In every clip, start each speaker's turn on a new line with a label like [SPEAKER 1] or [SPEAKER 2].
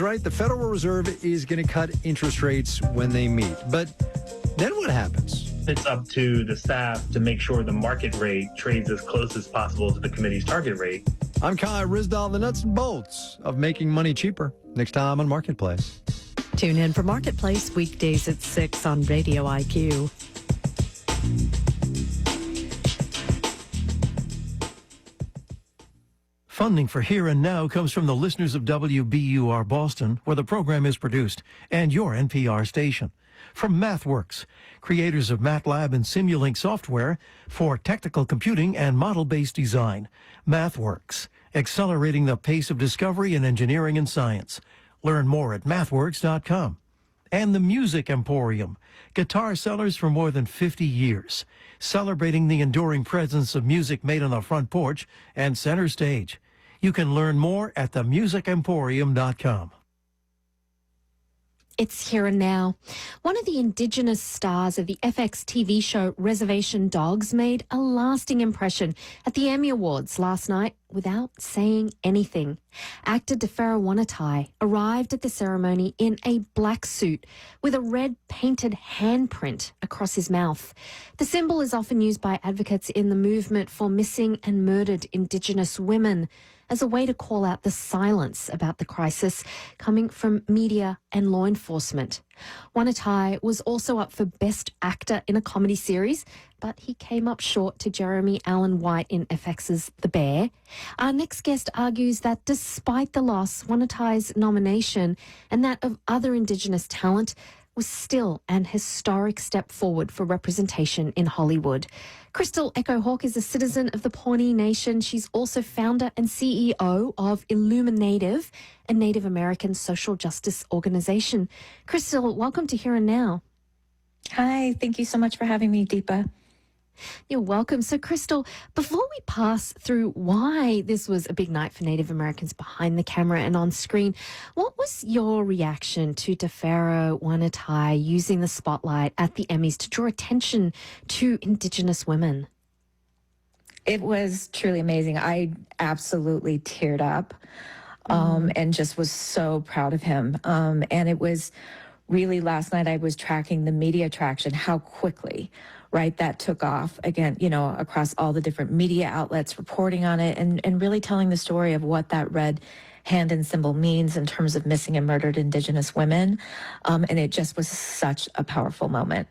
[SPEAKER 1] Right, the Federal Reserve is going to cut interest rates when they meet. But then what happens?
[SPEAKER 2] It's up to the staff to make sure the market rate trades as close as possible to the committee's target rate.
[SPEAKER 1] I'm Kai Rizdal, the nuts and bolts of making money cheaper. Next time on Marketplace.
[SPEAKER 3] Tune in for Marketplace weekdays at 6 on Radio IQ.
[SPEAKER 4] Funding for Here and Now comes from the listeners of WBUR Boston, where the program is produced, and your NPR station. From MathWorks, creators of MATLAB and Simulink software for technical computing and model-based design. MathWorks, accelerating the pace of discovery in engineering and science. Learn more at mathworks.com. And the Music Emporium, guitar sellers for more than 50 years, celebrating the enduring presence of music made on the front porch and center stage. You can learn more at themusicemporium.com.
[SPEAKER 3] It's Here and Now. One of the Indigenous stars of the FX TV show Reservation Dogs made a lasting impression at the Emmy Awards last night without saying anything. Actor Tefera Wanatai arrived at the ceremony in a black suit with a red painted handprint across his mouth. The symbol is often used by advocates in the movement for missing and murdered Indigenous women as a way to call out the silence about the crisis coming from media and law enforcement. Wanatai was also up for Best Actor in a Comedy Series, but he came up short to Jeremy Allen White in FX's The Bear. Our next guest argues that despite the loss, Wanatai's nomination and that of other Indigenous talent was still an historic step forward for representation in Hollywood. Crystal Echo Hawk is a citizen of the Pawnee Nation. She's also founder and CEO of Illuminative, a Native American social justice organization. Crystal, welcome to Here and Now.
[SPEAKER 5] Hi, thank you so much for having me, Deepa.
[SPEAKER 3] You're welcome. So, Crystal, before we pass through why this was a big night for Native Americans behind the camera and on screen, what was your reaction to Tefera Wanatai using the spotlight at the Emmys to draw attention to Indigenous women?
[SPEAKER 5] It was truly amazing. I absolutely teared up and just was so proud of him. And it was really last night I was tracking the media traction, how quickly that took off again, across all the different media outlets reporting on it and really telling the story of what that red hand and symbol means in terms of missing and murdered Indigenous women. And it just was such a powerful moment.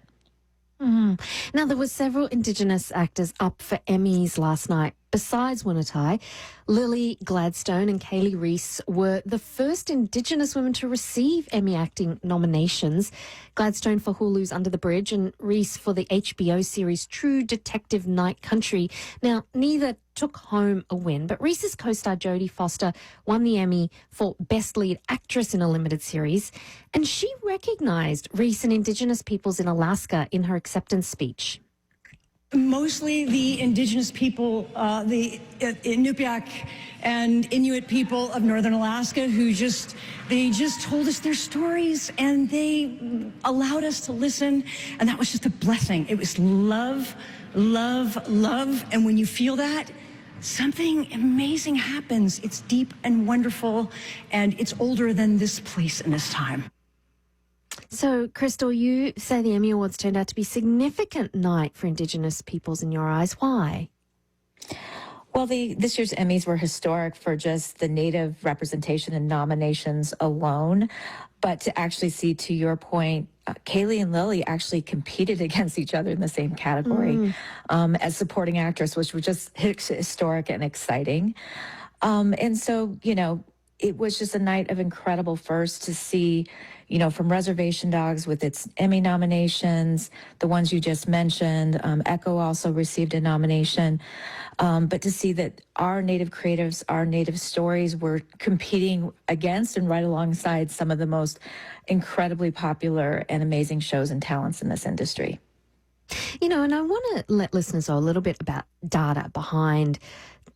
[SPEAKER 3] Now, there were several Indigenous actors up for Emmys last night. Besides Wanatai, Lily Gladstone and Kaylee Reese were the first Indigenous women to receive Emmy acting nominations. Gladstone for Hulu's Under the Bridge and Reese for the HBO series True Detective Night Country. Now, neither took home a win, but Reese's co-star Jodie Foster won the Emmy for Best Lead Actress in a Limited Series, and she recognized Reese and Indigenous peoples in Alaska in her acceptance speech.
[SPEAKER 6] Mostly the Indigenous people, the Inupiaq and Inuit people of Northern Alaska they just told us their stories and they allowed us to listen, and that was just a blessing. It was love, love, love, and when you feel that, something amazing happens. It's deep and wonderful, and it's older than this place and this time.
[SPEAKER 3] So, Crystal, you say the Emmy Awards turned out to be a significant night for Indigenous peoples in your eyes. Why?
[SPEAKER 5] Well, this year's Emmys were historic for just the Native representation and nominations alone. But to actually see, to your point, Kaylee and Lily actually competed against each other in the same category as supporting actress, which was just historic and exciting. And so, it was just a night of incredible firsts to see, from Reservation Dogs with its Emmy nominations, the ones you just mentioned. Echo also received a nomination. But to see that our Native creatives, our Native stories were competing against and right alongside some of the most incredibly popular and amazing shows and talents in this industry.
[SPEAKER 3] And I want to let listeners know a little bit about data behind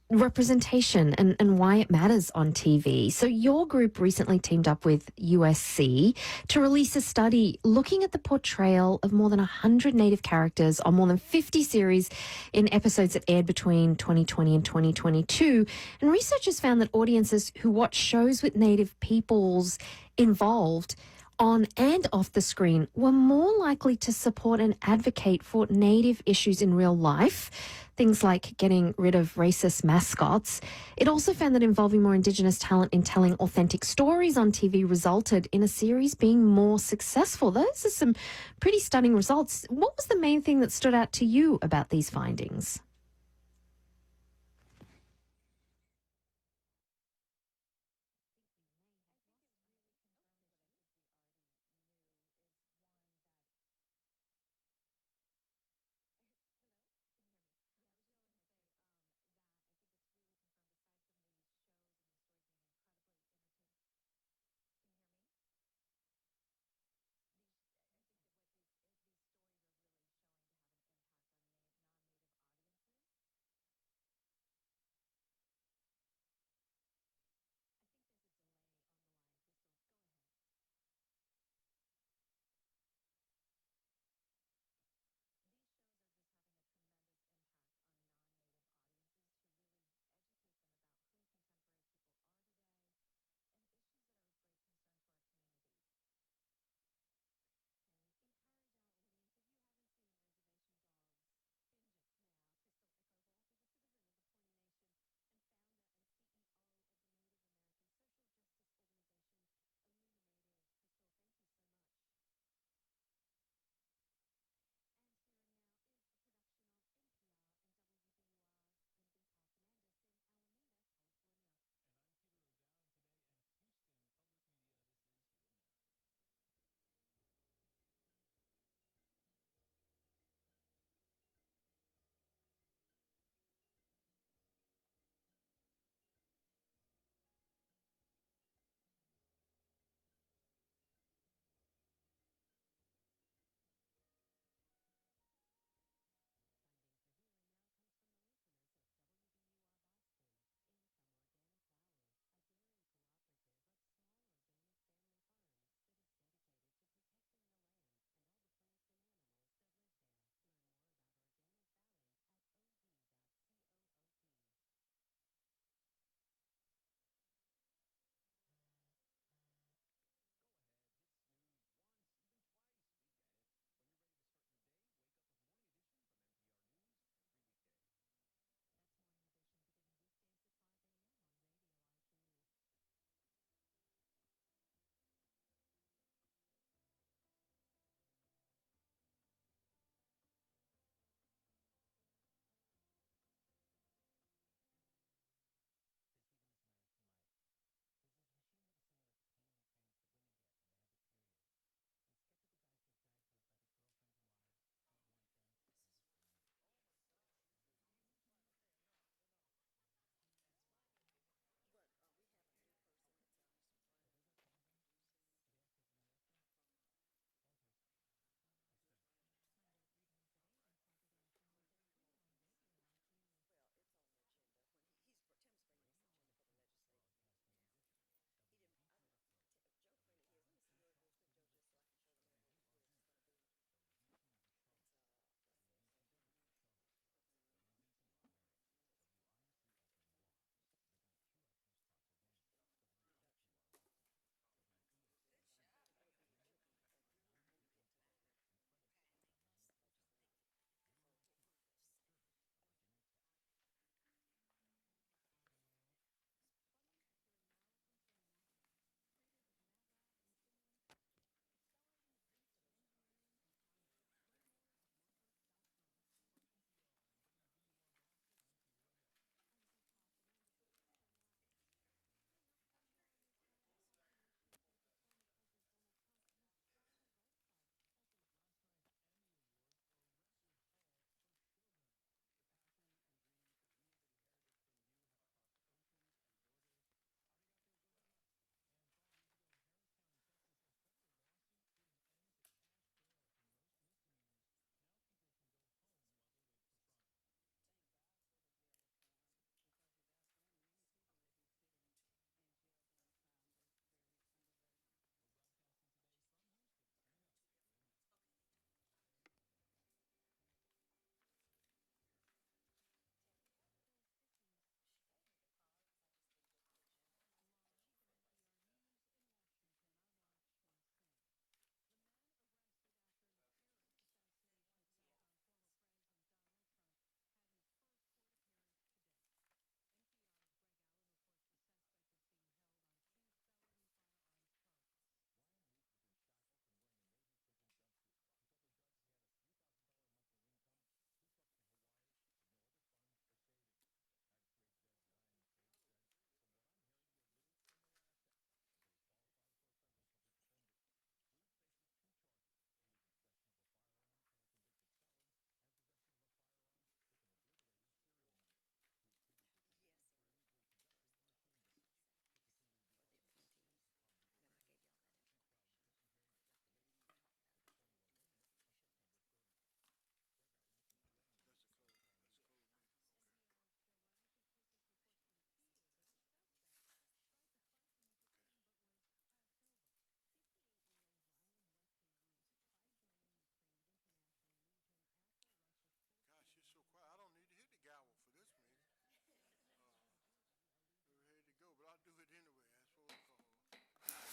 [SPEAKER 3] representation and why it matters on TV. So your group recently teamed up with USC to release a study looking at the portrayal of more than 100 Native characters on more than 50 series in episodes that aired between 2020 and 2022. And researchers found that audiences who watch shows with Native peoples involved on and off the screen were more likely to support and advocate for Native issues in real life, things like getting rid of racist mascots. It also found that involving more Indigenous talent in telling authentic stories on TV resulted in a series being more successful. Those are some pretty stunning results. What was the main thing that stood out to you about these findings?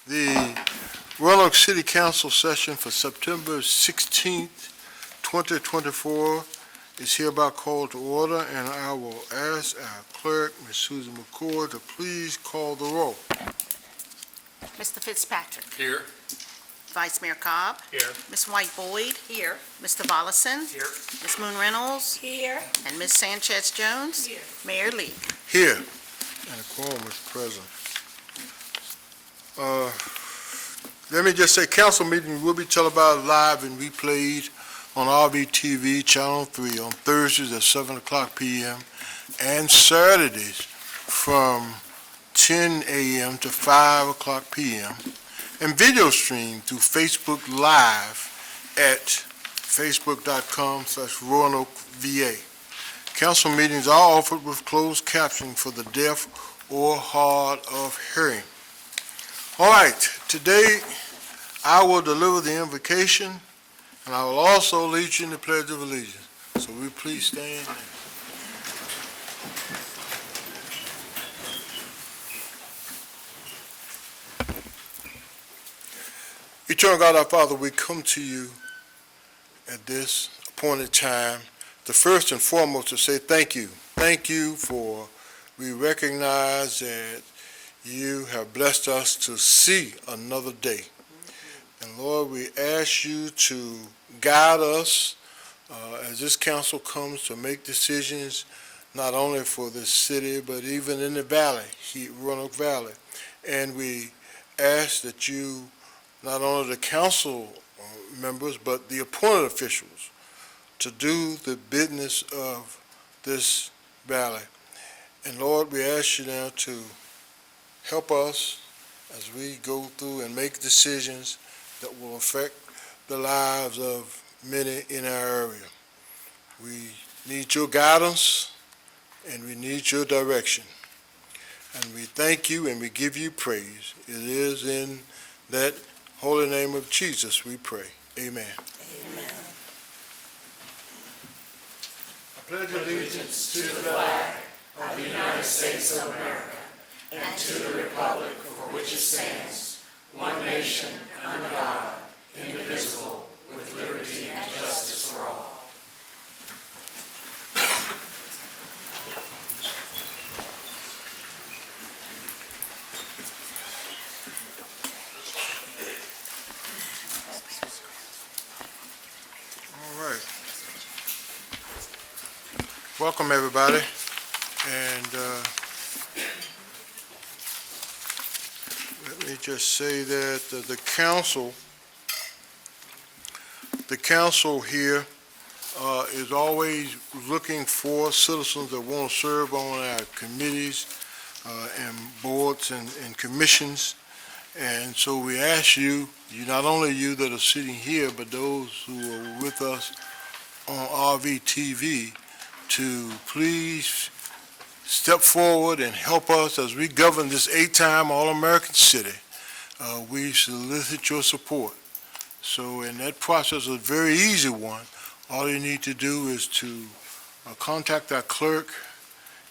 [SPEAKER 7] The Roanoke City Council session for September 16th, 2024 is hereby called to order, and I will ask our clerk, Ms. Susan McCord, to please call the roll.
[SPEAKER 8] Mr. Fitzpatrick.
[SPEAKER 7] Here.
[SPEAKER 8] Vice Mayor Cobb.
[SPEAKER 2] Here.
[SPEAKER 8] Ms. White Boyd. Here. Mr. Vollison.
[SPEAKER 2] Here.
[SPEAKER 8] Ms. Moon Reynolds.
[SPEAKER 5] Here.
[SPEAKER 8] And Ms. Sanchez Jones.
[SPEAKER 5] Here.
[SPEAKER 8] Mayor Lee.
[SPEAKER 7] Here. And a quorum is present. Let me just say, council meetings will be televised live and replayed on RVTV Channel 3 on Thursdays at 7 o'clock p.m. and Saturdays from 10 a.m. to 5 o'clock p.m. and video stream through Facebook Live at facebook.com/Roanoke VA. Council meetings are offered with closed captioning for the deaf or hard of hearing. All right, today I will deliver the invocation, and I will also lead you in the Pledge of Allegiance. So will you please stand? Eternal God, our Father, we come to you at this appointed time to first and foremost to say thank you. Thank you for, we recognize that you have blessed us to see another day. And Lord, we ask you to guide us as this council comes to make decisions not only for this city, but even in the valley, Roanoke Valley. And we ask that you, not only the council members, but the appointed officials, to do the business of this valley. And Lord, we ask you now to help us as we go through and make decisions that will affect the lives of many in our area. We need your guidance and we need your direction. And we thank you and we give you praise. It is in that holy name of Jesus we pray. Amen.
[SPEAKER 8] Amen.
[SPEAKER 7] I pledge allegiance to the flag
[SPEAKER 8] Of the United States of America
[SPEAKER 7] and to the republic for which it stands, one nation, under God, indivisible, with liberty and justice for all. All right. Welcome, everybody. And let me just say that the council here is always looking for citizens that want to serve on our committees and boards and commissions. And so we ask you, not only you that are sitting here, but those who are with us on RVTV, to please step forward and help us as we govern this 8-time All-American city. We solicit your support. So in that process, a very easy one. All you need to do is to contact our clerk,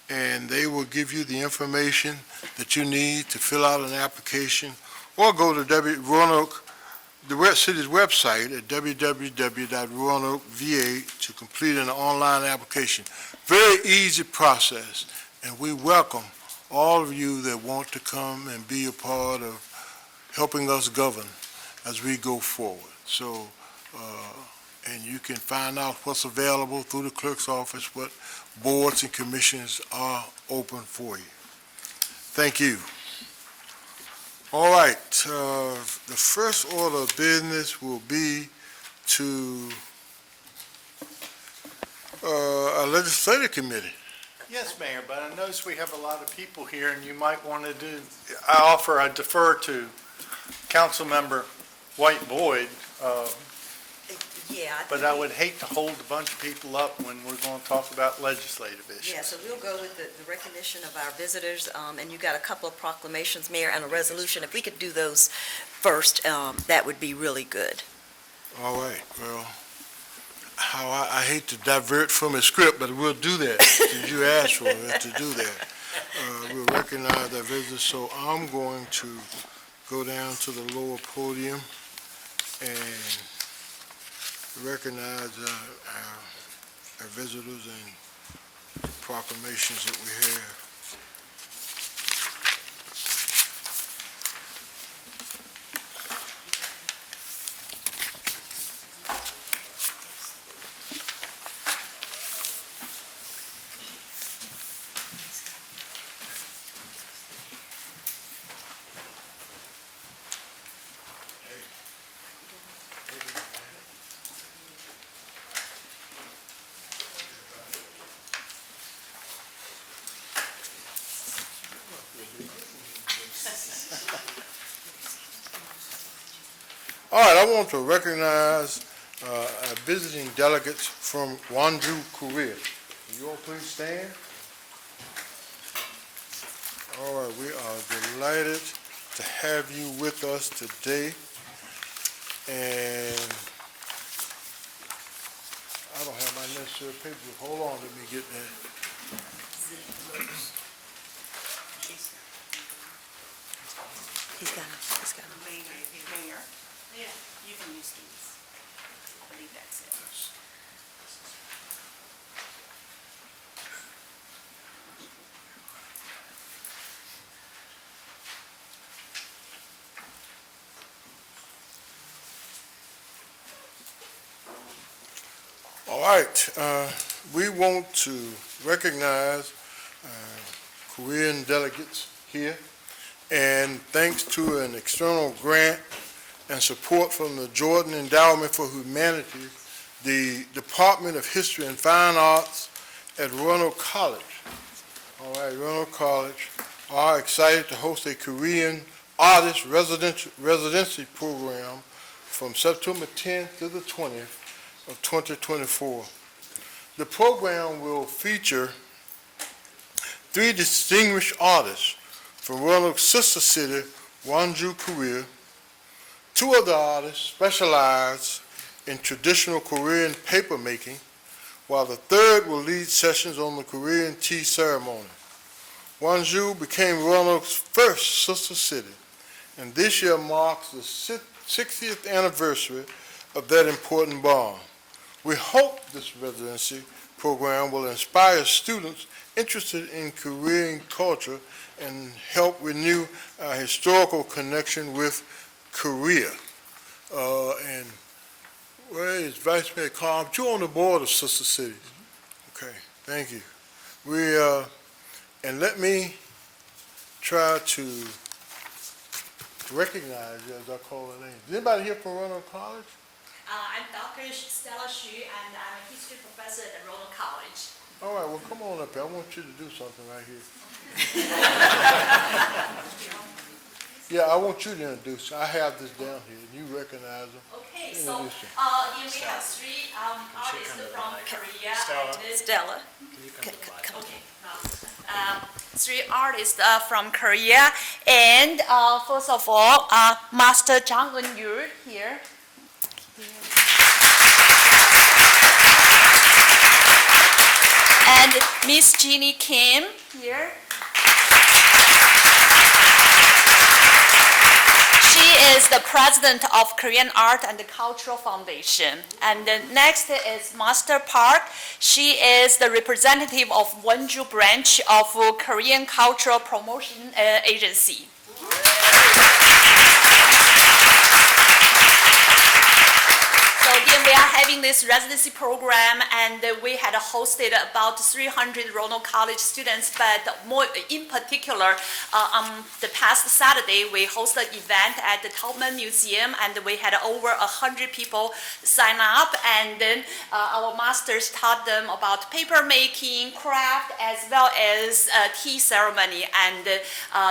[SPEAKER 7] and they will give you the information that you need to fill out an application, or go to Roanoke, the city's website at www.roanokeva to complete an online application. Very easy process. And we welcome all of you that want to come and be a part of helping us govern as we go forward. So, and you can find out what's available through the clerk's office, what boards and commissions are open for you. Thank you. All right, the first order of business will be to our legislative committee.
[SPEAKER 9] Yes, Mayor, but I notice we have a lot of people here, and you might want to do, I defer to Councilmember White Boyd, but I would hate to hold a bunch of people up when we're going to talk about legislative issues.
[SPEAKER 10] Yeah, so we'll go with the recognition of our visitors, and you got a couple of proclamations, Mayor, and a resolution. If we could do those first, that would be really good.
[SPEAKER 7] All right, well, I hate to divert from the script, but we'll do that. Did you ask for it to do that? We'll recognize that visit, so I'm going to go down to the lower podium and recognize our visitors and proclamations that we have. All right, I want to recognize our visiting delegates from Wonju, Korea. Will you all please stand? All right, we are delighted to have you with us today. And I don't have my necessary paperwork. Hold on, let me get that.
[SPEAKER 10] He's got him.
[SPEAKER 8] Mayor, you can use these. I believe that's it.
[SPEAKER 7] All right, we want to recognize Korean delegates here, and thanks to an external grant and support from the Jordan Endowment for Humanities, the Department of History and Fine Arts at Roanoke College. All right, Roanoke College are excited to host a Korean artist residency program from September 10th to the 20th of 2024. The program will feature 3 distinguished artists from Roanoke's sister city, Wonju, Korea. 2 of the artists specialize in traditional Korean paper making, while the 3rd will lead sessions on the Korean tea ceremony. Wonju became Roanoke's first sister city, and this year marks the 60th anniversary of that important bond. We hope this residency program will inspire students interested in Korean culture and help renew our historical connection with Korea. And where is Vice Mayor Carr? You're on the board of Sister Cities. Okay, thank you. And let me try to recognize you as I call her name. Is anybody here from Roanoke College?
[SPEAKER 11] I'm Dr. Stella Xu, and I'm a history professor at Roanoke College.
[SPEAKER 7] All right, well, come on up here. I want you to do something right here. Yeah, I want you to introduce. I have this down here, and you recognize them.
[SPEAKER 11] Okay, so
[SPEAKER 7] Introduce them.
[SPEAKER 11] here we have 3 artists from Korea.
[SPEAKER 10] Stella.
[SPEAKER 11] Okay. 3 artists from Korea, and first of all, Master Jang Eun-yul here. And Miss Jeannie Kim here. She is the president of Korean Art and Cultural Foundation. And then next is Master Park. She is the representative of Wonju branch of Korean Cultural Promotion Agency. So again, we are having this residency program, and we had hosted about 300 Roanoke College students, but more in particular, on the past Saturday, we hosted an event at the Taubman Museum, and we had over 100 people sign up, and then our masters taught them about paper making, craft, as well as tea ceremony, and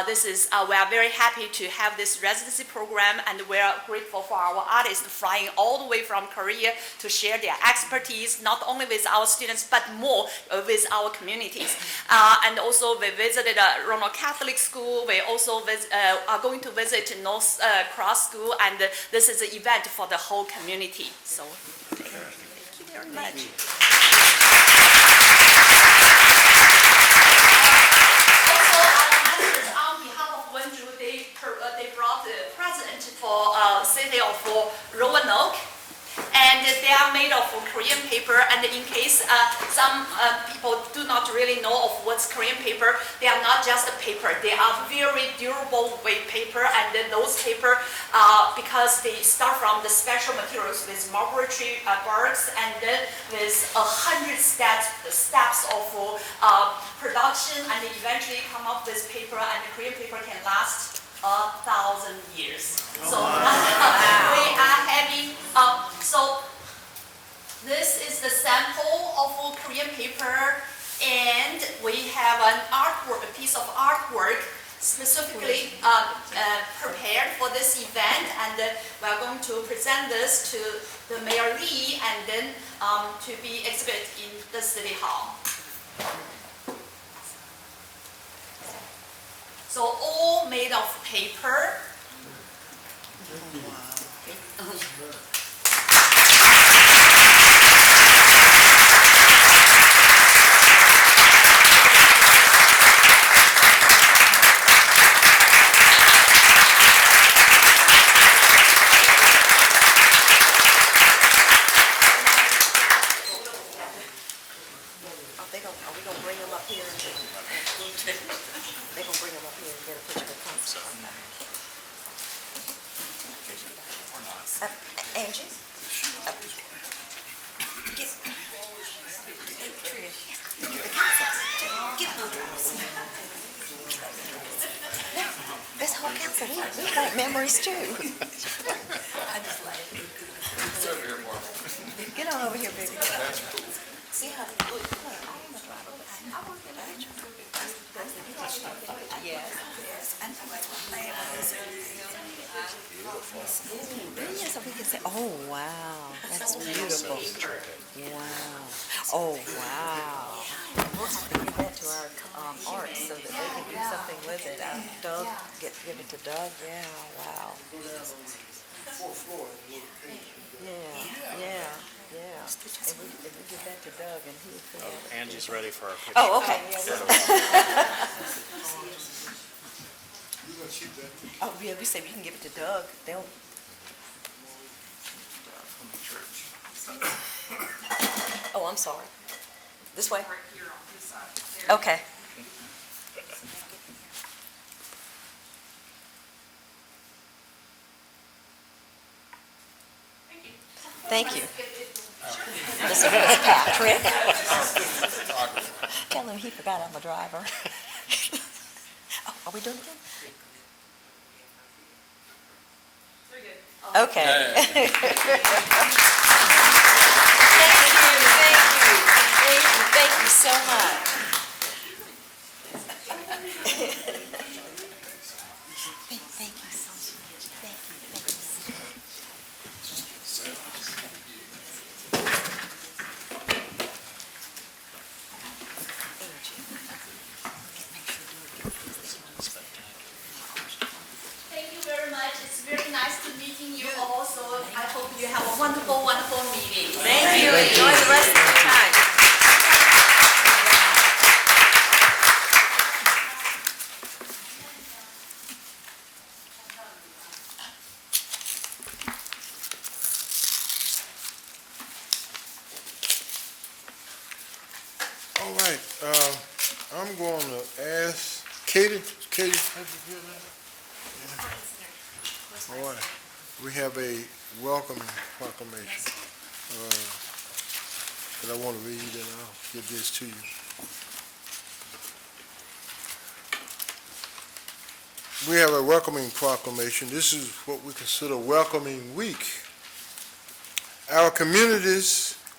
[SPEAKER 11] this is, we are very happy to have this residency program, and we are grateful for our artists flying all the way from Korea to share their expertise, not only with our students, but more with our communities. And also we visited Roanoke Catholic School. We also are going to visit North Cross School, and this is an event for the whole community. So thank you very much. Also, our masters, on behalf of Wonju, they brought Roanoke. And they are made of Korean paper, and in case some people do not really know of what's Korean paper, they are not just a paper, they are very durable weight paper, and then those paper, because they start from the special materials with mulberry tree barks, and then with 100 steps of production, and eventually come up with paper, and the Korean paper can last 1,000 years. So we are having, so this is the sample of Korean paper, and we have an artwork, a piece of artwork specifically prepared for this event, and we are going to present this to the Mayor Lee, and then to be exhibited in the City Hall. So all made of paper.
[SPEAKER 10] Are we gonna bring them up here? They're gonna bring them up here and get a picture of concert. Angie? Get this whole council, we got memories too. Get on over here, baby. See how they look. Yes. Yeah, so we can say, oh, wow, that's beautiful. Wow. Oh, wow. We'll have to give that to our art so that they can do something with it. Doug, give it to Doug. Yeah, wow. Yeah. And we give that to Doug, and he would put it.
[SPEAKER 12] Angie's ready for our picture.
[SPEAKER 10] Oh, okay. Oh, yeah, we say we can give it to Doug. They'll. Oh, I'm sorry. This way? Okay. Thank you. This is Patrick. Tell him he forgot I'm a driver. Oh, are we doing it again? Okay. Thank you so much. Thank you so much. Thank you.
[SPEAKER 11] Thank you very much. It's very nice to meeting you all. So I hope you have a wonderful, wonderful meeting.
[SPEAKER 10] Thank you. Enjoy the rest of your time.
[SPEAKER 7] All right, I'm going to ask Katie, have you heard that? Yeah. All right, we have a welcoming proclamation that I want to read, and I'll give this to you. We have a welcoming proclamation. This is what we consider welcoming week.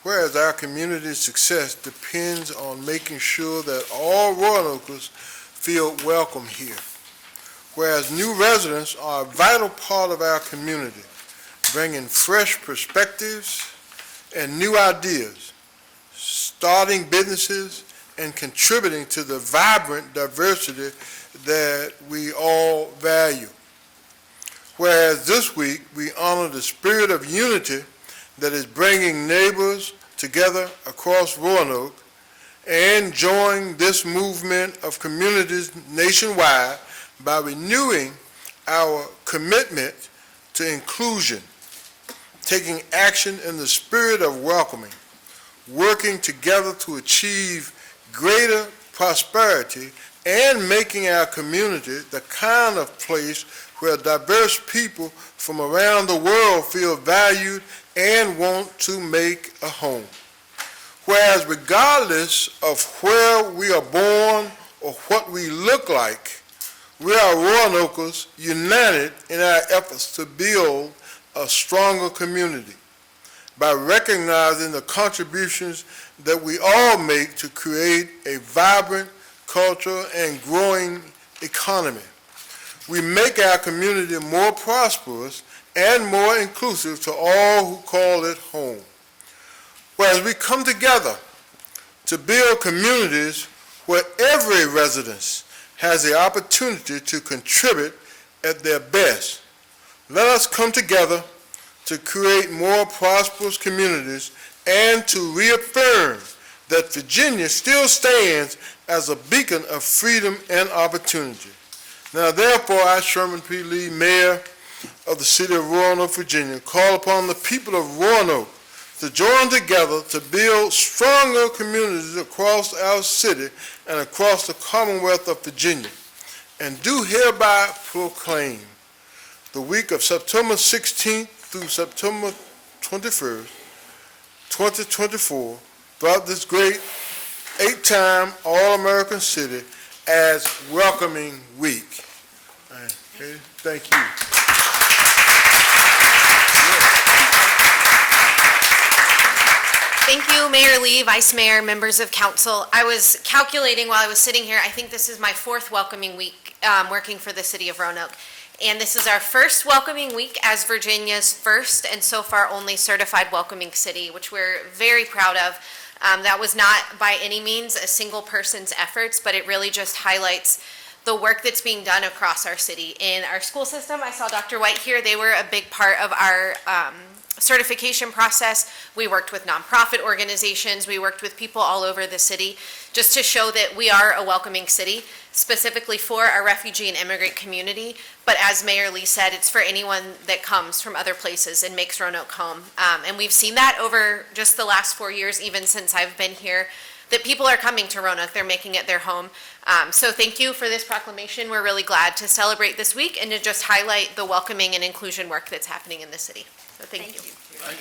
[SPEAKER 7] Whereas our community's success depends on making sure that all Roanokeers feel welcome here. Whereas new residents are a vital part of our community, bringing fresh perspectives and new ideas, starting businesses, and contributing to the vibrant diversity that we all value. Whereas this week we honor the spirit of unity that is bringing neighbors together across Roanoke and join this movement of communities nationwide by renewing our commitment to inclusion, taking action in the spirit of welcoming, working together to achieve greater prosperity, and making our community the kind of place where diverse people from around the world feel valued and want to make a home. Whereas regardless of where we are born or what we look like, we are Roanokers united in our efforts to build a stronger community by recognizing the contributions that we all make to create a vibrant culture and growing economy. We make our community more prosperous and more inclusive to all who call it home. Whereas we come together to build communities where every resident has the opportunity to contribute at their best. Let us come together to create more prosperous communities and to reaffirm that Virginia still stands as a beacon of freedom and opportunity. Now, therefore, I, Sherman P. Lee, Mayor of the City of Roanoke, Virginia, call upon the people of Roanoke to join together to build stronger communities across our city and across the Commonwealth of Virginia, and do hereby proclaim the week of September 16th through September 21st, 2024, throughout this great 8-time All-American city as Welcoming Week. Okay, thank you.
[SPEAKER 12] Thank you, Mayor Lee, Vice Mayor, members of council. I was calculating while I was sitting here, I think this is my 4th welcoming week working for the city of Roanoke. And this is our first welcoming week as Virginia's first and so far only certified welcoming city, which we're very proud of. That was not by any means a single person's efforts, but it really just highlights the work that's being done across our city. In our school system, I saw Dr. White here. They were a big part of our certification process. We worked with nonprofit organizations. We worked with people all over the city just to show that we are a welcoming city, specifically for our refugee and immigrant community. But as Mayor Lee said, it's for anyone that comes from other places and makes Roanoke home. And we've seen that over just the last 4 years, even since I've been here, that people are coming to Roanoke. They're making it their home. So thank you for this proclamation. We're really glad to celebrate this week and to just highlight the welcoming and inclusion work that's happening in the city. So thank you.
[SPEAKER 7] Thank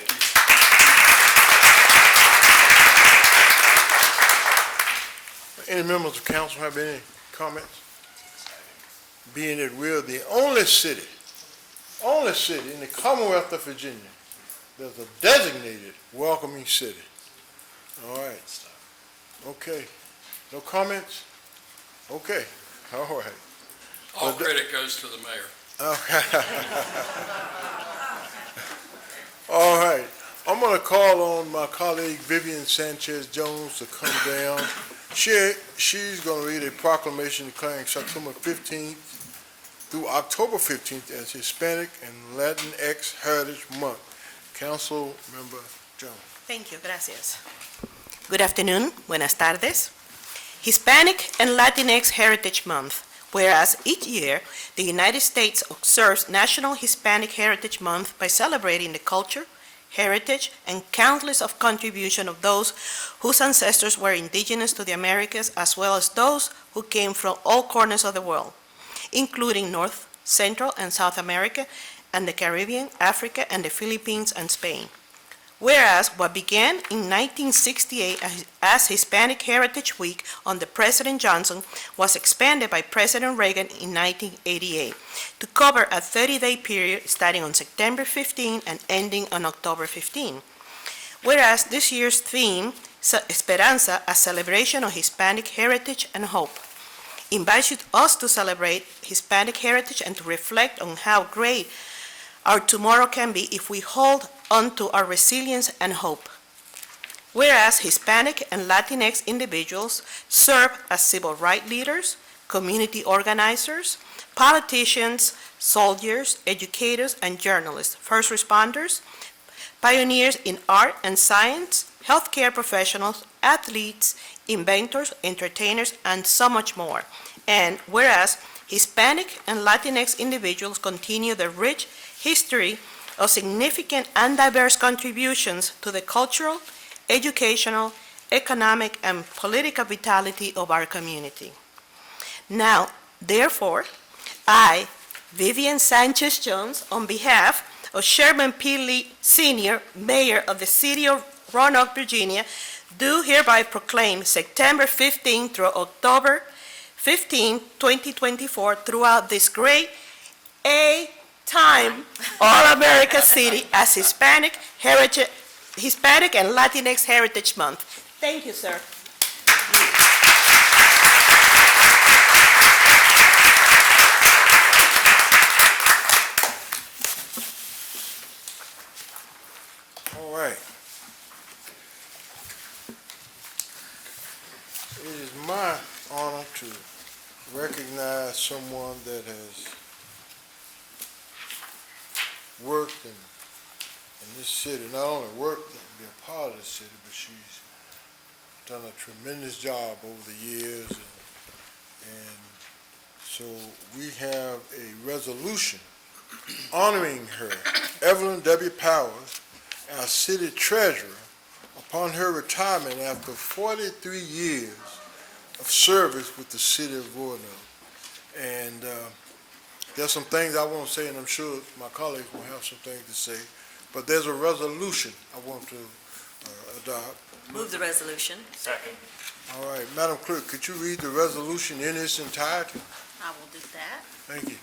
[SPEAKER 7] you. Any members of council have any comments? Being that we're the only city in the Commonwealth of Virginia that's a designated welcoming city. All right. Okay. No comments? Okay. All right.
[SPEAKER 13] All credit goes to the mayor.
[SPEAKER 7] Okay. All right. I'm going to call on my colleague Vivian Sanchez-Jones to come down. She's going to read a proclamation declaring September 15th through October 15th as Hispanic and Latinx Heritage Month. Council Member Jones.
[SPEAKER 8] Thank you, gracias. Good afternoon, buenas tardes. Hispanic and Latinx Heritage Month. Whereas each year, the United States observes National Hispanic Heritage Month by celebrating the culture, heritage, and countless of contribution of those whose ancestors were indigenous to the Americas, as well as those who came from all corners of the world, including North, Central, and South America, and the Caribbean, Africa, and the Philippines and Spain. Whereas what began in 1968 as Hispanic Heritage Week under President Johnson was expanded by President Reagan in 1988 to cover a 30-day period starting on September 15 and ending on October 15. Whereas this year's theme, Esperanza, a celebration of Hispanic heritage and hope, invites us to celebrate Hispanic heritage and to reflect on how great our tomorrow can be if we hold on to our resilience and hope. Whereas Hispanic and Latinx individuals serve as civil rights leaders, community organizers, politicians, soldiers, educators, and journalists, first responders, pioneers in art and science, healthcare professionals, athletes, inventors, entertainers, and so much more. And whereas Hispanic and Latinx individuals continue the rich history of significant and diverse contributions to the cultural, educational, economic, and political vitality of our community. Now, therefore, I, Vivian Sanchez Jones, on behalf of Sherman P. Lee Sr., Mayor of the City of Roanoke, Virginia, do hereby proclaim September 15 through October 15, 2024, throughout this great time All-America City as Hispanic and Latinx Heritage Month. Thank you, sir.
[SPEAKER 7] All right. It is my honor to recognize someone that has worked in this city, not only worked and be a part of the city, but she's done a tremendous job over the years. And so we have a resolution honoring her, Evelyn W. Powers, our city treasurer, upon her retirement after 43 years of service with the city of Roanoke. And there's some things I want to say, and I'm sure my colleagues will have some things to say, but there's a resolution I want to adopt.
[SPEAKER 10] Move the resolution.
[SPEAKER 2] Second.
[SPEAKER 7] All right, Madam Clerk, could you read the resolution in its entirety?
[SPEAKER 8] I will do that.
[SPEAKER 7] Thank you.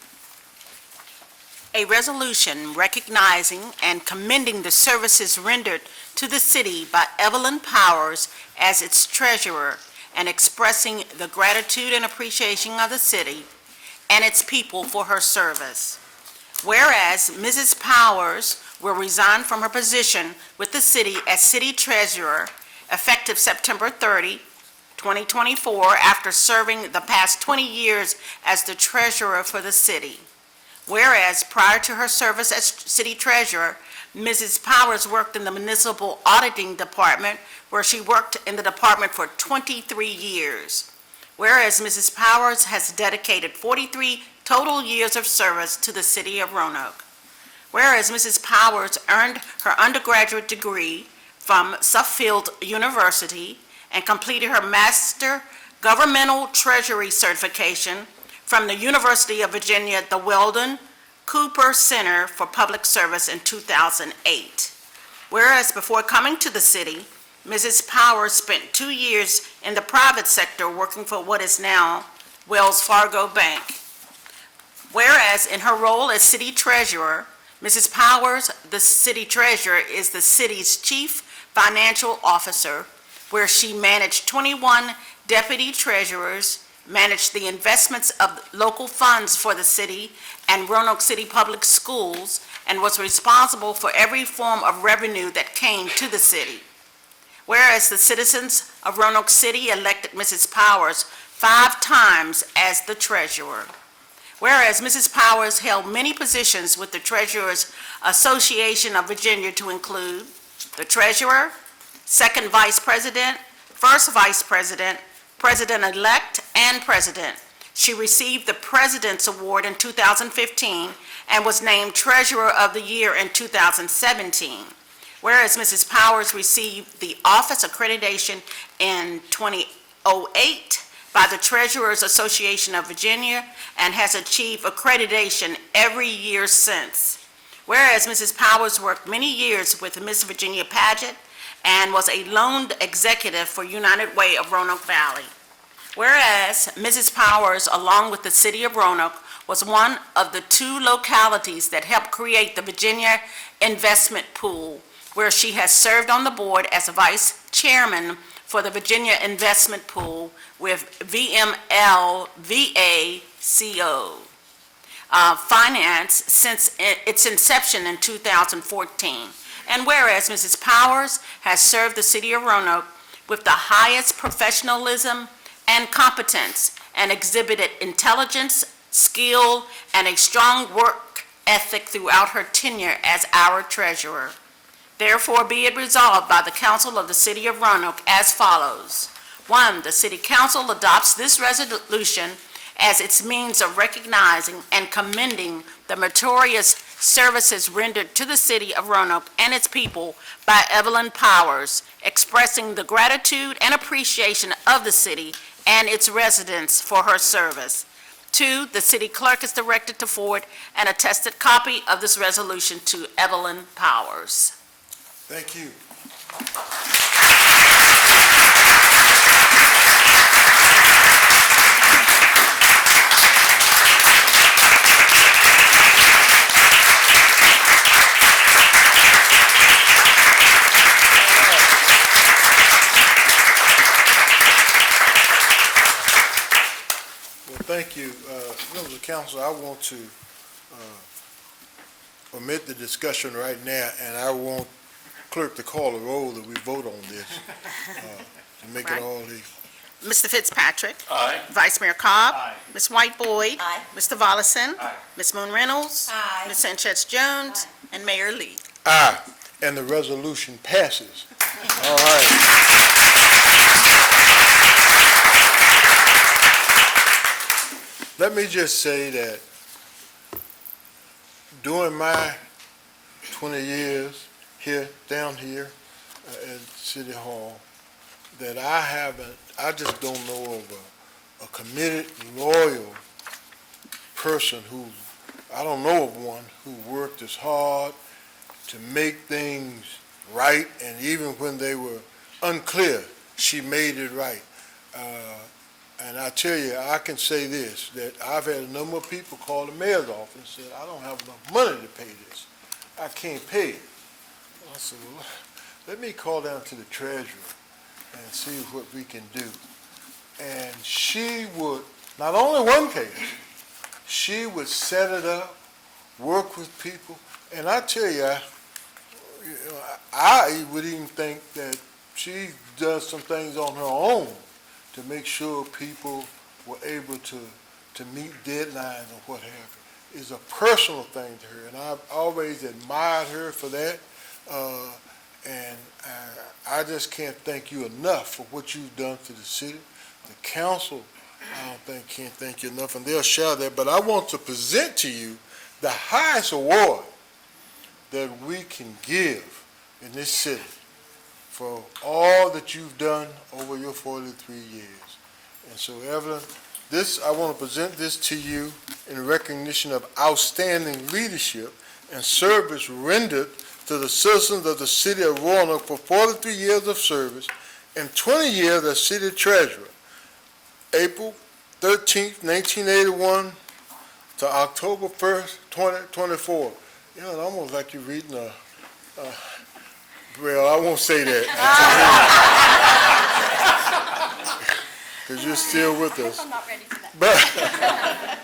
[SPEAKER 8] A resolution recognizing and commending the services rendered to the city by Evelyn Powers as its treasurer, and expressing the gratitude and appreciation of the city and its people for her service. Whereas Mrs. Powers will resign from her position with the city as city treasurer effective September 30, 2024, after serving the past 20 years as the treasurer for the city. Whereas prior to her service as city treasurer, Mrs. Powers worked in the municipal auditing department, where she worked in the department for 23 years. Whereas Mrs. Powers has dedicated 43 total years of service to the city of Roanoke. Whereas Mrs. Powers earned her undergraduate degree from Suffield University and completed her Master Governmental Treasury certification from the University of Virginia, the Weldon Cooper Center for Public Service in 2008. Whereas before coming to the city, Mrs. Powers spent 2 years in the private sector working for what is now Wells Fargo Bank. Whereas in her role as city treasurer, Mrs. Powers, the city treasurer, is the city's chief financial officer, where she managed 21 deputy treasurers, managed the investments of local funds for the city and Roanoke City Public Schools, and was responsible for every form of revenue that came to the city. Whereas the citizens of Roanoke City elected Mrs. Powers 5 times as the treasurer. Whereas Mrs. Powers held many positions with the Treasurers Association of Virginia, to include the treasurer, second vice president, first vice president, president-elect, and president. She received the President's Award in 2015 and was named Treasurer of the Year in 2017. Whereas Mrs. Powers received the office accreditation in 2008 by the Treasurers Association of Virginia and has achieved accreditation every year since. Whereas Mrs. Powers worked many years with Miss Virginia Pageant and was a loan executive for United Way of Roanoke Valley. Whereas Mrs. Powers, along with the city of Roanoke, was one of the 2 localities that helped create the Virginia Investment Pool, where she has served on the board as a vice chairman for the Virginia Investment Pool with VML VACO Finance since its inception in 2014. And whereas Mrs. Powers has served the city of Roanoke with the highest professionalism and competence and exhibited intelligence, skill, and a strong work ethic throughout her tenure as our treasurer. Therefore, be it resolved by the Council of the City of Roanoke as follows. 1, the City Council adopts this resolution as its means of recognizing and commending the meritorious
[SPEAKER 14] services rendered to the city of Roanoke and its people by Evelyn Powers, expressing the gratitude and appreciation of the city and its residents for her service. 2, the city clerk is directed to forward an attested copy of this resolution to Evelyn Powers.
[SPEAKER 7] Thank you. Thank you. Members of council, I want to omit the discussion right now, and I want clerk to call the roll that we vote on this to make it all easy.
[SPEAKER 14] Mr. Fitzpatrick.
[SPEAKER 13] Aye.
[SPEAKER 14] Vice Mayor Cobb.
[SPEAKER 13] Aye.
[SPEAKER 14] Ms. White Boyd.
[SPEAKER 10] Aye.
[SPEAKER 14] Mr. Vollison.
[SPEAKER 13] Aye.
[SPEAKER 14] Ms. Moon Reynolds.
[SPEAKER 10] Aye.
[SPEAKER 14] Ms. Sanchez Jones. And Mayor Lee.
[SPEAKER 7] Aye, and the resolution passes. All right. Let me just say that during my 20 years here, down here at City Hall, that I just don't know of a committed, loyal person who, I don't know of one who worked as hard to make things right, and even when they were unclear, she made it right. And I tell you, I can say this, that I've had a number of people call the mayor's office and said, I don't have enough money to pay this. I can't pay it. I said, well, let me call down to the treasurer and see what we can do. And she would, not only one case, she would set it up, work with people, and I tell you, I would even think that she does some things on her own to make sure people were able to meet deadlines or what have you. It's a personal thing to her, and I've always admired her for that. And I just can't thank you enough for what you've done to the city. The council, I don't think, can't thank you enough, and they'll share that. But I want to present to you the highest award that we can give in this city for all that you've done over your 43 years. And so, Evelyn, I want to present this to you in recognition of outstanding leadership and service rendered to the citizens of the city of Roanoke for 43 years of service and 20 years as city treasurer, April 13th, 1981 to October 1st, 2024. You know, it's almost like you're reading well, I won't say that. Because you're still with us.
[SPEAKER 11] I'm not ready for that.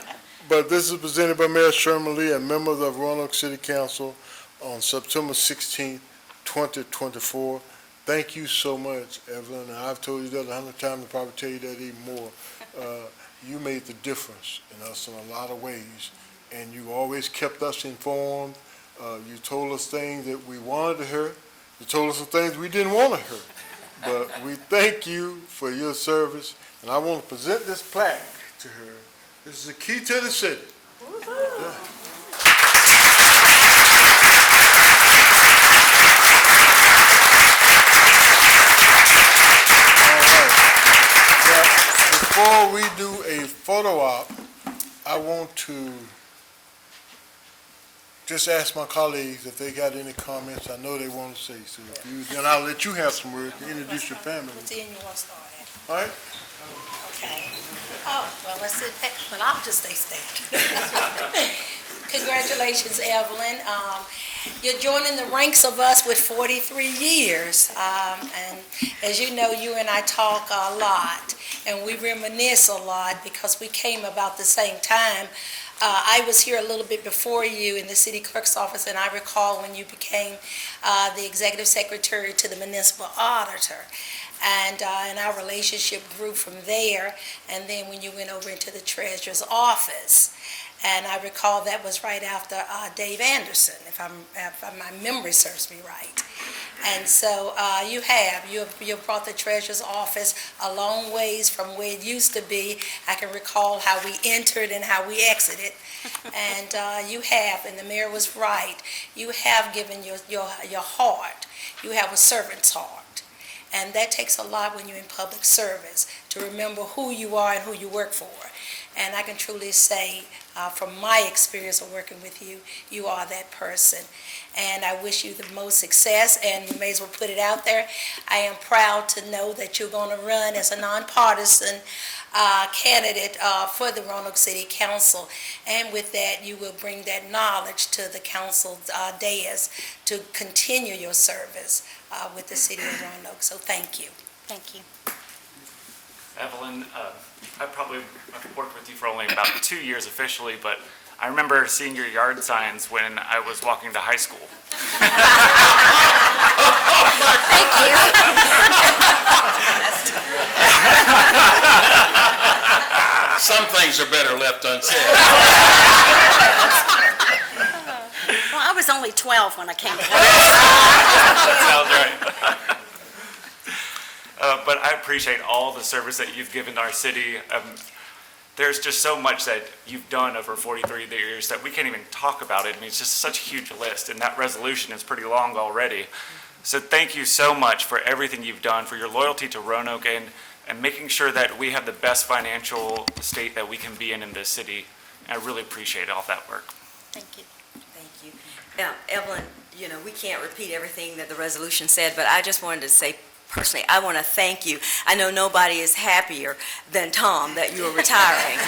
[SPEAKER 7] But this is presented by Mayor Sherman Lee and members of Roanoke City Council on September 16th, 2024. Thank you so much, Evelyn. And I've told you that 100 times, I'll probably tell you that even more. You made the difference in us in a lot of ways, and you always kept us informed. You told us things that we wanted to hear. You told us some things we didn't want to hear. But we thank you for your service, and I want to present this plaque to her. This is a key to the city. Yeah. Before we do a photo op, I want to just ask my colleagues if they got any comments. I know they want to say so. Then I'll let you have some words to introduce your family.
[SPEAKER 15] What end you want to start at?
[SPEAKER 7] All right?
[SPEAKER 15] Okay. Oh, well, let's sit back. Well, I'll just stay standing. Congratulations, Evelyn. You're joining the ranks of us with 43 years. And as you know, you and I talk a lot, and we reminisce a lot because we came about the same time. I was here a little bit before you in the city clerk's office, and I recall when you became the executive secretary to the municipal auditor. And our relationship grew from there, and then when you went over into the treasurer's office. And I recall that was right after Dave Anderson, if my memory serves me right. And so you've brought the treasurer's office a long ways from where it used to be. I can recall how we entered and how we exited. And and the mayor was right, you have given your heart. You have a servant's heart. And that takes a lot when you're in public service, to remember who you are and who you work for. And I can truly say, from my experience of working with you, you are that person. And I wish you the most success, and you may as well put it out there. I am proud to know that you're going to run as a nonpartisan candidate for the Roanoke City Council. And with that, you will bring that knowledge to the council dais to continue your service with the city of Roanoke. So thank you.
[SPEAKER 11] Thank you.
[SPEAKER 16] Evelyn, I've worked with you for only about 2 years officially, but I remember seeing your yard signs when I was walking to high school.
[SPEAKER 11] Thank you.
[SPEAKER 13] Some things are better left unsaid.
[SPEAKER 11] Well, I was only 12 when I came to
[SPEAKER 16] That sounds right. But I appreciate all the service that you've given our city. There's just so much that you've done over 43 years that we can't even talk about it. I mean, it's just such a huge list, and that resolution is pretty long already. So thank you so much for everything you've done, for your loyalty to Roanoke, and making sure that we have the best financial state that we can be in this city. I really appreciate all that work.
[SPEAKER 11] Thank you.
[SPEAKER 10] Thank you. Now, Evelyn, we can't repeat everything that the resolution said, but I just wanted to say, personally, I want to thank you. I know nobody is happier than Tom that you are retiring.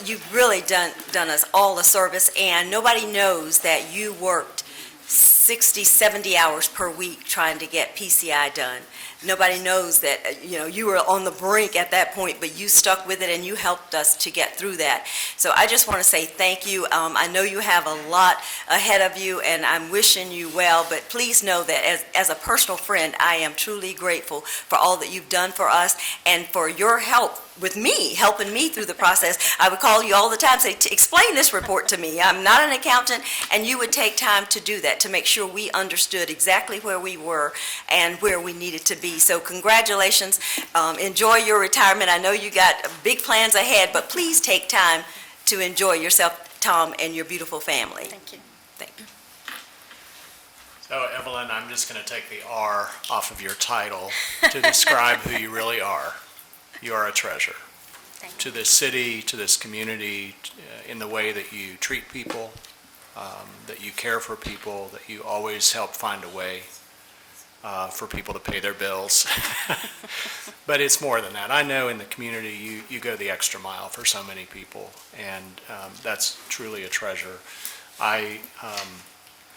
[SPEAKER 10] You've really done us all a service, and nobody knows that you worked 60, 70 hours per week trying to get PCI done. Nobody knows that, you were on the brink at that point, but you stuck with it and you helped us to get through that. So I just want to say thank you. I know you have a lot ahead of you, and I'm wishing you well, but please know that as a personal friend, I am truly grateful for all that you've done for us and for your help with me, helping me through the process. I would call you all the time, say, explain this report to me. I'm not an accountant, and you would take time to do that, to make sure we understood exactly where we were and where we needed to be. So congratulations. Enjoy your retirement. I know you got big plans ahead, but please take time to enjoy yourself, Tom, and your beautiful family.
[SPEAKER 11] Thank you.
[SPEAKER 10] Thank you.
[SPEAKER 9] So, Evelyn, I'm just going to take the R off of your title to describe who you really are. You are a treasure to this city, to this community, in the way that you treat people, that you care for people, that you always help find a way for people to pay their bills. But it's more than that. I know in the community you go the extra mile for so many people, and that's truly a treasure.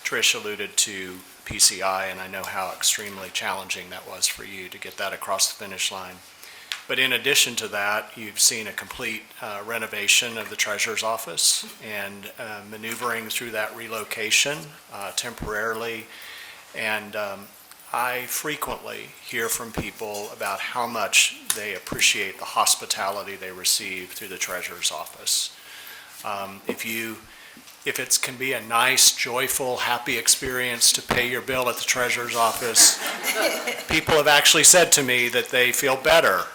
[SPEAKER 9] Trish alluded to PCI, and I know how extremely challenging that was for you to get that across the finish line. But in addition to that, you've seen a complete renovation of the treasurer's office and maneuvering through that relocation temporarily. And I frequently hear from people about how much they appreciate the hospitality they receive through the treasurer's office. If it can be a nice, joyful, happy experience to pay your bill at the treasurer's office, people have actually said to me that they feel better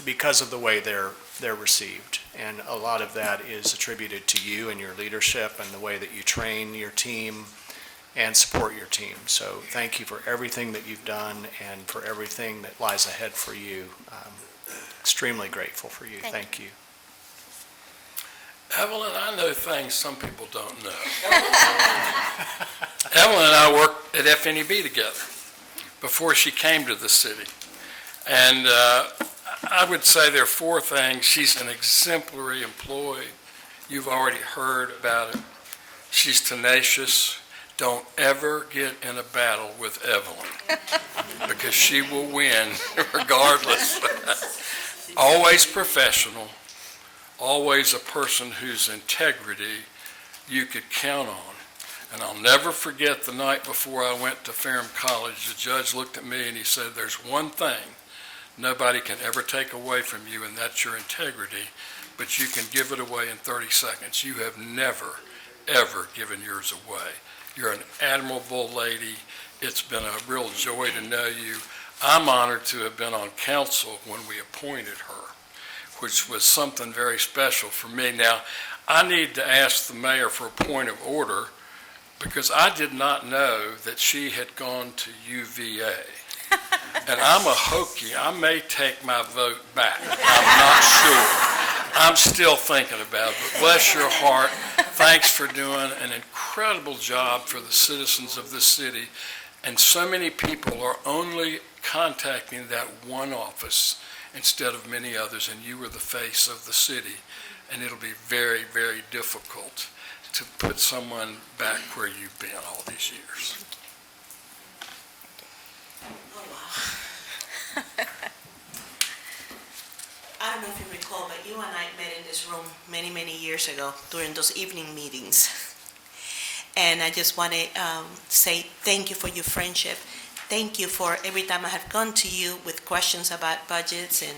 [SPEAKER 9] because of the way they're received. And a lot of that is attributed to you and your leadership and the way that you train your team and support your team. So thank you for everything that you've done and for everything that lies ahead for you. Extremely grateful for you. Thank you.
[SPEAKER 13] Evelyn, I know things some people don't know. Evelyn and I worked at FNEB together before she came to the city. And I would say there are 4 things. She's an exemplary employee. You've already heard about it. She's tenacious. Don't ever get in a battle with Evelyn because she will win regardless. Always professional. Always a person whose integrity you could count on. And I'll never forget the night before I went to Ferrum College, the judge looked at me and he said, there's one thing nobody can ever take away from you, and that's your integrity, but you can give it away in 30 seconds. You have never, ever given yours away. You're an admirable lady. It's been a real joy to know you. I'm honored to have been on council when we appointed her, which was something very special for me. Now, I need to ask the mayor for a point of order because I did not know that she had gone to UVA. And I'm a Hokie. I may take my vote back. I'm not sure. I'm still thinking about it. But bless your heart. Thanks for doing an incredible job for the citizens of this city. And so many people are only contacting that one office instead of many others, and you were the face of the city. And it'll be very, very difficult to put someone back where you've been all these years.
[SPEAKER 8] I don't know if you recall, but you and I met in this room many, many years ago during those evening meetings. And I just want to say thank you for your friendship. Thank you for every time I have gone to you with questions about budgets and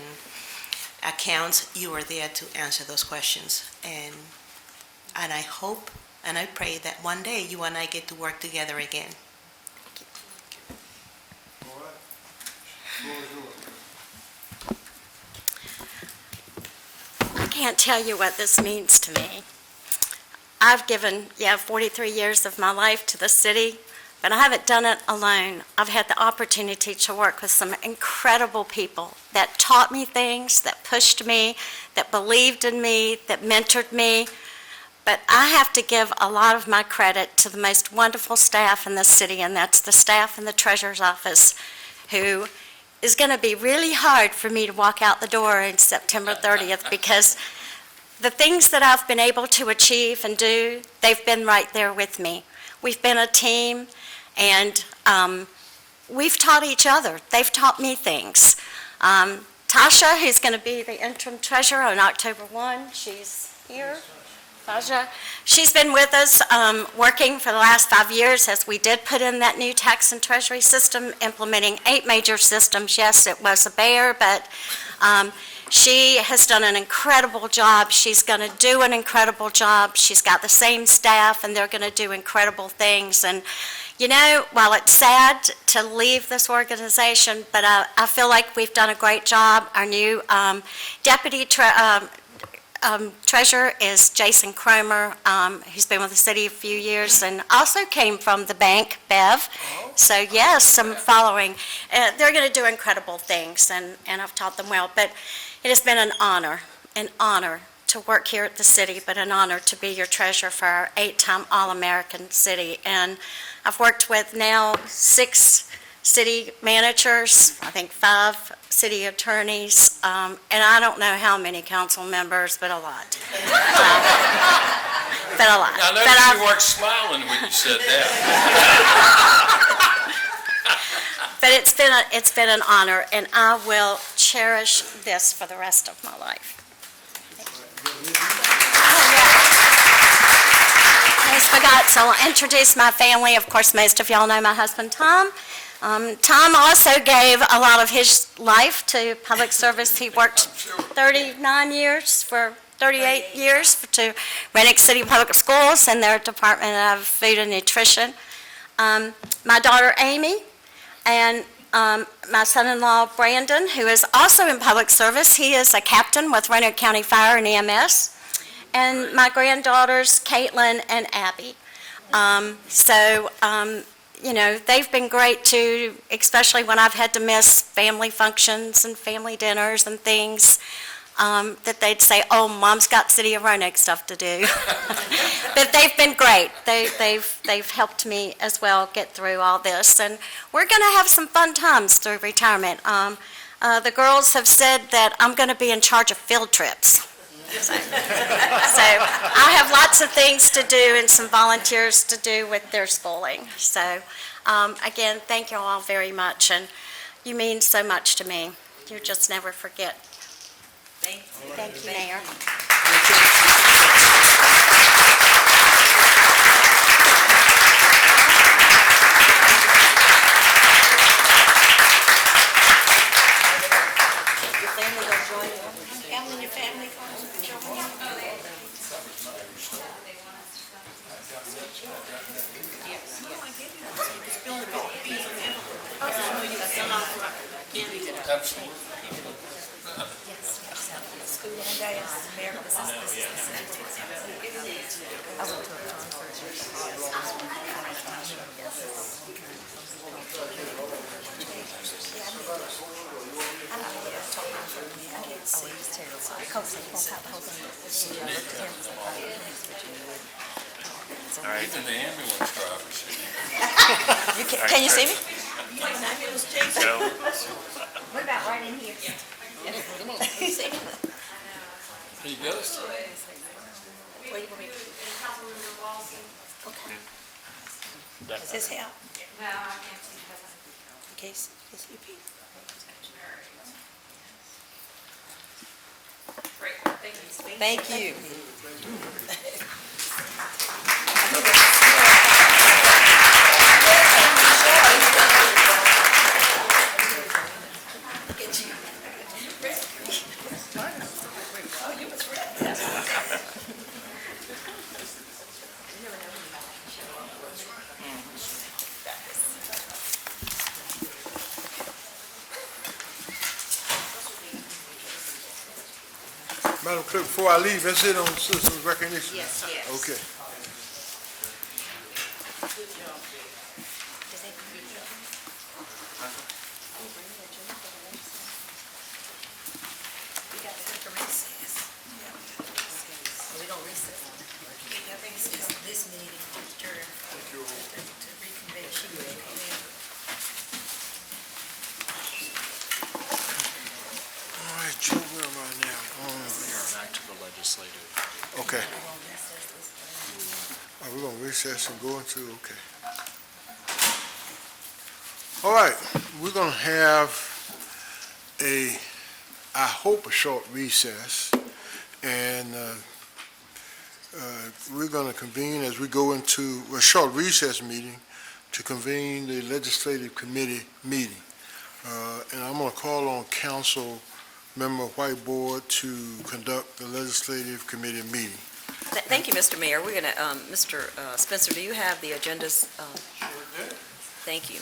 [SPEAKER 8] accounts, you were there to answer those questions. And I hope and I pray that one day you and I get to work together again.
[SPEAKER 7] All right. Floor is yours.
[SPEAKER 17] I can't tell you what this means to me. I've given, 43 years of my life to the city, but I haven't done it alone. I've had the opportunity to work with some incredible people that taught me things, that pushed me, that believed in me, that mentored me. But I have to give a lot of my credit to the most wonderful staff in the city, and that's the staff in the treasurer's office, who is going to be really hard for me to walk out the door on September 30th because the things that I've been able to achieve and do, they've been right there with me. We've been a team, and we've taught each other. They've taught me things. Tasha, who's going to be the interim treasurer on October 1, she's here. Tasha, she's been with us working for the last 5 years as we did put in that new tax and treasury system, implementing 8 major systems. Yes, it was a bear, but she has done an incredible job. She's going to do an incredible job. She's got the same staff, and they're going to do incredible things. And, you know, while it's sad to leave this organization, but I feel like we've done a great job. Our new deputy treasurer is Jason Cromer, who's been with the city a few years and also came from the bank, Bev. So yes, some following. They're going to do incredible things, and I've taught them well. But it has been an honor to work here at the city, but an honor to be your treasurer for our 8-time All-American city. And I've worked with now 6 city managers, I think 5 city attorneys, and I don't know how many council members, but a lot. But a lot.
[SPEAKER 13] I noticed you weren't smiling when you said that.
[SPEAKER 17] But it's been an honor, and I will cherish this for the rest of my life. I forgot, so I'll introduce my family. Of course, most of y'all know my husband, Tom. Tom also gave a lot of his life to public service. He worked 38 years to Roanoke City Public Schools and their Department of Food and Nutrition. My daughter, Amy, and my son-in-law, Brandon, who is also in public service. He is a captain with Roanoke County Fire and EMS. And my granddaughters, Caitlin and Abby. You know, they've been great too, especially when I've had to miss family functions and family dinners and things, that they'd say, oh, Mom's got City of Roanoke stuff to do. But they've been great. They've helped me as well get through all this. And we're going to have some fun times through retirement. The girls have said that I'm going to be in charge of field trips. So I have lots of things to do and some volunteers to do with their schooling. So again, thank you all very much, and you mean so much to me. You just never forget. Thank you, Mayor.
[SPEAKER 15] Your family comes.
[SPEAKER 13] Absolutely.
[SPEAKER 10] School and dance, America, this is. I went to a
[SPEAKER 13] All right. Even the ambulance driver should.
[SPEAKER 10] Can you see me?
[SPEAKER 16] So,
[SPEAKER 10] What about right in here? Come on. Can you see me?
[SPEAKER 13] He goes.
[SPEAKER 10] Where you want me? Okay. Does this help? No, I can't see that. In case you repeat. Thank you.
[SPEAKER 7] Madam Clerk, before I leave, that's it on citizens recognition?
[SPEAKER 10] Yes.
[SPEAKER 7] Okay.
[SPEAKER 10] We don't recess. I think it's just this meeting to reconvene. She will come in.
[SPEAKER 7] All right, Joe, where am I now?
[SPEAKER 9] Back to the legislative.
[SPEAKER 7] Okay. We're going to recess and go into, okay. All right, we're going to have I hope, a short recess. And we're going to convene as we go into a short recess meeting to convene the legislative committee meeting. And I'm going to call on Council Member Whiteboard to conduct the legislative committee meeting.
[SPEAKER 10] Thank you, Mr. Mayor. We're going to, Mr. Spencer, do you have the agendas?
[SPEAKER 7] Sure did.
[SPEAKER 10] Thank you.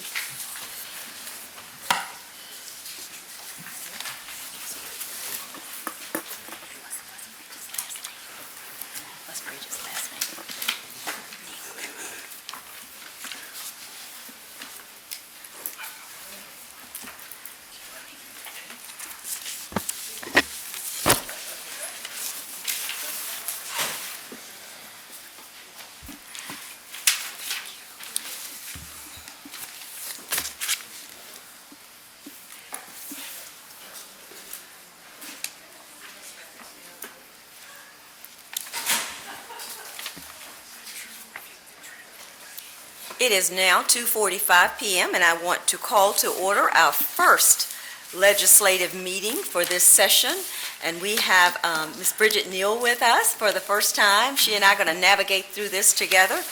[SPEAKER 10] It is now 2:45 p.m. and I want to call to order our first legislative meeting for this session. And we have Ms. Bridget Neal with us for the first time. She and I are going to navigate through this together.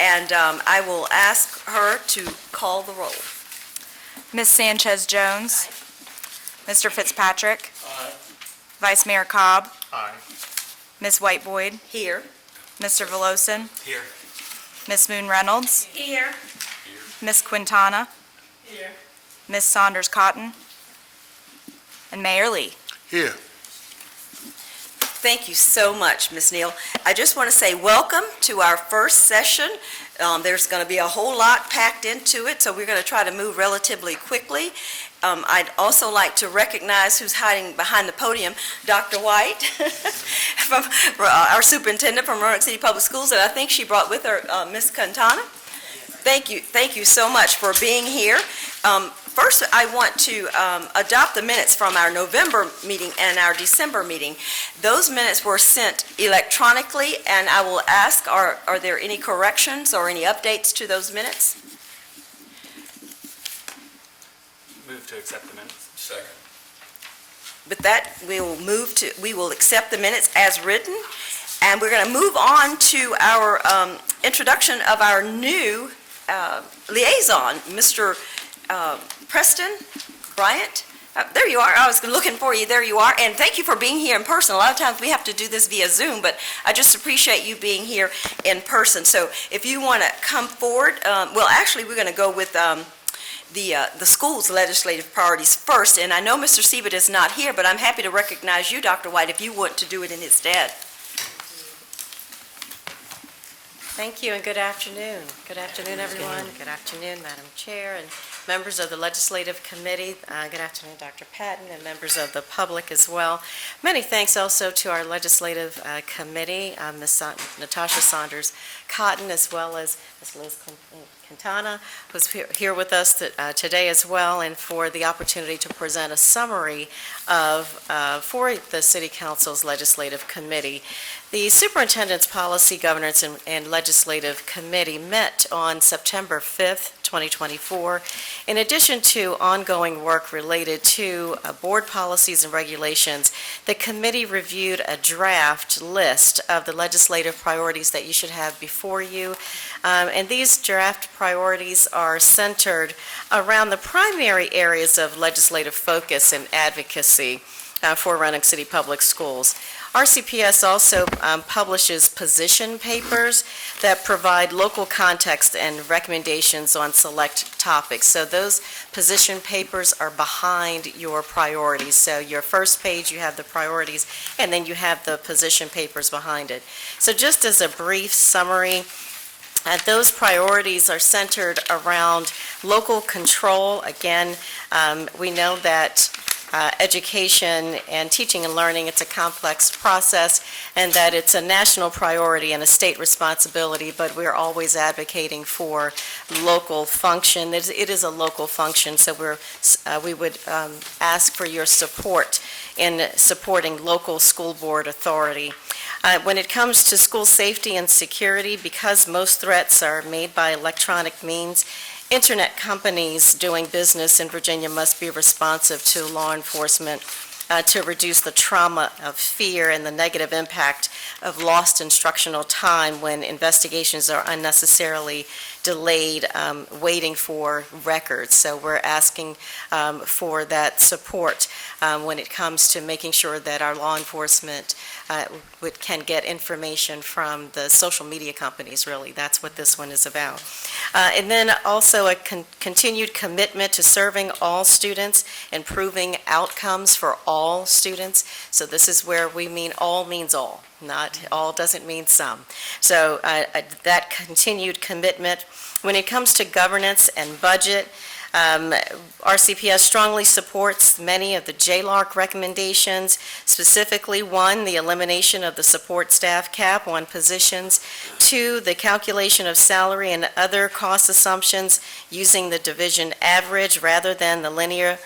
[SPEAKER 10] And I will ask her to call the roll.
[SPEAKER 18] Ms. Sanchez Jones.
[SPEAKER 10] Aye.
[SPEAKER 18] Mr. Fitzpatrick.
[SPEAKER 13] Aye.
[SPEAKER 18] Vice Mayor Cobb.
[SPEAKER 9] Aye.
[SPEAKER 18] Ms. Whiteboyd.
[SPEAKER 10] Here.
[SPEAKER 18] Mr. Velosin.
[SPEAKER 9] Here.
[SPEAKER 18] Ms. Moon Reynolds.
[SPEAKER 11] Here.
[SPEAKER 18] Ms. Quintana.
[SPEAKER 11] Here.
[SPEAKER 18] Ms. Saunders Cotton. And Mayor Lee.
[SPEAKER 7] Here.
[SPEAKER 10] Thank you so much, Ms. Neal. I just want to say welcome to our first session. There's going to be a whole lot packed into it, so we're going to try to move relatively quickly. I'd also like to recognize who's hiding behind the podium, Dr. White, from our superintendent from Roanoke City Public Schools, and I think she brought with her Ms. Quintana. Thank you so much for being here. First, I want to adopt the minutes from our November meeting and our December meeting. Those minutes were sent electronically, and I will ask, are there any corrections or any updates to those minutes?
[SPEAKER 16] move to accept the minutes.
[SPEAKER 13] Second.
[SPEAKER 10] With that, we will accept the minutes as written, and we're going to move on to our introduction of our new liaison, Mr. Preston Bryant. There you are. I was looking for you. There you are. And thank you for being here in person. A lot of times we have to do this via Zoom, but I just appreciate you being here in person. So if you want to come forward, well, actually, we're going to go with the school's legislative priorities first. And I know Mr. Siebert is not here, but I'm happy to recognize you, Dr. White, if you want to do it in his stead.
[SPEAKER 19] Thank you and good afternoon. Good afternoon, everyone. Good afternoon, Madam Chair and members of the Legislative Committee. Good afternoon, Dr. Patton, and members of the public as well. Many thanks also to our Legislative Committee, Ms. Natasha Saunders Cotton, as well as Ms. Liz Quintana, who's here with us today as well, and for the opportunity to present a summary for the City Council's Legislative Committee. The Superintendent's Policy, Governance, and Legislative Committee met on September 5th, 2024. In addition to ongoing work related to board policies and regulations, the committee reviewed a draft list of the legislative priorities that you should have before you. And these draft priorities are centered around the primary areas of legislative focus and advocacy for Roanoke City Public Schools. RCPS also publishes position papers that provide local context and recommendations on select topics. So those position papers are behind your priorities. So your first page, you have the priorities, and then you have the position papers behind it. So just as a brief summary, those priorities are centered around local control. Again, we know that education and teaching and learning, it's a complex process, and that it's a national priority and a state responsibility, but we're always advocating for local function. It is a local function, so we would ask for your support in supporting local school board authority. When it comes to school safety and security, because most threats are made by electronic means, Internet companies doing business in Virginia must be responsive to law enforcement to reduce the trauma of fear and the negative impact of lost instructional time when investigations are unnecessarily delayed waiting for records. So we're asking for that support when it comes to making sure that our law enforcement can get information from the social media companies, really. That's what this one is about. And then also a continued commitment to serving all students, improving outcomes for all students. So this is where we mean all means all. Not all doesn't mean some. So that continued commitment. When it comes to governance and budget, RCPS strongly supports many of the JLARC recommendations, specifically 1, the elimination of the support staff cap on positions, 2, the calculation of salary and other cost assumptions using the division average rather than the linear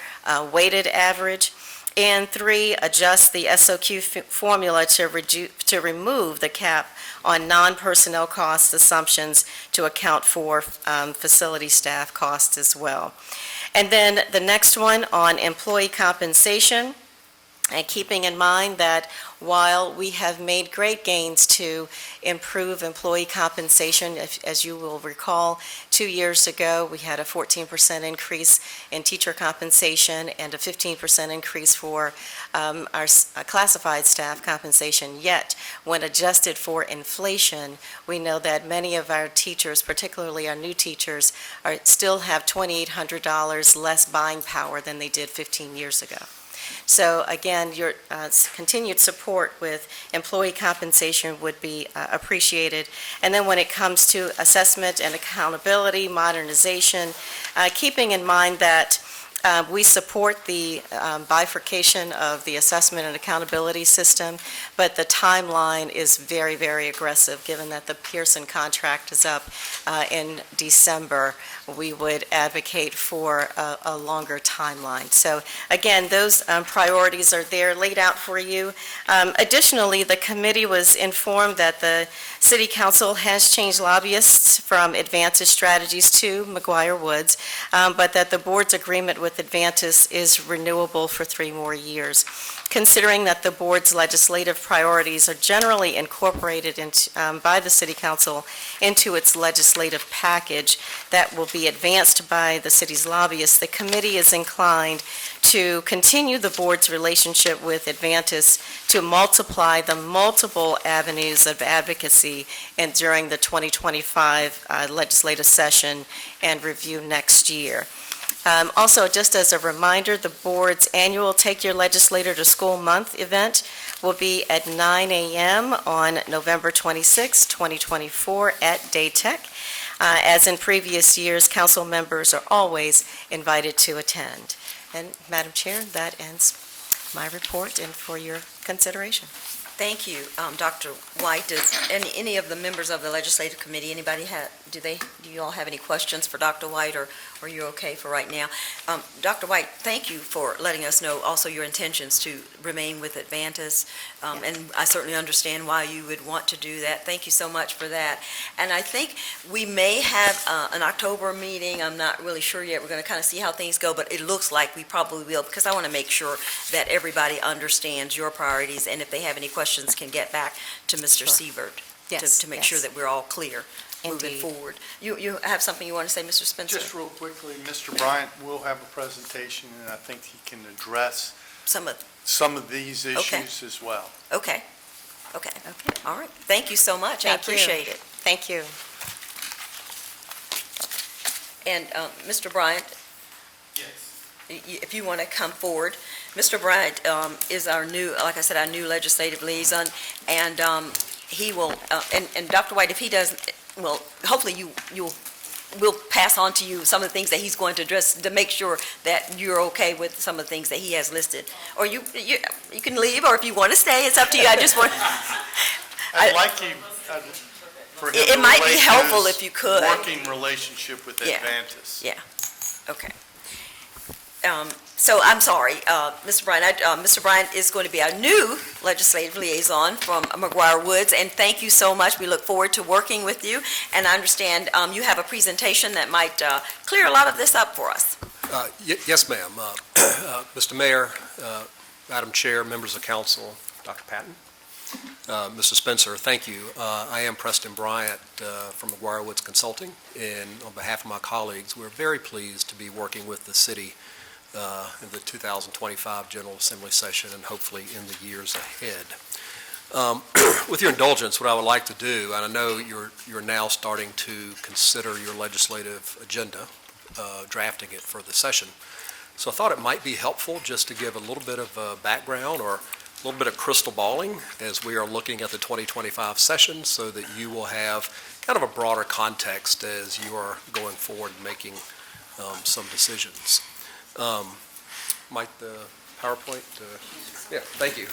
[SPEAKER 19] weighted average, and 3, adjust the SOQ formula to remove the cap on non-personnel cost assumptions to account for facility staff costs as well. And then the next one on employee compensation, and keeping in mind that while we have made great gains to improve employee compensation, as you will recall, 2 years ago we had a 14% increase in teacher compensation and a 15% increase for our classified staff compensation. Yet, when adjusted for inflation, we know that many of our teachers, particularly our new teachers, still have $2,800 less buying power than they did 15 years ago. So again, your continued support with employee compensation would be appreciated. And then when it comes to assessment and accountability, modernization, keeping in mind that we support the bifurcation of the assessment and accountability system, but the timeline is very, very aggressive given that the Pearson contract is up in December. We would advocate for a longer timeline. So again, those priorities are there laid out for you. Additionally, the committee was informed that the City Council has changed lobbyists from Advantage Strategies to McGuire Woods, but that the board's agreement with Advantage is renewable for 3 more years. Considering that the board's legislative priorities are generally incorporated by the City Council into its legislative package that will be advanced by the city's lobbyists, the committee is inclined to continue the board's relationship with Advantage to multiply the multiple avenues of advocacy and during the 2025 legislative session and review next year. Also, just as a reminder, the board's annual Take Your Legislator to School Month event will be at 9 a.m. on November 26, 2024 at Daytech. As in previous years, council members are always invited to attend. And Madam Chair, that ends my report and for your consideration.
[SPEAKER 10] Thank you, Dr. White. Does any of the members of the Legislative Committee, do you all have any questions for Dr. White, or are you okay for right now? Dr. White, thank you for letting us know also your intentions to remain with Advantis, and I certainly understand why you would want to do that. Thank you so much for that. And I think we may have an October meeting. I'm not really sure yet. We're going to kind of see how things go, but it looks like we probably will, because I want to make sure that everybody understands your priorities, and if they have any questions, can get back to Mr. Sievert to make sure that we're all clear moving forward. You have something you want to say, Mr. Spencer?
[SPEAKER 20] Just real quickly, Mr. Bryant will have a presentation, and I think he can address some of these issues as well.
[SPEAKER 10] Okay. All right. Thank you so much. I appreciate it.
[SPEAKER 19] Thank you.
[SPEAKER 10] And Mr. Bryant? Yes. If you want to come forward. Mr. Bryant is our new, like I said, our new legislative liaison, and he will, and Dr. White, if he doesn't, well, hopefully we'll pass on to you some of the things that he's going to address to make sure that you're okay with some of the things that he has listed. Or you can leave, or if you want to stay, it's up to you. I just want.
[SPEAKER 20] I'd like you. For him
[SPEAKER 10] it might be helpful if you could.
[SPEAKER 20] Working relationship with Advantis.
[SPEAKER 10] Yeah. Okay. So I'm sorry, Mr. Bryant. Mr. Bryant is going to be our new legislative liaison from McGuire Woods, and thank you so much. We look forward to working with you, and I understand you have a presentation that might clear a lot of this up for us.
[SPEAKER 21] Yes, ma'am. Mr. Mayor, Madam Chair, members of council, Dr. Patton, Mr. Spencer, thank you. I am Preston Bryant from McGuire Woods Consulting, and on behalf of my colleagues, we're very pleased to be working with the city in the 2025 General Assembly session and hopefully in the years ahead. With your indulgence, what I would like to do, and I know you're now starting to consider your legislative agenda, drafting it for the session. So I thought it might be helpful just to give a little bit of background or a little bit of crystal balling as we are looking at the 2025 session, so that you will have kind of a broader context as you are going forward making some decisions. Might the PowerPoint, yeah, thank you.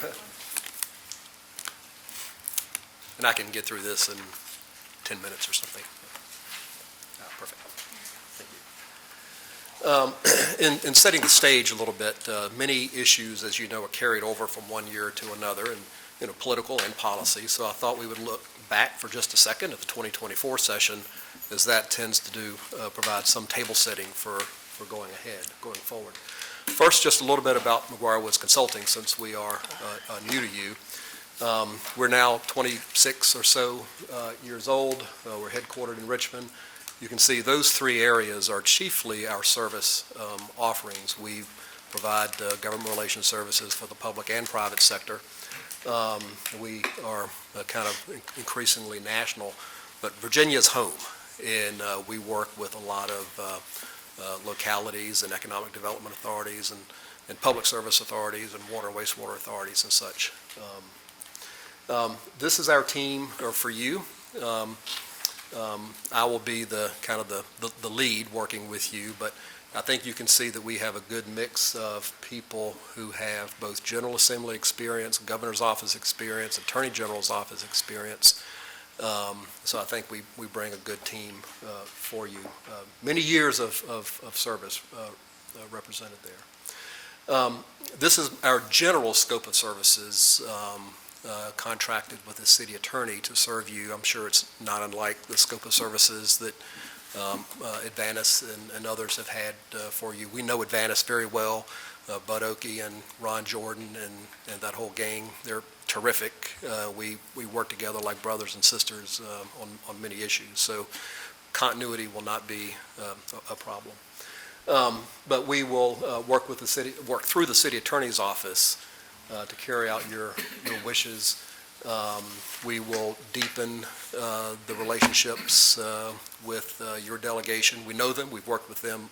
[SPEAKER 21] And I can get through this in 10 minutes or something. Perfect. Thank you. In setting the stage a little bit, many issues, as you know, are carried over from one year to another, and political and policy. So I thought we would look back for just a second at the 2024 session, as that tends to provide some table setting for going ahead, going forward. First, just a little bit about McGuire Woods Consulting, since we are new to you. We're now 26 or so years old. We're headquartered in Richmond. You can see those three areas are chiefly our service offerings. We provide government relations services for the public and private sector. We are kind of increasingly national, but Virginia's home, and we work with a lot of localities and economic development authorities and public service authorities and water and wastewater authorities and such. This is our team for you. I will be the kind of the lead working with you, but I think you can see that we have a good mix of people who have both General Assembly experience, Governor's Office experience, Attorney General's Office experience. So I think we bring a good team for you. Many years of service represented there. This is our general scope of services, contracted with the city attorney to serve you. I'm sure it's not unlike the scope of services that Advantis and others have had for you. We know Advantis very well. Bud Oakey and Ron Jordan and that whole gang, they're terrific. We work together like brothers and sisters on many issues, so continuity will not be a problem. But we will work through the city attorney's office to carry out your wishes. We will deepen the relationships with your delegation. We know them. We've worked with them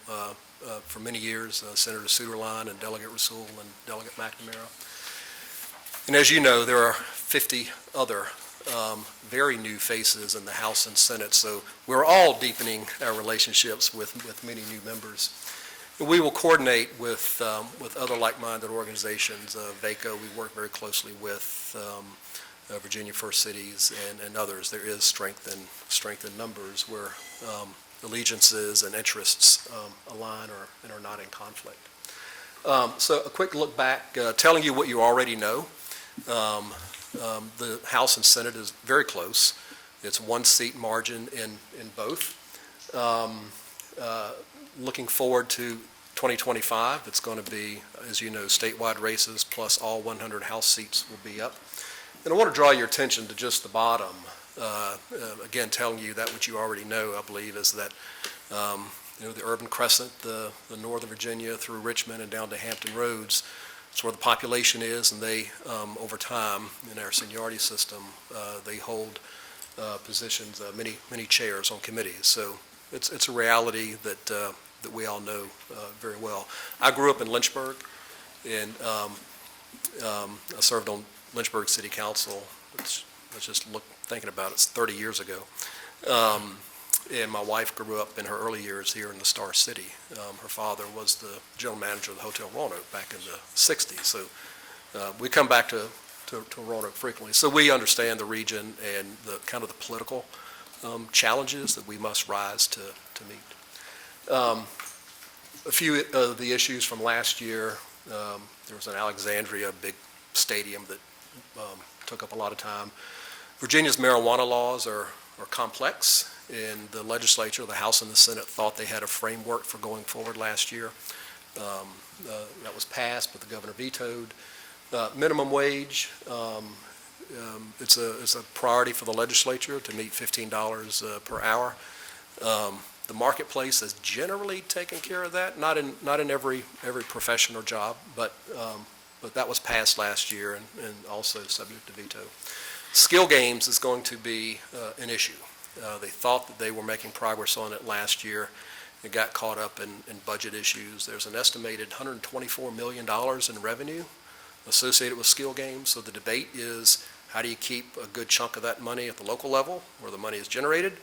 [SPEAKER 21] for many years, Senator Suderline and Delegate Rasul and Delegate McNamara. And as you know, there are 50 other very new faces in the House and Senate, so we're all deepening our relationships with many new members. And we will coordinate with other like-minded organizations. VACO, we work very closely with Virginia First Cities and others. There is strength in numbers where allegiances and interests align and are not in conflict. So a quick look back, telling you what you already know. The House and Senate is very close. It's one seat margin in both. Looking forward to 2025, it's going to be, as you know, statewide races plus all 100 House seats will be up. And I want to draw your attention to just the bottom. Again, telling you that what you already know, I believe, is that the urban crescent, the northern Virginia through Richmond and down to Hampton Roads, it's where the population is, and they, over time, in our seniority system, they hold positions, many chairs on committees. So it's a reality that we all know very well. I grew up in Lynchburg, and I served on Lynchburg City Council. Let's just thinking about it, it's 30 years ago. And my wife grew up in her early years here in the Star City. Her father was the general manager of the Hotel Roanoke back in the 60s. So we come back to Roanoke frequently. So we understand the region and the kind of the political challenges that we must rise to meet. A few of the issues from last year, there was an Alexandria big stadium that took up a lot of time. Virginia's marijuana laws are complex, and the legislature, the House and the Senate, thought they had a framework for going forward last year. That was passed, but the governor vetoed. Minimum wage, it's a priority for the legislature to meet $15 per hour. The marketplace has generally taken care of that, not in every profession or job, but that was passed last year and also subject to veto. Skill games is going to be an issue. They thought that they were making progress on it last year. It got caught up in budget issues. There's an estimated $124 million in revenue associated with skill games. So the debate is, how do you keep a good chunk of that money at the local level where the money is generated?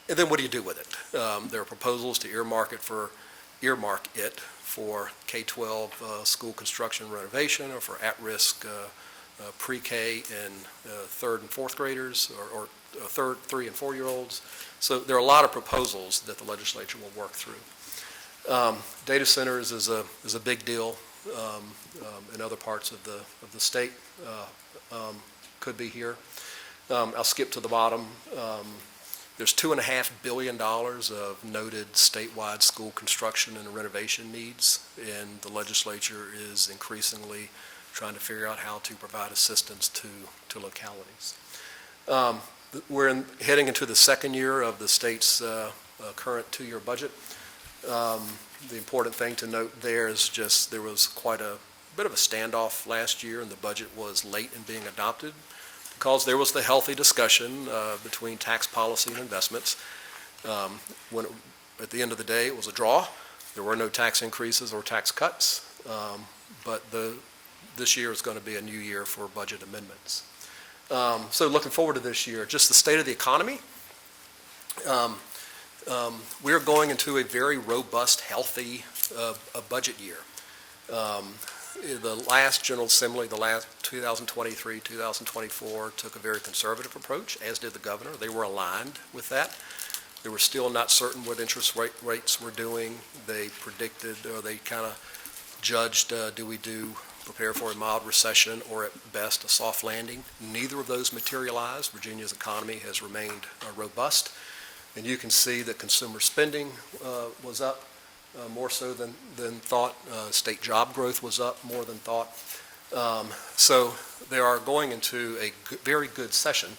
[SPEAKER 21] And then what do you do with it? There are proposals to earmark it for K-12 school construction renovation or for at-risk pre-K and third and fourth graders or 3 and 4 year olds. So there are a lot of proposals that the legislature will work through. Data centers is a big deal in other parts of the state. Could be here. I'll skip to the bottom. There's $2.5 billion of noted statewide school construction and renovation needs, and the legislature is increasingly trying to figure out how to provide assistance to localities. We're heading into the second year of the state's current 2-year budget. The important thing to note there is just there was quite a bit of a standoff last year, and the budget was late in being adopted because there was the healthy discussion between tax policy and investments. At the end of the day, it was a draw. There were no tax increases or tax cuts, but this year is going to be a new year for budget amendments. So looking forward to this year, just the state of the economy. We're going into a very robust, healthy budget year. The last General Assembly, the last 2023, 2024, took a very conservative approach, as did the governor. They were aligned with that. They were still not certain what interest rates were doing. They predicted, or they kind of judged, do we prepare for a mild recession or at best a soft landing? Neither of those materialized. Virginia's economy has remained robust. And you can see that consumer spending was up more so than thought. State job growth was up more than thought. So they are going into a very good session.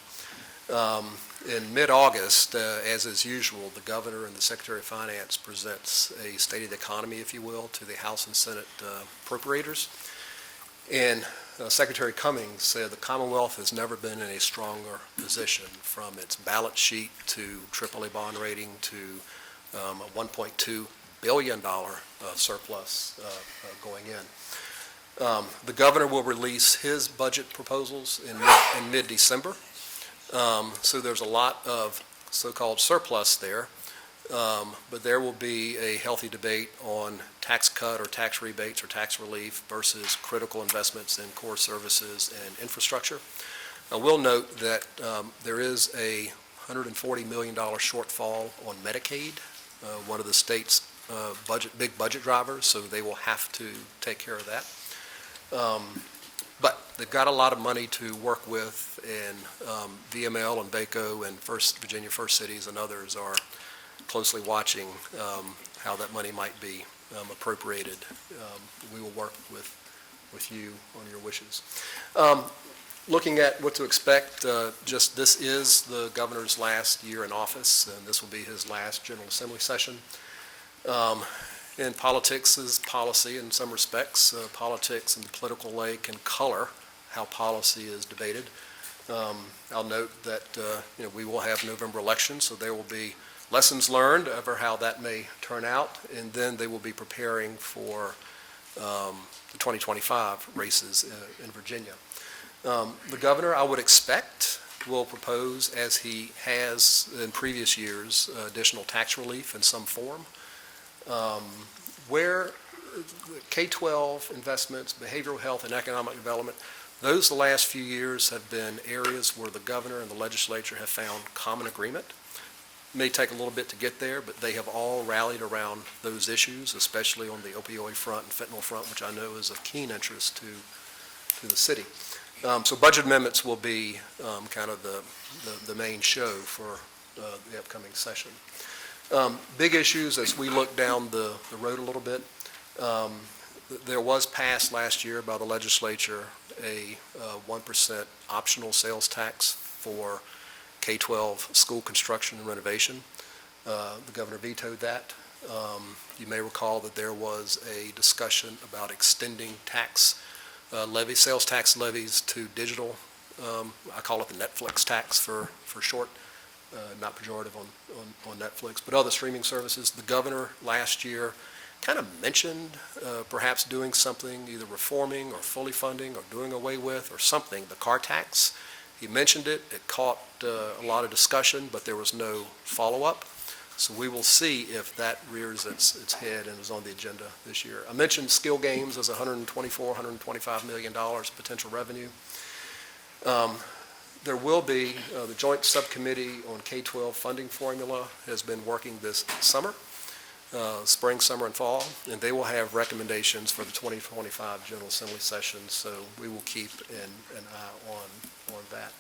[SPEAKER 21] In mid-August, as is usual, the governor and the Secretary of Finance presents a state of the economy, if you will, to the House and Senate appropriators. And Secretary Cummings said the Commonwealth has never been in a stronger position, from its balance sheet to AAA bond rating to a $1.2 billion surplus going in. The governor will release his budget proposals in mid-December. So there's a lot of so-called surplus there, but there will be a healthy debate on tax cut or tax rebates or tax relief versus critical investments in core services and infrastructure. I will note that there is a $140 million shortfall on Medicaid, one of the state's big budget drivers, so they will have to take care of that. But they've got a lot of money to work with, and VML and BACO and Virginia First Cities and others are closely watching how that money might be appropriated. We will work with you on your wishes. Looking at what to expect, just this is the governor's last year in office, and this will be his last General Assembly session. And politics is policy in some respects. Politics and the political lay can color how policy is debated. I'll note that we will have November elections, so there will be lessons learned over how that may turn out, and then they will be preparing for the 2025 races in Virginia. The governor, I would expect, will propose, as he has in previous years, additional tax relief in some form. Where K-12 investments, behavioral health, and economic development, those the last few years have been areas where the governor and the legislature have found common agreement. It may take a little bit to get there, but they have all rallied around those issues, especially on the opioid front and fentanyl front, which I know is of keen interest to the city. So budget amendments will be kind of the main show for the upcoming session. Big issues as we look down the road a little bit. There was passed last year by the legislature a 1% optional sales tax for K-12 school construction and renovation. The governor vetoed that. You may recall that there was a discussion about extending sales tax levies to digital. I call it the Netflix tax for short. Not pejorative on Netflix, but other streaming services. The governor last year kind of mentioned perhaps doing something, either reforming or fully funding or doing away with or something, the car tax. He mentioned it. It caught a lot of discussion, but there was no follow-up. So we will see if that rears its head and is on the agenda this year. I mentioned skill games as $125 million potential revenue. There will be, the Joint Subcommittee on K-12 funding formula has been working this summer, spring, summer, and fall, and they will have recommendations for the 2025 General Assembly session, so we will keep an eye on that.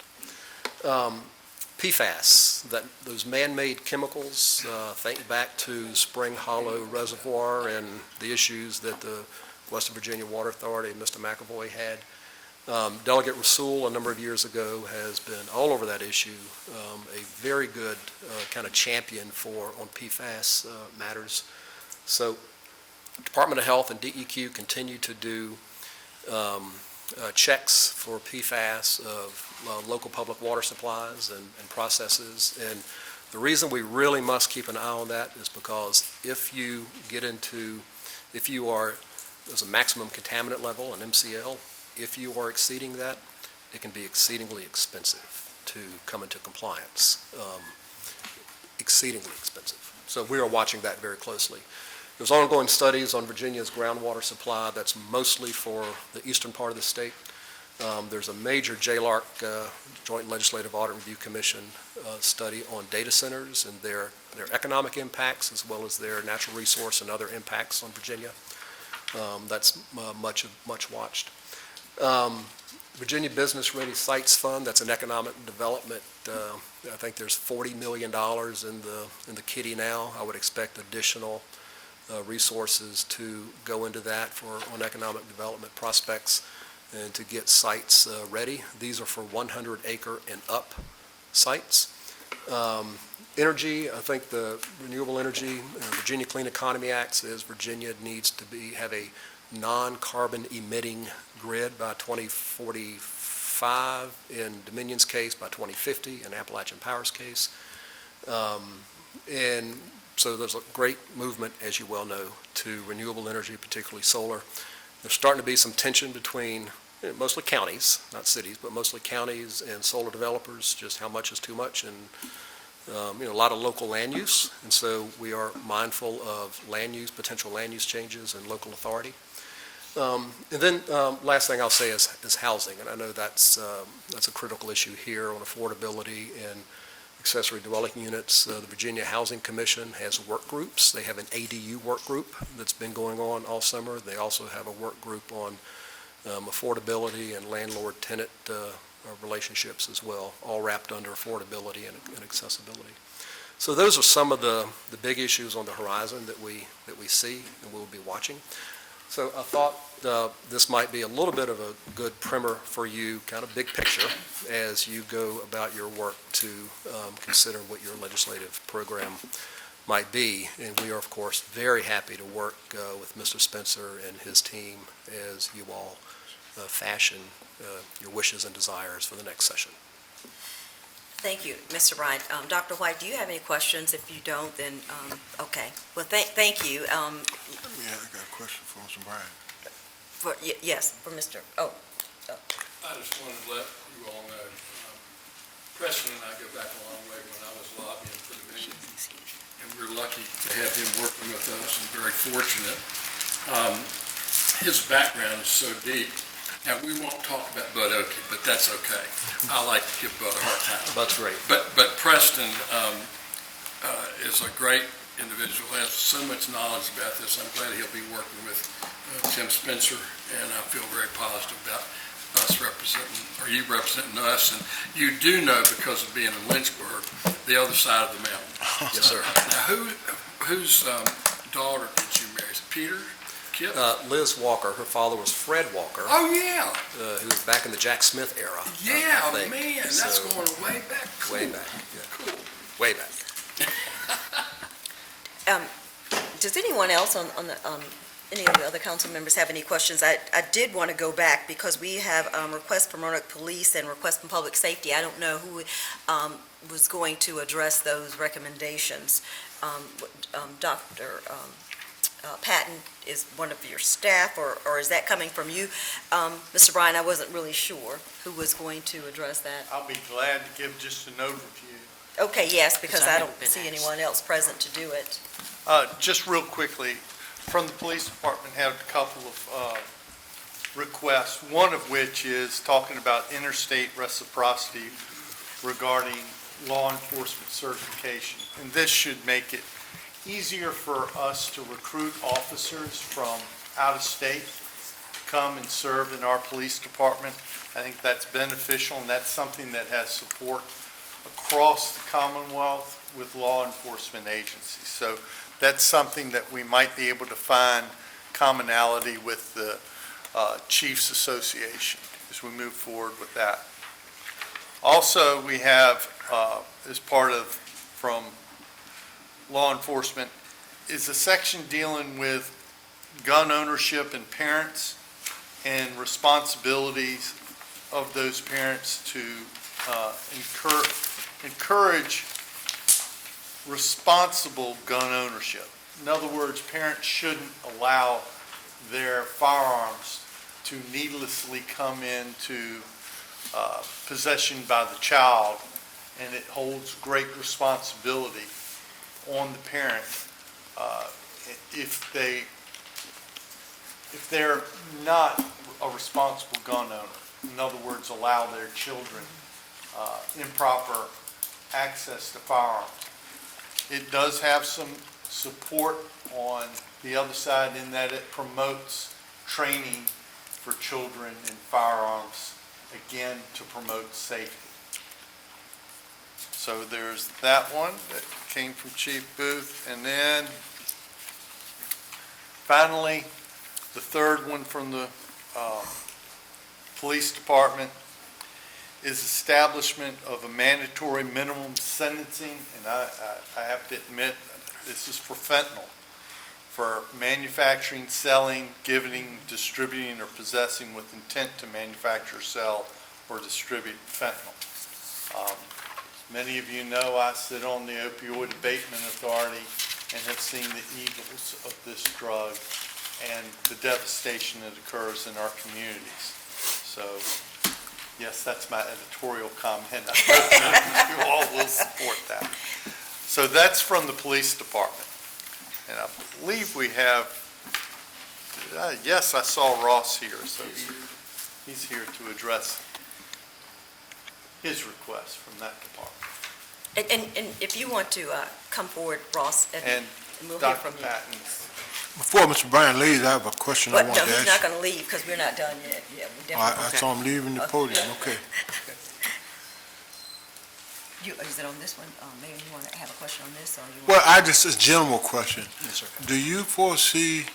[SPEAKER 21] PFAS, those man-made chemicals, think back to Spring Hollow Reservoir and the issues that the Western Virginia Water Authority and Mr. McAvoy had. Delegate Rasul, a number of years ago, has been all over that issue, a very good kind of champion on PFAS matters. So Department of Health and DEQ continue to do checks for PFAS of local public water supplies and processes. And the reason we really must keep an eye on that is because if you are, there's a maximum contaminant level, an MCL, if you are exceeding that, it can be exceedingly expensive to come into compliance, exceedingly expensive. So we are watching that very closely. There's ongoing studies on Virginia's groundwater supply that's mostly for the eastern part of the state. There's a major JLARC, Joint Legislative Audit Review Commission study on data centers and their economic impacts as well as their natural resource and other impacts on Virginia. That's much watched. Virginia Business Ready Sites Fund, that's an economic development. I think there's $40 million in the kitty now. I would expect additional resources to go into that on economic development prospects and to get sites ready. These are for 100-acre and up sites. Energy, I think the renewable energy, Virginia Clean Economy Act says Virginia needs to have a non-carbon emitting grid by 2045, in Dominion's case by 2050, in Appalachian Power's case. And so there's a great movement, as you well know, to renewable energy, particularly solar. There's starting to be some tension between mostly counties, not cities, but mostly counties and solar developers, just how much is too much, and a lot of local land use. And so we are mindful of land use, potential land use changes and local authority. And then last thing I'll say is housing, and I know that's a critical issue here on affordability and accessory dwelling units. The Virginia Housing Commission has work groups. They have an ADU work group that's been going on all summer. They also have a work group on affordability and landlord-tenant relationships as well, all wrapped under affordability and accessibility. So those are some of the big issues on the horizon that we see and we'll be watching. So I thought this might be a little bit of a good primer for you, kind of big picture, as you go about your work to consider what your legislative program might be. And we are, of course, very happy to work with Mr. Spencer and his team as you all fashion your wishes and desires for the next session.
[SPEAKER 10] Thank you, Mr. Bryant. Dr. White, do you have any questions? If you don't, then, okay. Well, thank you.
[SPEAKER 7] Yeah, I got a question for Mr. Bryant.
[SPEAKER 10] Yes, for Mr.
[SPEAKER 13] I just wanted to let you all know, Preston and I go back a long way when I was lobbying for the Dominion, and we're lucky to have him working with us and very fortunate. His background is so deep. Now, we won't talk about Bud Oakey, but that's okay. I like to give Bud a hard time.
[SPEAKER 21] That's great.
[SPEAKER 13] But Preston is a great individual, has so much knowledge about this. I'm glad he'll be working with Tim Spencer, and I feel very positive about us representing, or you representing us. And you do know, because of being in Lynchburg, the other side of the mountain.
[SPEAKER 21] Yes, sir.
[SPEAKER 13] Now, whose daughter did you marry? Is it Peter?
[SPEAKER 21] Liz Walker, her father was Fred Walker.
[SPEAKER 13] Oh, yeah.
[SPEAKER 21] Who was back in the Jack Smith era.
[SPEAKER 13] Yeah,
[SPEAKER 21] I think.
[SPEAKER 13] Man, that's going way back. Cool.
[SPEAKER 21] Way back, yeah.
[SPEAKER 13] Cool.
[SPEAKER 21] Way back.
[SPEAKER 10] Does anyone else on any of the other council members have any questions? I did want to go back because we have requests from Roanoke Police and requests from Public Safety. I don't know who was going to address those recommendations. Dr. Patton is one of your staff, or is that coming from you? Mr. Bryan, I wasn't really sure who was going to address that.
[SPEAKER 20] I'll be glad to give just an overview.
[SPEAKER 10] Okay, yes, because I don't see anyone else present to do it.
[SPEAKER 20] Just real quickly, from the police department, had a couple of requests, one of which is talking about interstate reciprocity regarding law enforcement certification. And this should make it easier for us to recruit officers from out of state to come and serve in our police department. I think that's beneficial, and that's something that has support across the Commonwealth with law enforcement agencies. So that's something that we might be able to find commonality with the Chiefs Association as we move forward with that. Also, we have, as part of, from law enforcement, is a section dealing with gun ownership and parents and responsibilities of those parents to encourage responsible gun ownership. In other words, parents shouldn't allow their firearms to needlessly come into possession by the child, and it holds great responsibility on the parent if they're not a responsible gun owner. In other words, allow their children improper access to firearms. It does have some support on the other side in that it promotes training for children in firearms, again, to promote safety. So there's that one that came from Chief Booth. And then finally, the third one from the police department is establishment of a mandatory minimum sentencing, and I have to admit, this is for fentanyl for manufacturing, selling, giving, distributing, or possessing with intent to manufacture, sell, or distribute fentanyl. Many of you know I sit on the Opioid Abatement Authority and have seen the evils of this drug and the devastation that occurs in our communities. So, yes, that's my editorial comment. I hope you all will support that. So that's from the police department. And I believe we have, yes, I saw Ross here, so he's here to address his request from that department.
[SPEAKER 10] And if you want to come forward, Ross, and we'll hear
[SPEAKER 20] Dr.
[SPEAKER 10] from you.
[SPEAKER 20] Patton.
[SPEAKER 7] Before Mr. Bryan leaves, I have a question I
[SPEAKER 10] But
[SPEAKER 7] want
[SPEAKER 10] no,
[SPEAKER 7] to
[SPEAKER 10] he's
[SPEAKER 7] ask.
[SPEAKER 10] not going to leave because we're not done yet. Yeah, we
[SPEAKER 7] I
[SPEAKER 10] definitely.
[SPEAKER 7] saw him leaving the podium, okay.
[SPEAKER 10] Is it on this one? Mayor, you want to have a question on this, or you want?
[SPEAKER 7] Well, I just, a general question.
[SPEAKER 21] Yes, sir.
[SPEAKER 7] Do you foresee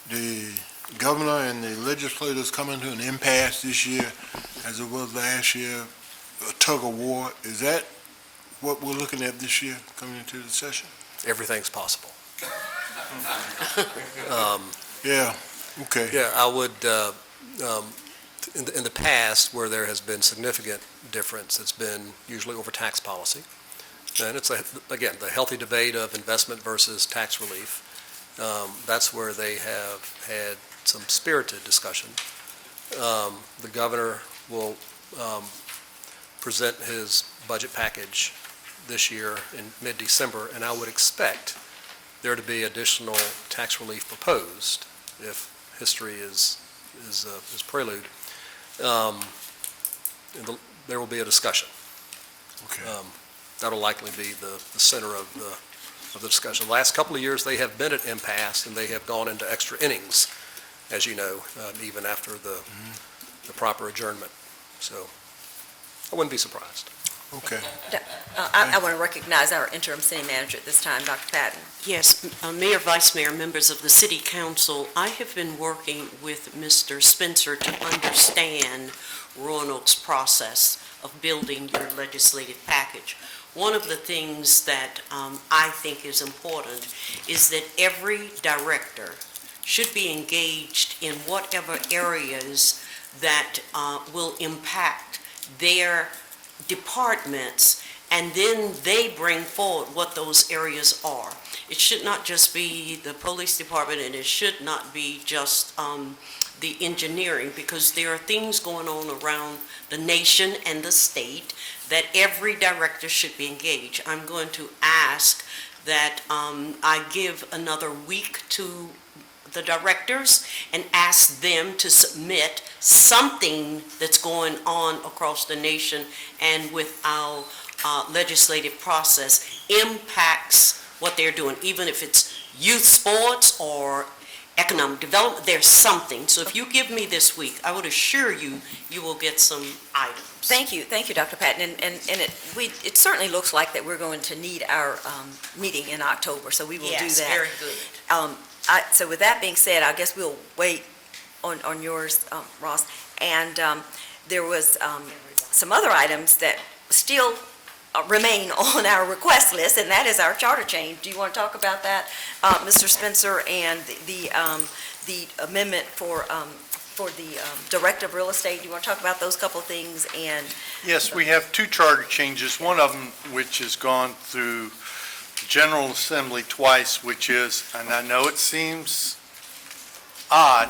[SPEAKER 7] the governor and the legislators coming to an impasse this year, as it was last year, a tug of war? Is that what we're looking at this year, coming into the session?
[SPEAKER 21] Everything's possible.
[SPEAKER 7] Yeah, okay.
[SPEAKER 21] Yeah, I would, in the past, where there has been significant difference, it's been usually over tax policy. And it's, again, the healthy debate of investment versus tax relief. That's where they have had some spirited discussion. The governor will present his budget package this year in mid-December, and I would expect there to be additional tax relief proposed, if history is prelude. There will be a discussion.
[SPEAKER 7] Okay.
[SPEAKER 21] That'll likely be the center of the discussion. The last couple of years, they have been at impasse, and they have gone into extra innings, as you know, even after the proper adjournment. So I wouldn't be surprised.
[SPEAKER 7] Okay.
[SPEAKER 10] I want to recognize our interim city manager at this time, Dr. Patton.
[SPEAKER 1] Yes, Mayor, Vice Mayor, members of the City Council, I have been working with Mr. Spencer to understand Roanoke's process of building your legislative package. One of the things that I think is important is that every director should be engaged in whatever areas that will impact their departments, and then they bring forward what those areas are. It should not just be the police department, and it should not be just the engineering, because there are things going on around the nation and the state that every director should be engaged. I'm going to ask that I give another week to the directors and ask them to submit something that's going on across the nation and with our legislative process impacts what they're doing, even if it's youth sports or economic development, there's something. So if you give me this week, I would assure you, you will get some items.
[SPEAKER 10] Thank you, Dr. Patton. And it certainly looks like that we're going to need our meeting in October, so we will do that.
[SPEAKER 1] Yes, very good.
[SPEAKER 10] So with that being said, I guess we'll wait on yours, Ross. And there was some other items that still remain on our request list, and that is our charter change. Do you want to talk about that, Mr. Spencer, and the amendment for the Director of Real Estate? Do you want to talk about those couple of things? And
[SPEAKER 20] Yes, we have two charter changes, one of them which has gone through the General Assembly twice, which is, and I know it seems odd,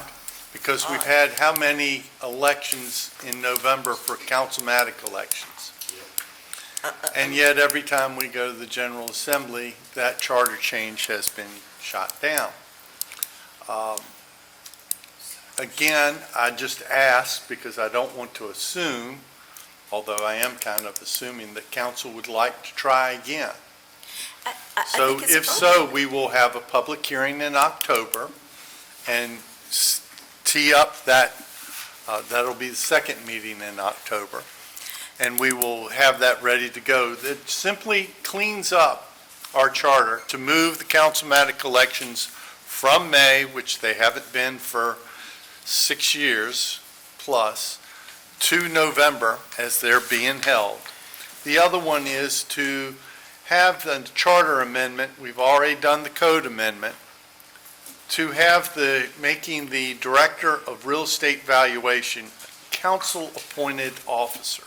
[SPEAKER 20] because we've had how many elections in November for councilmatic elections? And yet, every time we go to the General Assembly, that charter change has been shot down. Again, I just ask, because I don't want to assume, although I am kind of assuming, that council would like to try again. So if so, we will have a public hearing in October and tee up that, that'll be the second meeting in October. And we will have that ready to go. That simply cleans up our charter to move the councilmatic elections from May, which they haven't been for 6 years plus, to November as they're being held. The other one is to have the charter amendment. We've already done the code amendment. to have making the Director of Real Estate Valuation council-appointed officer.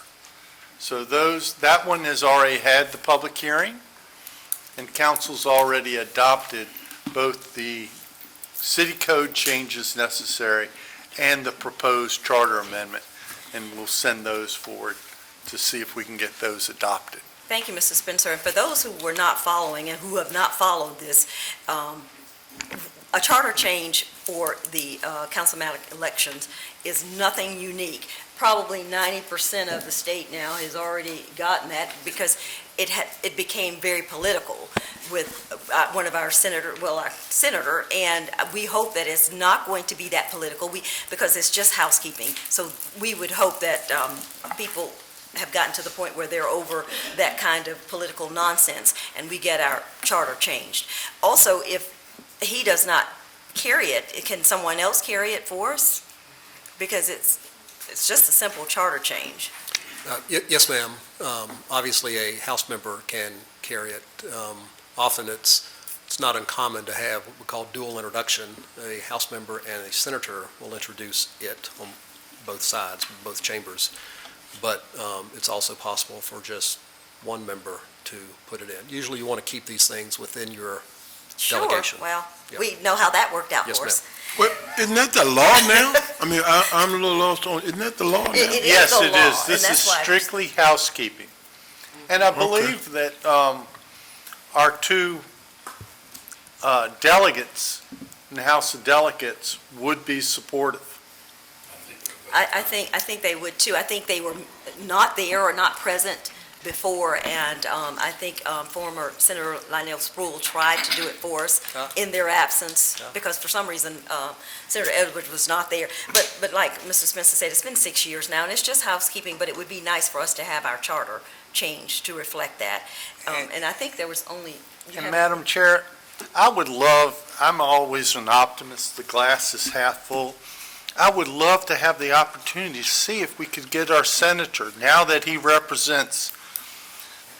[SPEAKER 20] So that one has already had the public hearing, and council's already adopted both the city code changes necessary and the proposed charter amendment, and we'll send those forward to see if we can get those adopted.
[SPEAKER 10] Thank you, Mr. Spencer. And for those who were not following and who have not followed this, a charter change for the councilman elections is nothing unique. Probably 90% of the state now has already gotten that because it became very political with one of our senator, and we hope that it's not going to be that political because it's just housekeeping. So we would hope that people have gotten to the point where they're over that kind of political nonsense and we get our charter changed. Also, if he does not carry it, can someone else carry it for us? Because it's just a simple charter change.
[SPEAKER 21] Yes, ma'am. Obviously, a House member can carry it. Often it's not uncommon to have what we call dual introduction. A House member and a senator will introduce it on both sides, both chambers. But it's also possible for just one member to put it in. Usually you want to keep these things within your delegation.
[SPEAKER 10] Sure, well,
[SPEAKER 21] Yeah.
[SPEAKER 10] we know how that worked out
[SPEAKER 21] Yes,
[SPEAKER 10] for us.
[SPEAKER 7] Well, isn't that the law now? I mean, I'm a little lost on, isn't that the law now?
[SPEAKER 10] It
[SPEAKER 20] Yes,
[SPEAKER 10] is the
[SPEAKER 20] it
[SPEAKER 10] law,
[SPEAKER 20] is. This
[SPEAKER 10] and
[SPEAKER 20] is
[SPEAKER 10] that's why-
[SPEAKER 20] strictly housekeeping. And I believe that our two delegates in the House of Delegates would be supportive.
[SPEAKER 10] I think they would too. I think they were not there or not present before, and I think former Senator Lionel Spruill tried to do it for us in their absence, because for some reason Senator Edwards was not there. But like Mr. Spencer said, it's been 6 years now, and it's just housekeeping, but it would be nice for us to have our charter changed to reflect that. And I think there was only...
[SPEAKER 20] And Madam Chair, I'm always an optimist, the glass is half full. I would love to have the opportunity to see if we could get our senator, now that he represents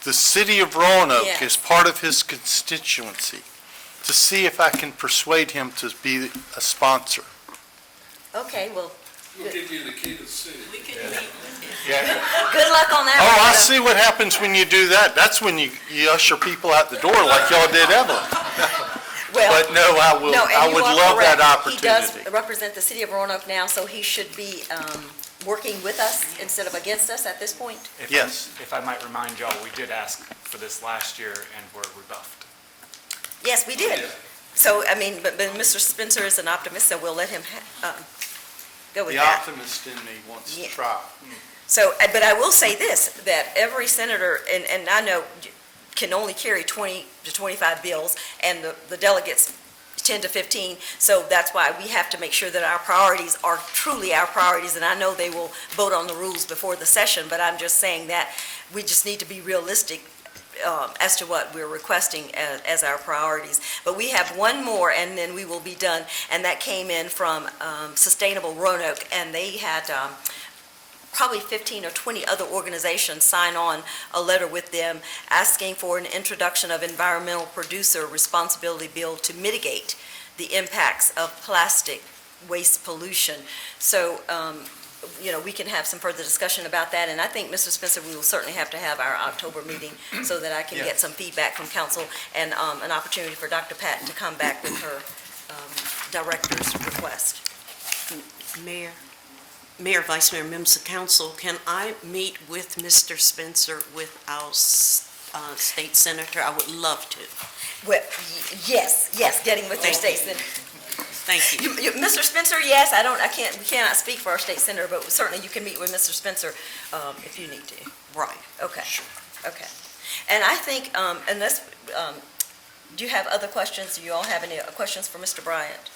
[SPEAKER 20] the city of Roanoke as part of his constituency, to see if I can persuade him to be a sponsor.
[SPEAKER 10] Okay, well...
[SPEAKER 13] We'll give you the key to the city.
[SPEAKER 10] Good luck on that
[SPEAKER 20] Oh,
[SPEAKER 10] one.
[SPEAKER 20] I see what happens when you do that. That's when you usher people out the door like y'all did Evelyn.
[SPEAKER 10] Well,
[SPEAKER 20] But no, I would love that opportunity.
[SPEAKER 10] He does represent the city of Roanoke now, so he should be working with us instead of against us at this point?
[SPEAKER 20] Yes.
[SPEAKER 16] If I might remind y'all, we did ask for this last year and were rebuffed.
[SPEAKER 10] Yes, we did. So, I mean, but Mr. Spencer is an optimist, so we'll let him go with
[SPEAKER 20] The
[SPEAKER 10] that.
[SPEAKER 20] optimist in me wants to try.
[SPEAKER 10] So, but I will say this, that every senator, and I know can only carry 20 to 25 bills, and the delegates 10 to 15, so that's why we have to make sure that our priorities are truly our priorities, and I know they will vote on the rules before the session, but I'm just saying that we just need to be realistic as to what we're requesting as our priorities. But we have one more, and then we will be done, and that came in from Sustainable Roanoke, and they had probably 15 or 20 other organizations sign on a letter with them asking for an introduction of environmental producer responsibility bill to mitigate the impacts of plastic waste pollution. So, we can have some further discussion about that, and I think, Mr. Spencer, we will certainly have to have our October meeting so that I can get some feedback from council and an opportunity for Dr. Patton to come back with her director's request.
[SPEAKER 1] Mayor, Vice Mayor, members of council, can I meet with Mr. Spencer with our state senator? I would love to.
[SPEAKER 10] Well, yes, getting with your state senator.
[SPEAKER 1] Thank you.
[SPEAKER 10] Mr. Spencer, yes, we cannot speak for our state senator, but certainly you can meet with Mr. Spencer if you need to.
[SPEAKER 1] Right.
[SPEAKER 10] Okay. Sure. Okay. And I think, unless, do you have other questions? Do you all have any questions for Mr. Bryant?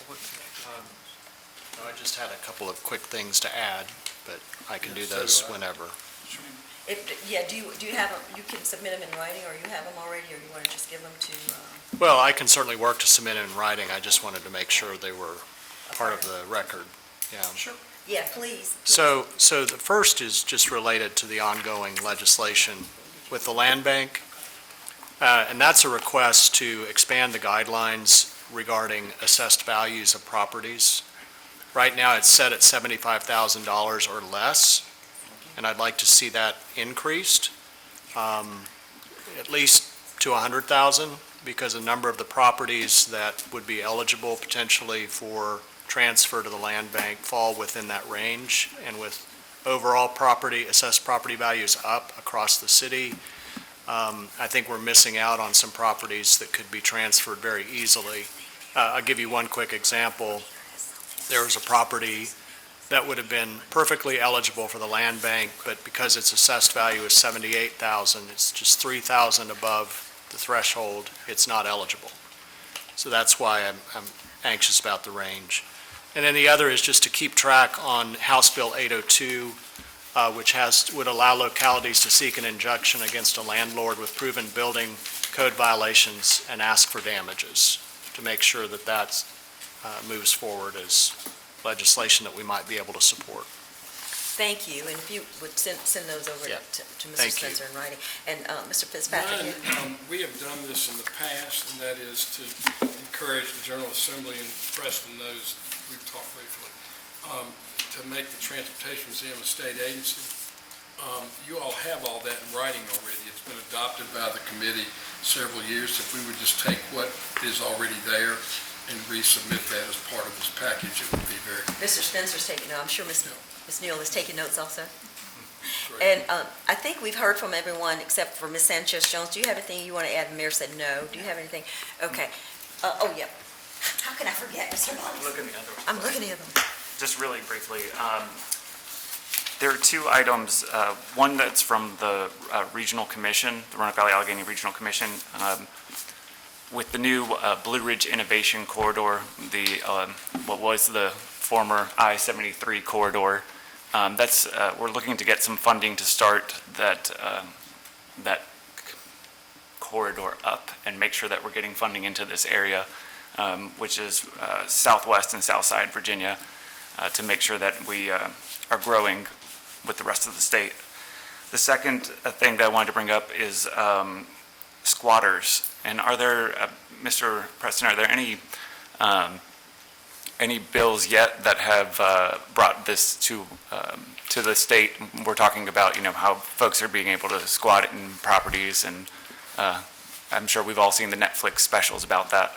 [SPEAKER 9] I just had a couple of quick things to add, but I can do those whenever.
[SPEAKER 10] Do you have them, you can submit them in writing, or you have them already, or you want to just give them to?
[SPEAKER 9] Well, I can certainly work to submit it in writing. I just wanted to make sure they were part of the record. Yeah.
[SPEAKER 10] Sure. Yeah, please.
[SPEAKER 9] So the first is just related to the ongoing legislation with the land bank. And that's a request to expand the guidelines regarding assessed values of properties. Right now, it's set at $75,000 or less, and I'd like to see that increased, at least to $100,000, because a number of the properties that would be eligible potentially for transfer to the land bank fall within that range, and with overall assessed property values up across the city, I think we're missing out on some properties that could be transferred very easily. I'll give you one quick example. There was a property that would have been perfectly eligible for the land bank, but because its assessed value is $78,000, it's just $3,000 above the threshold, it's not eligible. So that's why I'm anxious about the range. And then the other is just to keep track on House Bill 802, which would allow localities to seek an injunction against a landlord with proven building code violations and ask for damages, to make sure that that moves forward as legislation that we might be able to support.
[SPEAKER 10] Thank you, and if you would send those over
[SPEAKER 9] Yeah.
[SPEAKER 10] to Mr.
[SPEAKER 9] Thank you.
[SPEAKER 10] Spencer in writing. And Mr. Fitzpatrick?
[SPEAKER 13] We have done this in the past, and that is to encourage the General Assembly, and Preston knows, we've talked briefly, to make the Transportation Museum a state agency. You all have all that in writing already. It's been adopted by the committee several years. If we would just take what is already there and resubmit that as part of this package, it would be very...
[SPEAKER 10] Mr. Spencer's taking notes. I'm sure Ms. Neal is taking notes also.
[SPEAKER 13] great.
[SPEAKER 10] And I think we've heard from everyone except for Ms. Sanchez-Jones. Do you have anything you want to add? The mayor said no. Do you have anything? Okay. Oh, yeah. How can I forget, Mr. Mullins?
[SPEAKER 16] Look at the other one.
[SPEAKER 10] I'm looking at them.
[SPEAKER 16] Just really briefly, there are two items. One that's from the Regional Commission, the Roanoke Valley Allegheny Regional Commission, with the new Blue Ridge Innovation Corridor, what was the former I-73 corridor. We're looking to get some funding to start that corridor up and make sure that we're getting funding into this area, which is southwest and south side Virginia, to make sure that we are growing with the rest of the state. The second thing that I wanted to bring up is squatters. And are there, Mr. Preston, are there any bills yet that have brought this to the state? We're talking about, how folks are being able to squat in properties, and I'm sure we've all seen the Netflix specials about that.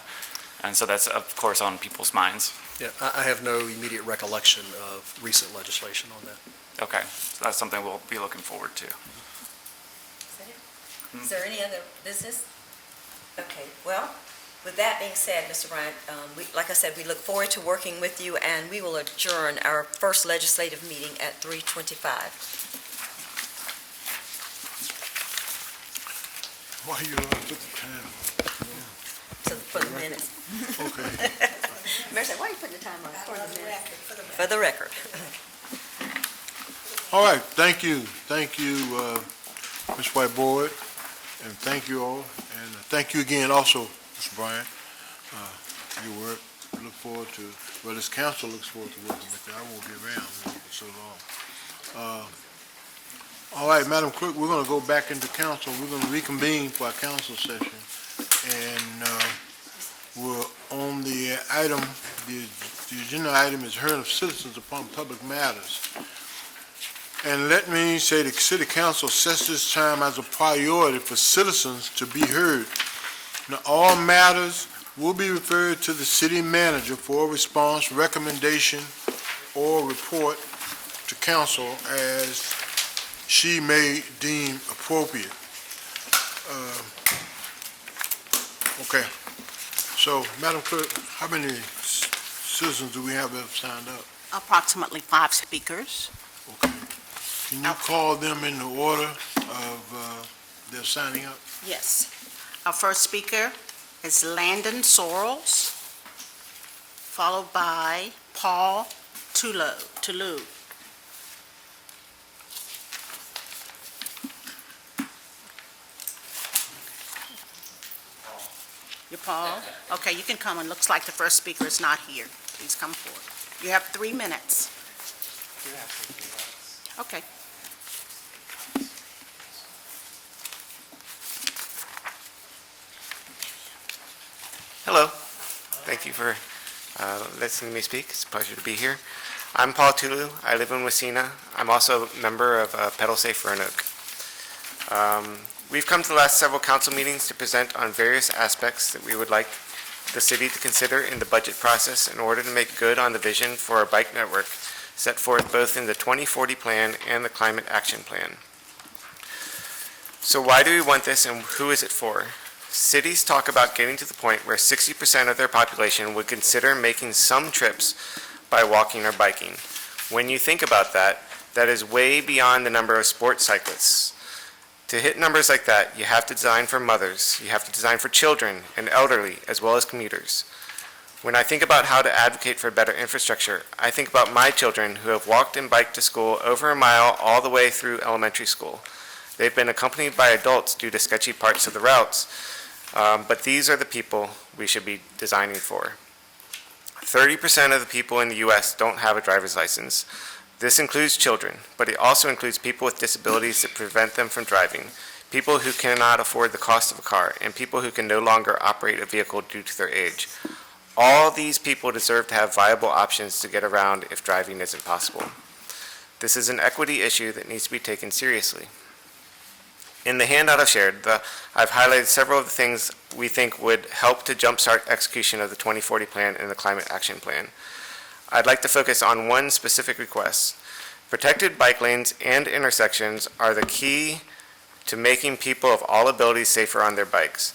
[SPEAKER 16] And so that's, of course, on people's minds.
[SPEAKER 21] Yeah, I have no immediate recollection of recent legislation on that.
[SPEAKER 16] Okay, so that's something we'll be looking forward to.
[SPEAKER 10] Is there any other business? Okay, well, with that being said, Mr. Bryant, like I said, we look forward to working with you, and we will adjourn our first legislative meeting at 3:25.
[SPEAKER 7] Why you don't put the time?
[SPEAKER 10] For the minutes.
[SPEAKER 7] Okay.
[SPEAKER 10] Mayor said, why are you putting the time on? For the minutes. For the record.
[SPEAKER 7] All right, thank you, Ms. Whiteboard, and thank you all, and thank you again also, Mr. Bryant. Your work, look forward to, well, this council looks forward to working with you. I won't be around for so long. All right, Madam Clerk, we're going to go back into council. We're going to reconvene for our council session, and we're on the item, the agenda item is hearing of citizens upon public matters. And let me say the city council sets this time as a priority for citizens to be heard. Now, all matters will be referred to the city manager for a response, recommendation, or report to council as she may deem appropriate. Okay. So, Madam Clerk, how many citizens do we have that have signed up?
[SPEAKER 14] Approximately 5 speakers.
[SPEAKER 7] Okay. Can you call them in the order of their signing up?
[SPEAKER 14] Yes. Our first speaker is Landon Sorrells, followed by Paul Toulouse. You're Paul? Okay, you can come, and looks like the first speaker is not here. Please come forward. You have 3 minutes. Okay.
[SPEAKER 4] Hello. Thank you for listening to me speak. It's a pleasure to be here. I'm Paul Tulu. I live in Wasina. I'm also a member of Pedal Safe Roanoke. We've come to the last several council meetings to present on various aspects that we would like the city to consider in the budget process in order to make good on the vision for our bike network set forth both in the 2040 plan and the Climate Action Plan. So why do we want this and who is it for? Cities talk about getting to the point where 60% of their population would consider making some trips by walking or biking. When you think about that, that is way beyond the number of sports cyclists. To hit numbers like that, you have to design for mothers, you have to design for children and elderly, as well as commuters. When I think about how to advocate for better infrastructure, I think about my children who have walked and biked to school over a mile all the way through elementary school. They've been accompanied by adults due to sketchy parts of the routes, but these are the people we should be designing for. 30% of the people in the U.S. don't have a driver's license. This includes children, but it also includes people with disabilities that prevent them from driving, people who cannot afford the cost of a car, and people who can no longer operate a vehicle due to their age. All these people deserve to have viable options to get around if driving isn't possible. This is an equity issue that needs to be taken seriously. In the handout I've shared, I've highlighted several of the things we think would help to jumpstart execution of the 2040 plan and the Climate Action Plan. I'd like to focus on one specific request. Protected bike lanes and intersections are the key to making people of all abilities safer on their bikes,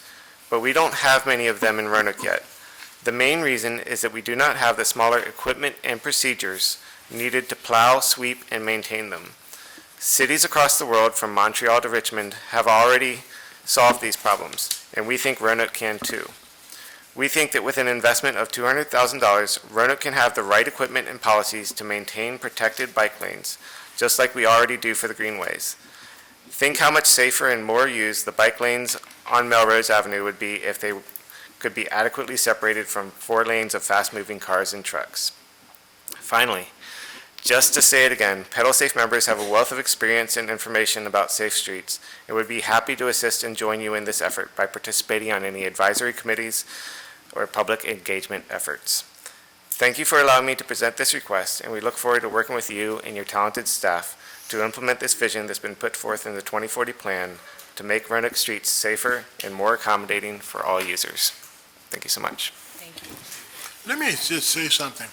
[SPEAKER 4] but we don't have many of them in Roanoke yet. The main reason is that we do not have the smaller equipment and procedures needed to plow, sweep, and maintain them. Cities across the world, from Montreal to Richmond, have already solved these problems, and we think Roanoke can too. We think that with an investment of $200,000, Roanoke can have the right equipment and policies to maintain protected bike lanes, just like we already do for the greenways. Think how much safer and more used the bike lanes on Melrose Avenue would be if they could be adequately separated from 4 lanes of fast-moving cars and trucks. Finally, just to say it again, Pedal Safe members have a wealth of experience and information about safe streets and would be happy to assist and join you in this effort by participating on any advisory committees or public engagement efforts. Thank you for allowing me to present this request, and we look forward to working with you and your talented staff to implement this vision that's been put forth in the 2040 plan to make Roanoke streets safer and more accommodating for all users. Thank you so much.
[SPEAKER 15] Thank you.
[SPEAKER 7] Let me just say something.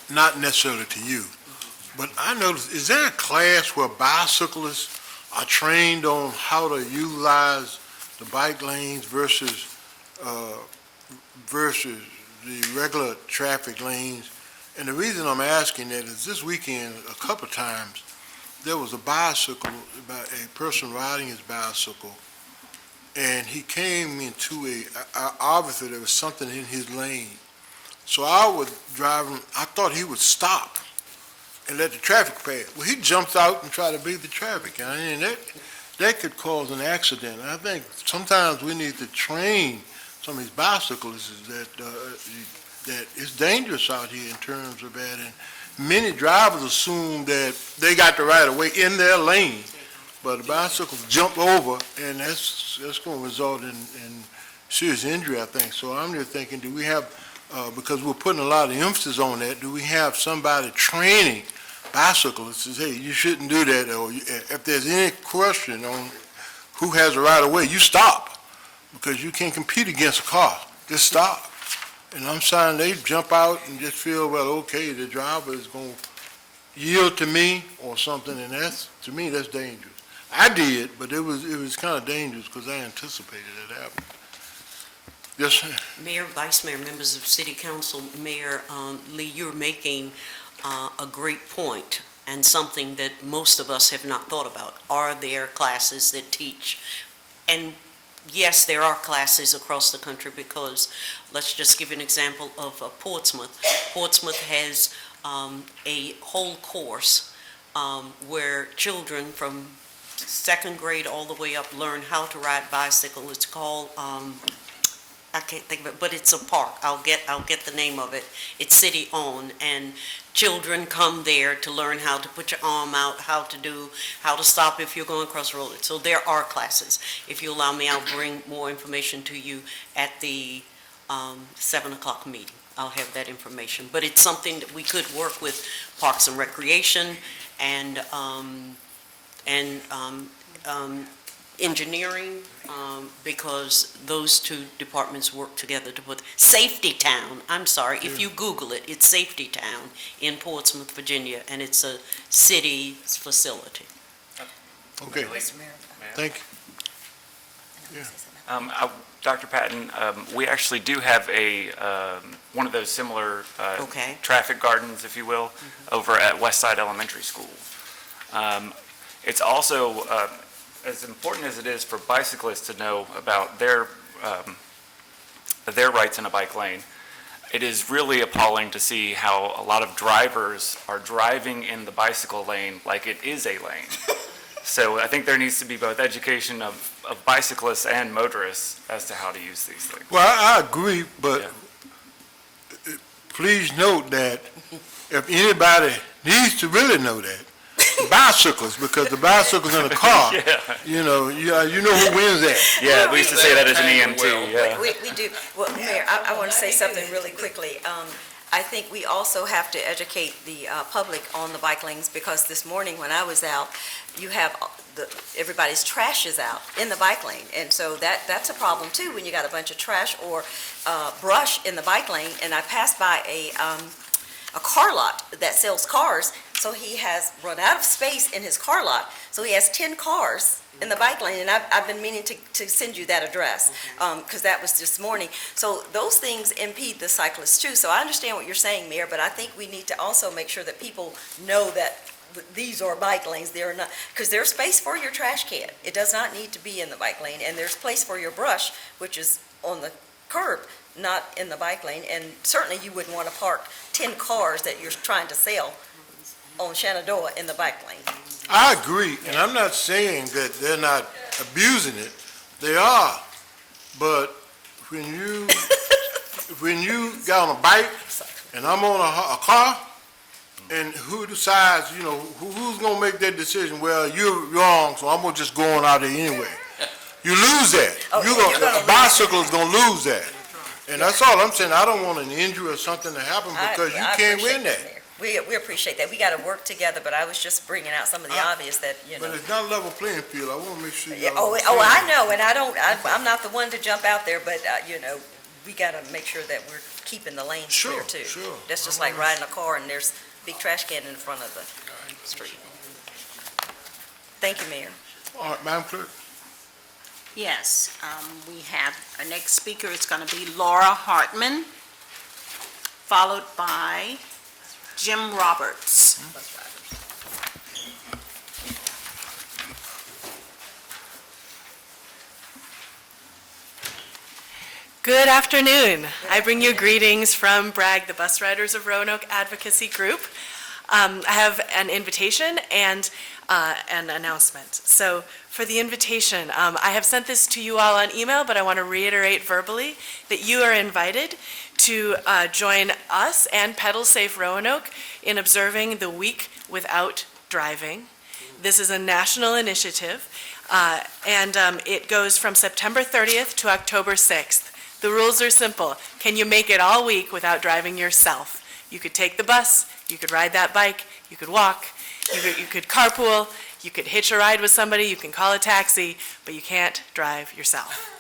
[SPEAKER 7] Not necessarily to you, but I noticed, is there a class where bicyclists are trained on how to utilize the bike lanes versus the regular traffic lanes? And the reason I'm asking that is this weekend, a couple times, there was a bicycle, a person riding his bicycle, and he came into obviously there was something in his lane. So I was driving, I thought he would stop and let the traffic pass. Well, he jumps out and tried to beat the traffic. And that could cause an accident. I think sometimes we need to train some of these bicyclists that it's dangerous out here in terms of that. And many drivers assume that they got the right of way in their lane, but the bicycles jump over, and that's going to result in serious injury, I think. So I'm just thinking, do we have, because we're putting a lot of emphasis on that, do we have somebody training bicyclists to say, hey, you shouldn't do that, or if there's any question on who has the right of way, you stop, because you can't compete against a car. Just stop. And I'm saying they jump out and just feel, well, okay, the driver is going to yield to me or something, and that's, to me, that's dangerous. I did, but it was kind of dangerous because I anticipated it happening. Yes, sir.
[SPEAKER 1] Mayor, Vice Mayor, members of City Council, Mayor Lee, you're making a great point and something that most of us have not thought about. Are there classes that teach? And yes, there are classes across the country because, let's just give an example of Portsmouth. Portsmouth has a whole course where children from second grade all the way up learn how to ride bicycle. It's called, I can't think of it, but it's a park. I'll get the name of it. It's city-owned, and children come there to learn how to put your arm out, how to stop if you're going across the road. So there are classes. If you allow me, I'll bring more information to you at the 7 o'clock meeting. I'll have that information. But it's something that we could work with Parks and Recreation and engineering, because those two departments work together to put Safety Town. I'm sorry, if you Google it, it's Safety Town in Portsmouth, Virginia, and it's a city facility.
[SPEAKER 7] Okay, thank you.
[SPEAKER 16] Dr. Patton, we actually do have one of those similar traffic gardens, if you will, over at Westside Elementary School. It's also, as important as it is for bicyclists to know about their rights in a bike lane, it is really appalling to see how a lot of drivers are driving in the bicycle lane like it is a lane. So I think there needs to be both education of bicyclists and motorists as to how to use these things.
[SPEAKER 7] Well, I agree, but please note that if anybody needs to really know that, bicyclists, because the bicycle's in a car, you know who wins that.
[SPEAKER 16] Yeah, we used to say that as an EMT, yeah.
[SPEAKER 10] We do. Well, Mayor, I want to say something really quickly. I think we also have to educate the public on the bike lanes, because this morning when I was out, you have everybody's trash is out in the bike lane. And so that's a problem too, when you got a bunch of trash or brush in the bike lane. And I passed by a car lot that sells cars, so he has run out of space in his car lot, so he has 10 cars in the bike lane, and I've been meaning to send you that address, because that was this morning. So those things impede the cyclists too. So I understand what you're saying, Mayor, but I think we need to also make sure that people know that these are bike lanes. They're not, because there's space for your trash can. It does not need to be in the bike lane, and there's place for your brush, which is on the curb, not in the bike lane. And certainly you wouldn't want to park 10 cars that you're trying to sell on Shenandoah in the bike lane.
[SPEAKER 7] I agree, and I'm not saying that they're not abusing it. They are, but when you got on a bike and I'm on a car, and who decides, who's gonna make that decision? Well, you're wrong, so I'm gonna just go on out there anyway. You lose that. A bicycle is gonna lose that. And that's all I'm saying. I don't want an injury or something to happen because you can't win that.
[SPEAKER 10] We appreciate that. We got to work together, but I was just bringing out some of the obvious that,
[SPEAKER 7] But it's not a level playing field. I want to make sure you
[SPEAKER 10] I know, and I'm not the one to jump out there, but, we got to make sure that we're keeping the lanes clear too.
[SPEAKER 7] Sure.
[SPEAKER 10] That's just like riding a car and there's a big trash can in front of the street. Thank you, Mayor.
[SPEAKER 7] All right, Madam Clerk.
[SPEAKER 14] Yes, we have, our next speaker is going to be Laura Hartman, followed by Jim Roberts.
[SPEAKER 6] Good afternoon. I bring you greetings from BRAG, the Bus Riders of Roanoke Advocacy Group. I have an invitation and an announcement. So for the invitation, I have sent this to you all on email, but I want to reiterate verbally that you are invited to join us and Pedal Safe Roanoke in observing the Week Without Driving. This is a national initiative, and it goes from September 30th to October 6th. The rules are simple. Can you make it all week without driving yourself? You could take the bus, you could ride that bike, you could walk, you could carpool, you could hitch a ride with somebody, you can call a taxi, but you can't drive yourself.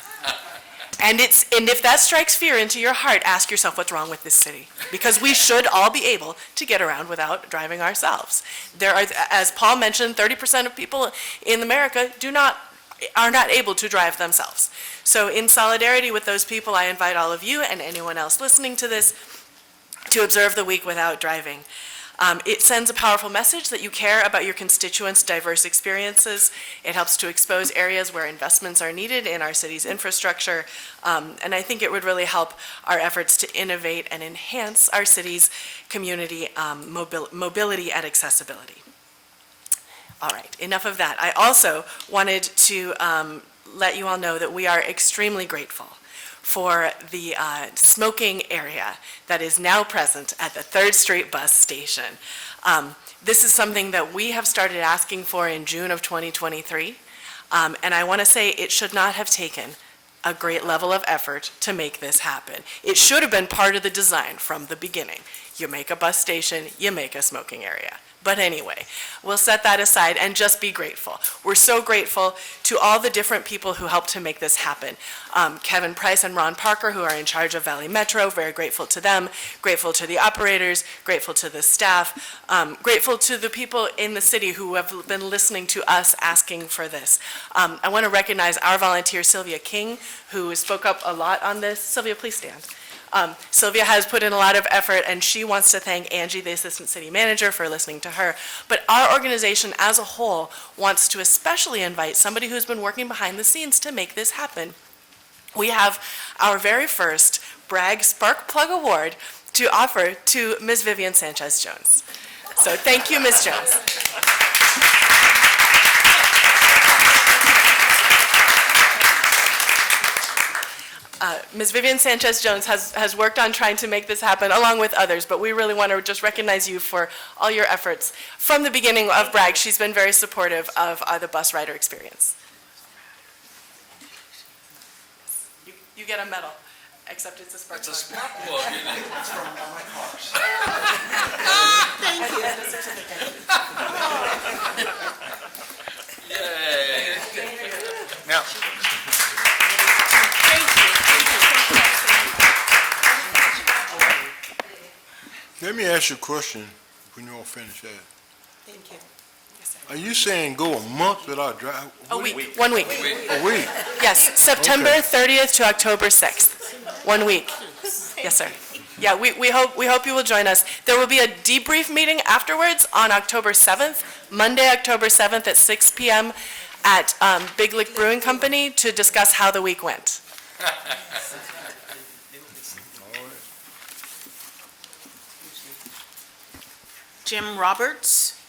[SPEAKER 6] And if that strikes fear into your heart, ask yourself what's wrong with this city. Because we should all be able to get around without driving ourselves. There are, as Paul mentioned, 30% of people in America are not able to drive themselves. So in solidarity with those people, I invite all of you and anyone else listening to this to observe the Week Without Driving. It sends a powerful message that you care about your constituents' diverse experiences. It helps to expose areas where investments are needed in our city's infrastructure. And I think it would really help our efforts to innovate and enhance our city's community mobility and accessibility. All right, enough of that. I also wanted to let you all know that we are extremely grateful for the smoking area that is now present at the 3rd Street bus station. This is something that we have started asking for in June of 2023, and I want to say it should not have taken a great level of effort to make this happen. It should have been part of the design from the beginning. You make a bus station, you make a smoking area. But anyway, we'll set that aside and just be grateful. We're so grateful to all the different people who helped to make this happen. Kevin Price and Ron Parker, who are in charge of Valley Metro, very grateful to them, grateful to the operators, grateful to the staff, grateful to the people in the city who have been listening to us asking for this. I want to recognize our volunteer, Sylvia King, who spoke up a lot on this. Sylvia, please stand. Sylvia has put in a lot of effort, and she wants to thank Angie, the Assistant City Manager, for listening to her. But our organization as a whole wants to especially invite somebody who's been working behind the scenes to make this happen. We have our very first Bragg Spark Plug Award to offer to Ms. Vivian Sanchez-Jones. So thank you, Ms. Jones. Ms. Vivian Sanchez-Jones has worked on trying to make this happen along with others, but we really want to just recognize you for all your efforts. From the beginning of Bragg, she's been very supportive of the bus rider experience. You get a medal, except it's a spark plug. It's a spark plug, isn't it? It's from my cars. Thank you. And a certificate.
[SPEAKER 20] Yay. Now.
[SPEAKER 7] Let me ask you a question when you're all finished that.
[SPEAKER 6] Thank you. Yes, sir.
[SPEAKER 7] Are you saying go a month without driving?
[SPEAKER 6] A week. 1 week.
[SPEAKER 7] A week?
[SPEAKER 6] Yes, September
[SPEAKER 7] Okay.
[SPEAKER 6] 30th to October 6th. 1 week. Yes, sir. Yeah, we hope you will join us. There will be a debrief meeting afterwards on October 7th, Monday, October 7th at 6 p.m. at Big Lick Brewing Company to discuss how the week went.
[SPEAKER 14] Jim Roberts.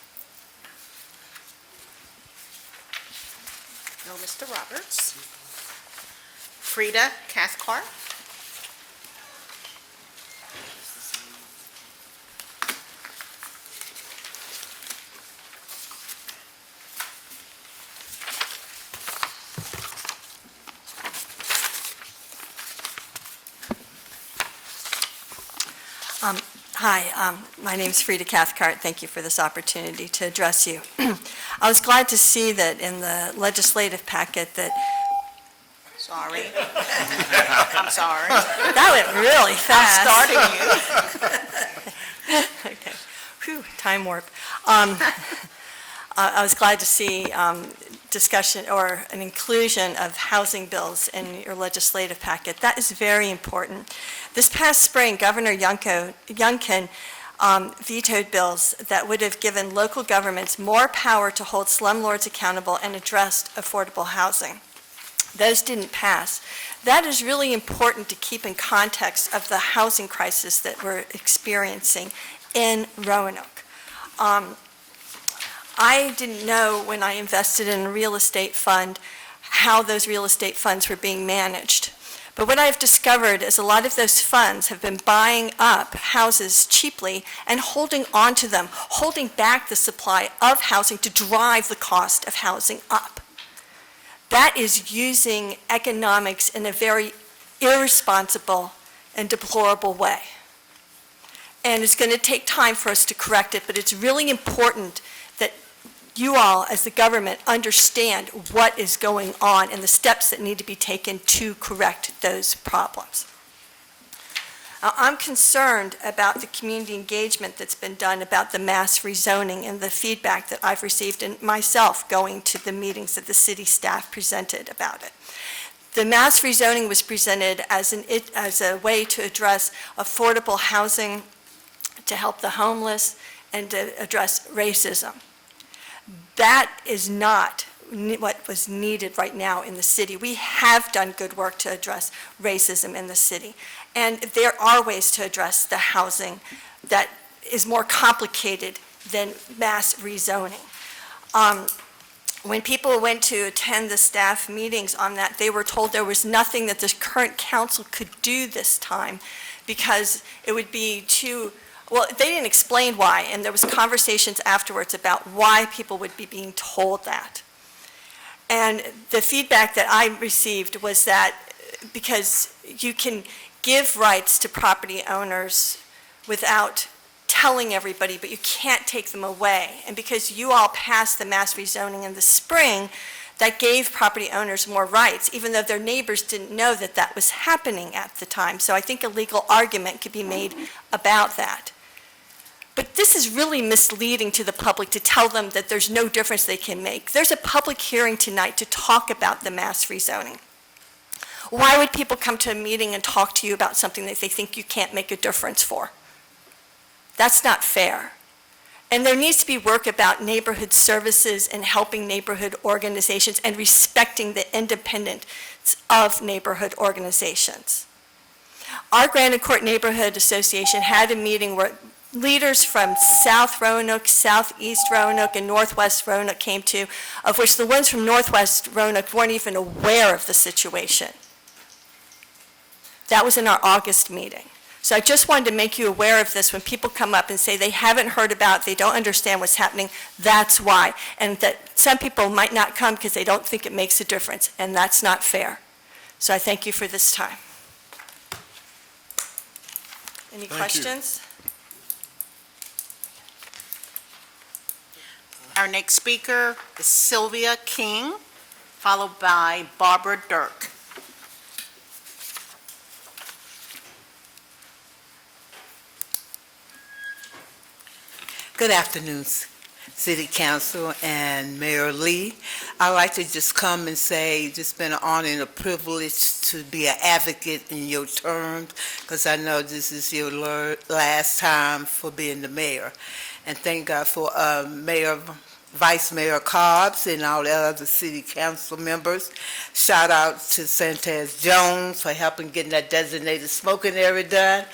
[SPEAKER 14] No, Mr. Roberts. Frida Cathcart.
[SPEAKER 3] Hi, my name is Frida Cathcart. Thank you for this opportunity to address you. I was glad to see that in the legislative packet that...
[SPEAKER 14] Sorry. I'm sorry.
[SPEAKER 3] That went really fast.
[SPEAKER 14] I'm starting you.
[SPEAKER 3] Okay. Whew, time warp. I was glad to see discussion or an inclusion of housing bills in your legislative packet. That is very important. This past spring, Governor Youngkin vetoed bills that would have given local governments more power to hold slumlords accountable and addressed affordable housing. Those didn't pass. That is really important to keep in context of the housing crisis that we're experiencing in Roanoke. I didn't know when I invested in a real estate fund how those real estate funds were being managed. But what I've discovered is a lot of those funds have been buying up houses cheaply and holding on to them, holding back the supply of housing to drive the cost of housing up. That is using economics in a very irresponsible and deplorable way. And it's going to take time for us to correct it, but it's really important that you all, as the government, understand what is going on and the steps that need to be taken to correct those problems. Now, I'm concerned about the community engagement that's been done about the mass rezoning and the feedback that I've received, and myself going to the meetings that the city staff presented about it. The mass rezoning was presented as a way to address affordable housing, to help the homeless, and to address racism. That is not what was needed right now in the city. We have done good work to address racism in the city, and there are ways to address the housing that is more complicated than mass rezoning. When people went to attend the staff meetings on that, they were told there was nothing that the current council could do this time because it would be too... Well, they didn't explain why, and there was conversations afterwards about why people would be being told that. And the feedback that I received was that because you can give rights to property owners without telling everybody, but you can't take them away. And because you all passed the mass rezoning in the spring, that gave property owners more rights, even though their neighbors didn't know that that was happening at the time. So I think a legal argument could be made about that. But this is really misleading to the public to tell them that there's no difference they can make. There's a public hearing tonight to talk about the mass rezoning. Why would people come to a meeting and talk to you about something that they think you can't make a difference for? That's not fair. And there needs to be work about neighborhood services and helping neighborhood organizations and respecting the independence of neighborhood organizations. Our Granite Court Neighborhood Association had a meeting where leaders from South Roanoke, Southeast Roanoke, and Northwest Roanoke came to, of which the ones from Northwest Roanoke weren't even aware of the situation. That was in our August meeting. So I just wanted to make you aware of this when people come up and say they haven't heard about it, they don't understand what's happening, that's why. And that some people might not come because they don't think it makes a difference, and that's not fair. So I thank you for this time. Any questions?
[SPEAKER 14] Our next speaker is Sylvia King, followed by Barbara Dirk.
[SPEAKER 5] Good afternoon, City Council and Mayor Lee. I'd like to just come and say it's been an honor and a privilege to be an advocate in your terms, because I know this is your last time for being the mayor. And thank God for Vice Mayor Cobbs and all the other city council members. Shout out to Santez Jones for helping getting that designated smoking area done,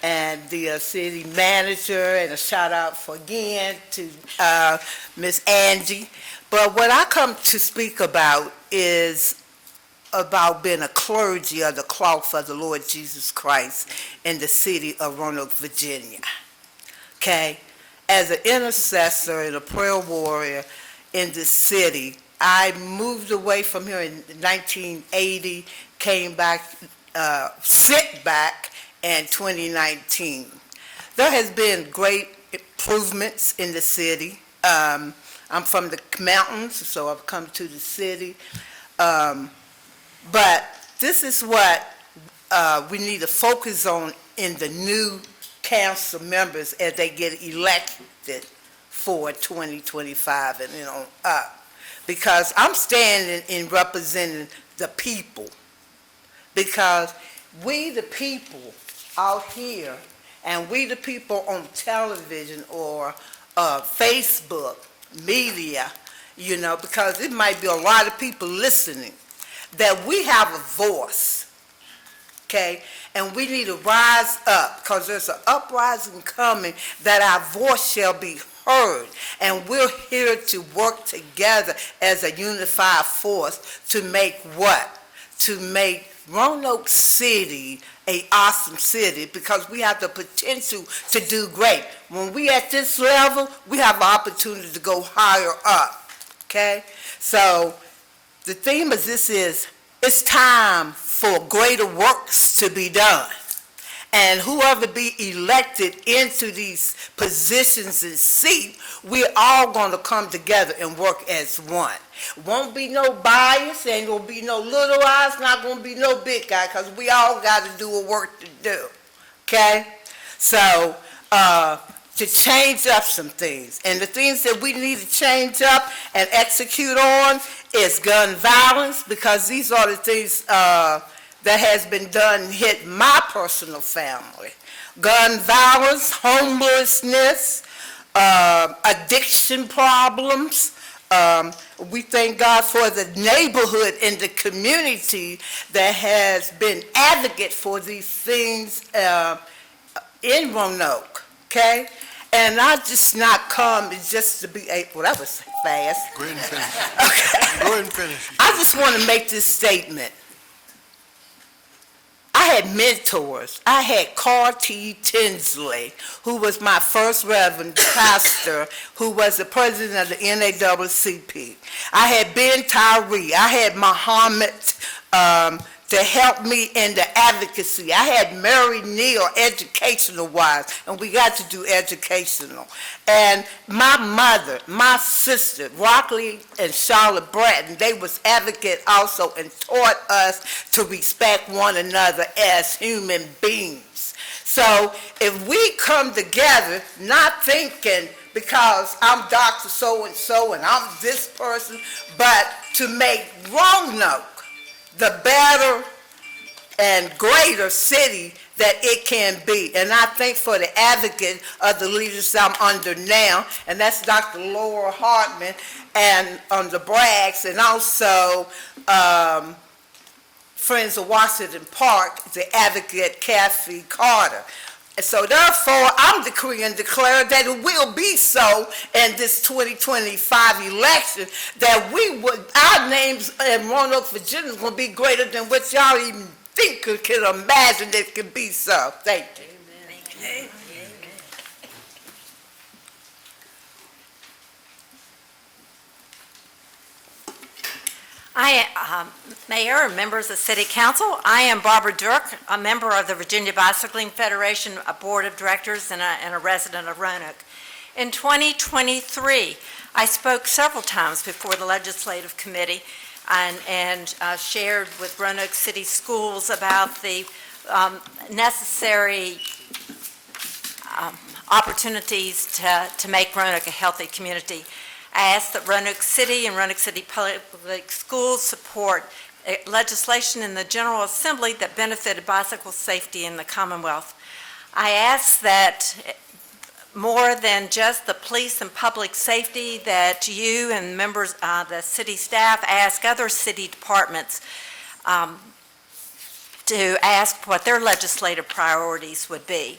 [SPEAKER 5] and the city manager, and a shout out again to Miss Angie. But what I come to speak about is about being a clergy of the cloth of the Lord Jesus Christ in the city of Roanoke, Virginia. Okay? As an intercessor and a prayer warrior in the city, I moved away from here in 1980, came back, sent back in 2019. There has been great improvements in the city. I'm from the mountains, so I've come to the city. But this is what we need to focus on in the new council members as they get elected for 2025 and on up. Because I'm standing and representing the people. Because we the people out here, and we the people on television or Facebook, media, you know, because it might be a lot of people listening, that we have a voice, okay? And we need to rise up, because there's an uprising coming, that our voice shall be heard. And we're here to work together as a unified force to make what? To make Roanoke City an awesome city, because we have the potential to do great. When we at this level, we have the opportunity to go higher up, okay? So the theme of this is, it's time for greater works to be done. And whoever be elected into these positions and seats, we're all going to come together and work as one. Won't be no bias, ain't going to be no little eyes, not going to be no big guy, because we all got to do a work to do, okay? So, to change up some things. And the things that we need to change up and execute on is gun violence, because these are the things that has been done hit my personal family. Gun violence, homelessness, addiction problems. We thank God for the neighborhood and the community that has been advocate for these things in Roanoke, okay? And I just not come just to be a, well, that was fast.
[SPEAKER 7] Go ahead and finish. Okay. Go ahead and finish.
[SPEAKER 5] I just want to make this statement. I had mentors. I had Carl T. Tinsley, who was my first reverend pastor, who was the president of the NAACP. I had Ben Tyree. I had Muhammad to help me in the advocacy. I had Mary Neal educational-wise, and we got to do educational. And my mother, my sister, Rockley and Charlotte Bratton, they was advocate also and taught us to respect one another as human beings. So if we come together, not thinking because I'm Dr. So-and-so and I'm this person, but to make Roanoke the better and greater city that it can be. And I think for the advocate of the leaders I'm under now, and that's Dr. Laura Hartman and the Braggs, and also Friends of Washington Park, the advocate Kathy Carter. And so therefore, I'm decreeing and declaring that it will be so in this 2025 election, that our names in Roanoke, Virginia is going to be greater than what y'all even think or can imagine it can be so. Thank you. Amen.
[SPEAKER 12] Mayor and members of City Council, I am Barbara Dirk, a member of the Virginia Bicycling Federation, a board of directors, and a resident of Roanoke. In 2023, I spoke several times before the Legislative Committee and shared with Roanoke City Schools about the necessary opportunities to make Roanoke a healthy community. I ask that Roanoke City and Roanoke City Public Schools support legislation in the General Assembly that benefited bicycle safety in the Commonwealth. I ask that more than just the police and public safety, that you and members of the city staff ask other city departments to ask what their legislative priorities would be.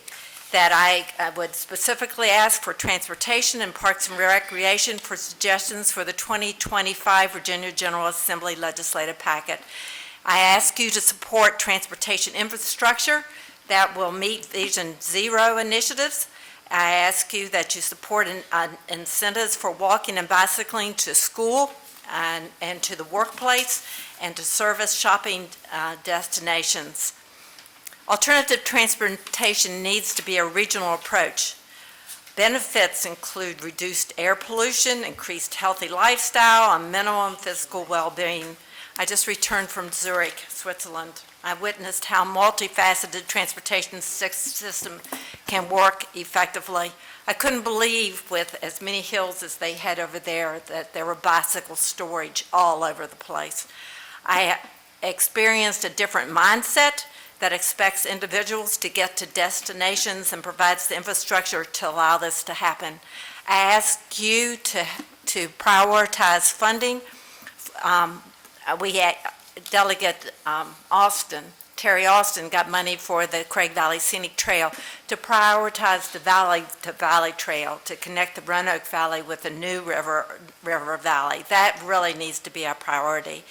[SPEAKER 12] That I would specifically ask for transportation and parks and recreation for suggestions for the 2025 Virginia General Assembly legislative packet. I ask you to support transportation infrastructure that will meet Vision Zero initiatives. I ask you that you support incentives for walking and bicycling to school and to the workplace and to service shopping destinations. Alternative transportation needs to be a regional approach. Benefits include reduced air pollution, increased healthy lifestyle, and minimum physical well-being. I just returned from Zurich, Switzerland. I witnessed how multifaceted transportation system can work effectively. I couldn't believe, with as many hills as they had over there, that there were bicycle storage all over the place. I experienced a different mindset that expects individuals to get to destinations and provides the infrastructure to allow this to happen. I ask you to prioritize funding. We had Delegate Terry Austin got money for the Craig Valley Scenic Trail to prioritize the Valley Trail to connect the Roanoke Valley with the new River Valley. That really needs to be our priority.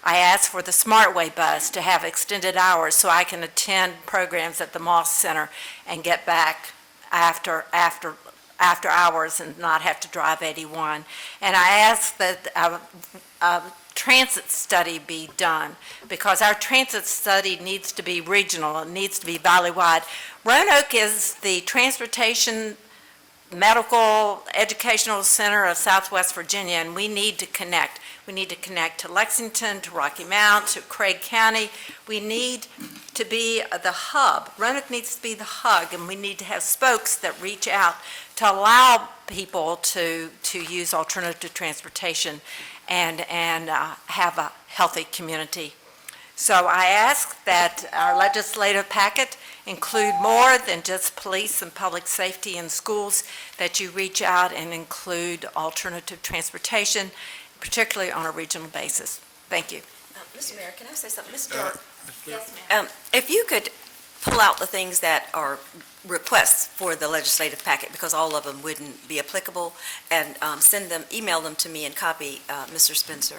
[SPEAKER 12] I asked for the Smartway bus to have extended hours so I can attend programs at the Moss Center and get back after hours and not have to drive 81. And I asked that a transit study be done, because our transit study needs to be regional, it needs to be valley-wide. Roanoke is the transportation, medical, educational center of Southwest Virginia, and we need to connect. We need to connect to Lexington, to Rocky Mount, to Craig County. We need to be the hub. Roanoke needs to be the hub, and we need to have spokes that reach out to allow people to use alternative transportation and have a healthy community. So I ask that our legislative packet include more than just police and public safety in schools, that you reach out and include alternative transportation, particularly on a regional basis. Thank you.
[SPEAKER 10] Mr. Mayor, can I say something? Ms. Dirk? Yes, ma'am. If you could pull out the things that are requests for the legislative packet, because all of them wouldn't be applicable, and email them to me and copy Mr. Spencer.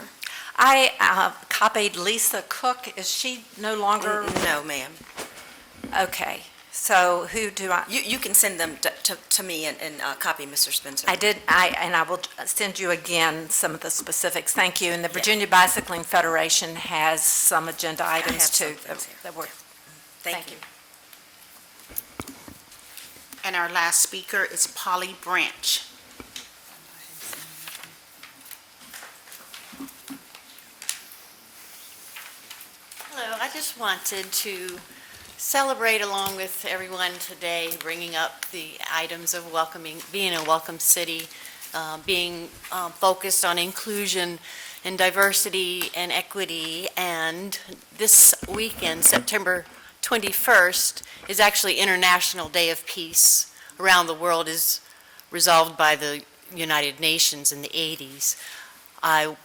[SPEAKER 12] I copied Lisa Cook. Is she no longer?
[SPEAKER 10] No, ma'am.
[SPEAKER 12] Okay. So who do I?
[SPEAKER 10] You can send them to me and copy Mr. Spencer.
[SPEAKER 12] And I will send you again some of the specifics. Thank you. And the Virginia Bicycling Federation has some agenda items too. That were.
[SPEAKER 10] Thank you.
[SPEAKER 14] And our last speaker is Polly Branch.
[SPEAKER 2] Hello, I just wanted to celebrate along with everyone today, bringing up the items of welcoming, being a welcome city, being focused on inclusion and diversity and equity. And this weekend, September 21st, is actually International Day of Peace around the world, is resolved by the United Nations in the 80s. I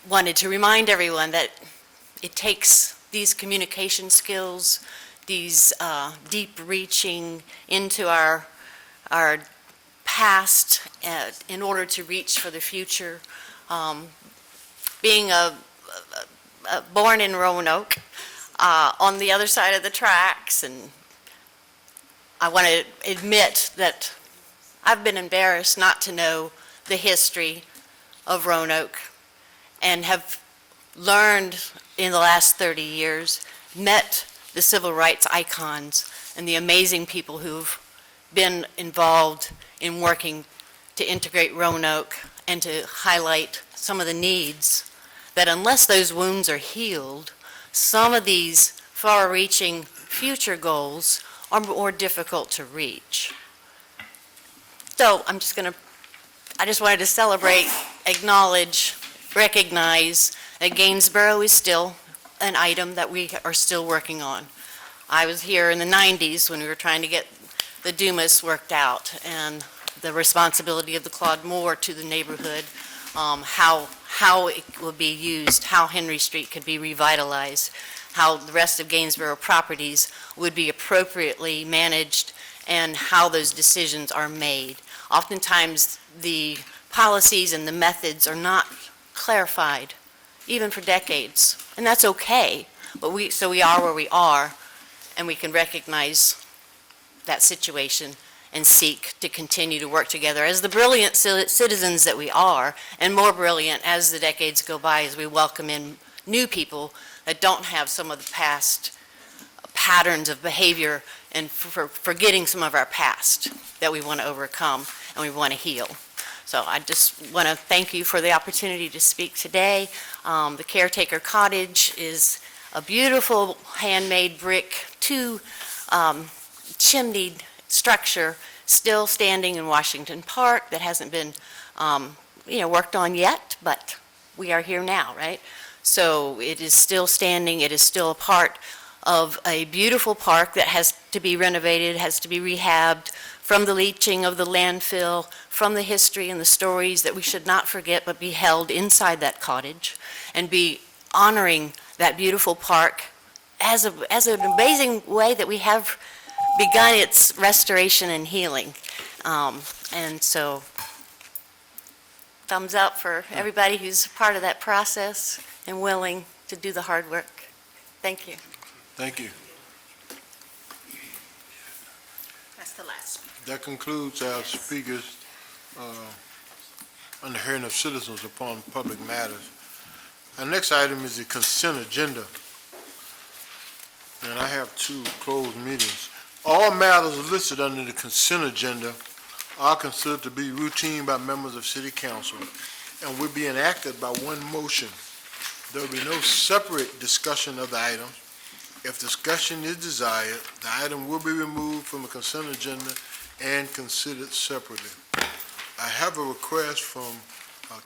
[SPEAKER 2] wanted to remind everyone that it takes these communication skills, these deep reaching into our past in order to reach for the future. Being born in Roanoke, on the other side of the tracks, and I want to admit that I've been embarrassed not to know the history of Roanoke, and have learned in the last 30 years, met the civil rights icons and the amazing people who've been involved in working to integrate Roanoke and to highlight some of the needs that, unless those wounds are healed, some of these far-reaching future goals are more difficult to reach. So I just wanted to celebrate, acknowledge, recognize that Gainsborough is still an item that we are still working on. I was here in the 90s when we were trying to get the Dumas worked out, and the responsibility of the Claude Moore to the neighborhood, how it will be used, how Henry Street could be revitalized, how the rest of Gainsborough properties would be appropriately managed, and how those decisions are made. Oftentimes, the policies and the methods are not clarified, even for decades, and that's okay. But so we are where we are, and we can recognize that situation and seek to continue to work together as the brilliant citizens that we are, and more brilliant as the decades go by, as we welcome in new people that don't have some of the past patterns of behavior and forgetting some of our past that we want to overcome and we want to heal. So I just want to thank you for the opportunity to speak today. The Caretaker Cottage is a beautiful handmade brick, chimneyed structure still standing in Washington Park that hasn't been worked on yet, but we are here now, right? So it is still standing. It is still a part of a beautiful park that has to be renovated, has to be rehabbed from the leaching of the landfill, from the history and the stories that we should not forget but be held inside that cottage, and be honoring that beautiful park as an amazing way that we have begun its restoration and healing. And so, thumbs up for everybody who's part of that process and willing to do the hard work. Thank you.
[SPEAKER 7] Thank you.
[SPEAKER 14] That's the last speaker.
[SPEAKER 7] That concludes our speakers on the hearing of citizens upon public matters. Our next item is the consent agenda. And I have two closed meetings. All matters listed under the consent agenda are considered to be routine by members of City Council and will be enacted by one motion. There will be no separate discussion of the item. If discussion is desired, the item will be removed from the consent agenda and considered separately. I have a request from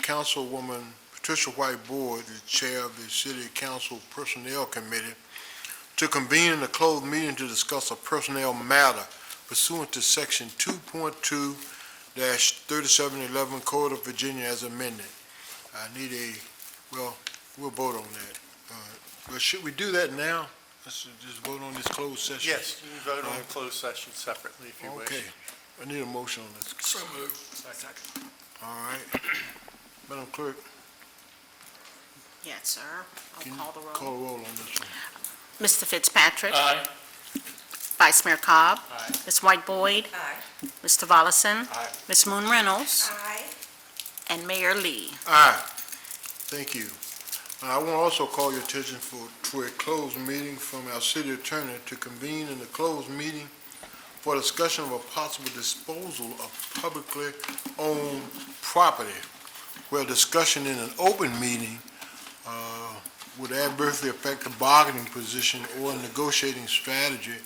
[SPEAKER 7] Councilwoman Patricia White Board, the Chair of the City Council Personnel Committee, to convene in a closed meeting to discuss a personnel matter pursuant to Section 2.2-3711 Code of Virginia as amended. I need we'll vote on that. But should we do that now? Let's just vote on this closed session.
[SPEAKER 20] Yes, you can vote on the closed session separately if you wish.
[SPEAKER 7] Okay. I need a motion on this.
[SPEAKER 13] So moved.
[SPEAKER 7] All right. Madam Clerk,
[SPEAKER 14] Yes, sir.
[SPEAKER 7] can
[SPEAKER 14] I'll
[SPEAKER 7] you
[SPEAKER 14] call the roll.
[SPEAKER 7] call the roll on this one?
[SPEAKER 14] Mr. Fitzpatrick.
[SPEAKER 13] Aye.
[SPEAKER 14] Vice Mayor Cobb.
[SPEAKER 9] Aye.
[SPEAKER 14] Ms. White Boyd.
[SPEAKER 15] Aye.
[SPEAKER 14] Mr. Volleson.
[SPEAKER 9] Aye.
[SPEAKER 14] Ms. Moon Reynolds.
[SPEAKER 15] Aye.
[SPEAKER 14] And Mayor Lee.
[SPEAKER 7] Aye. Thank you. I want to also call your attention to a closed meeting from our city attorney to convene in a closed meeting for discussion of a possible disposal of publicly owned property, where discussion in an open meeting would adversely affect the bargaining position or negotiating strategy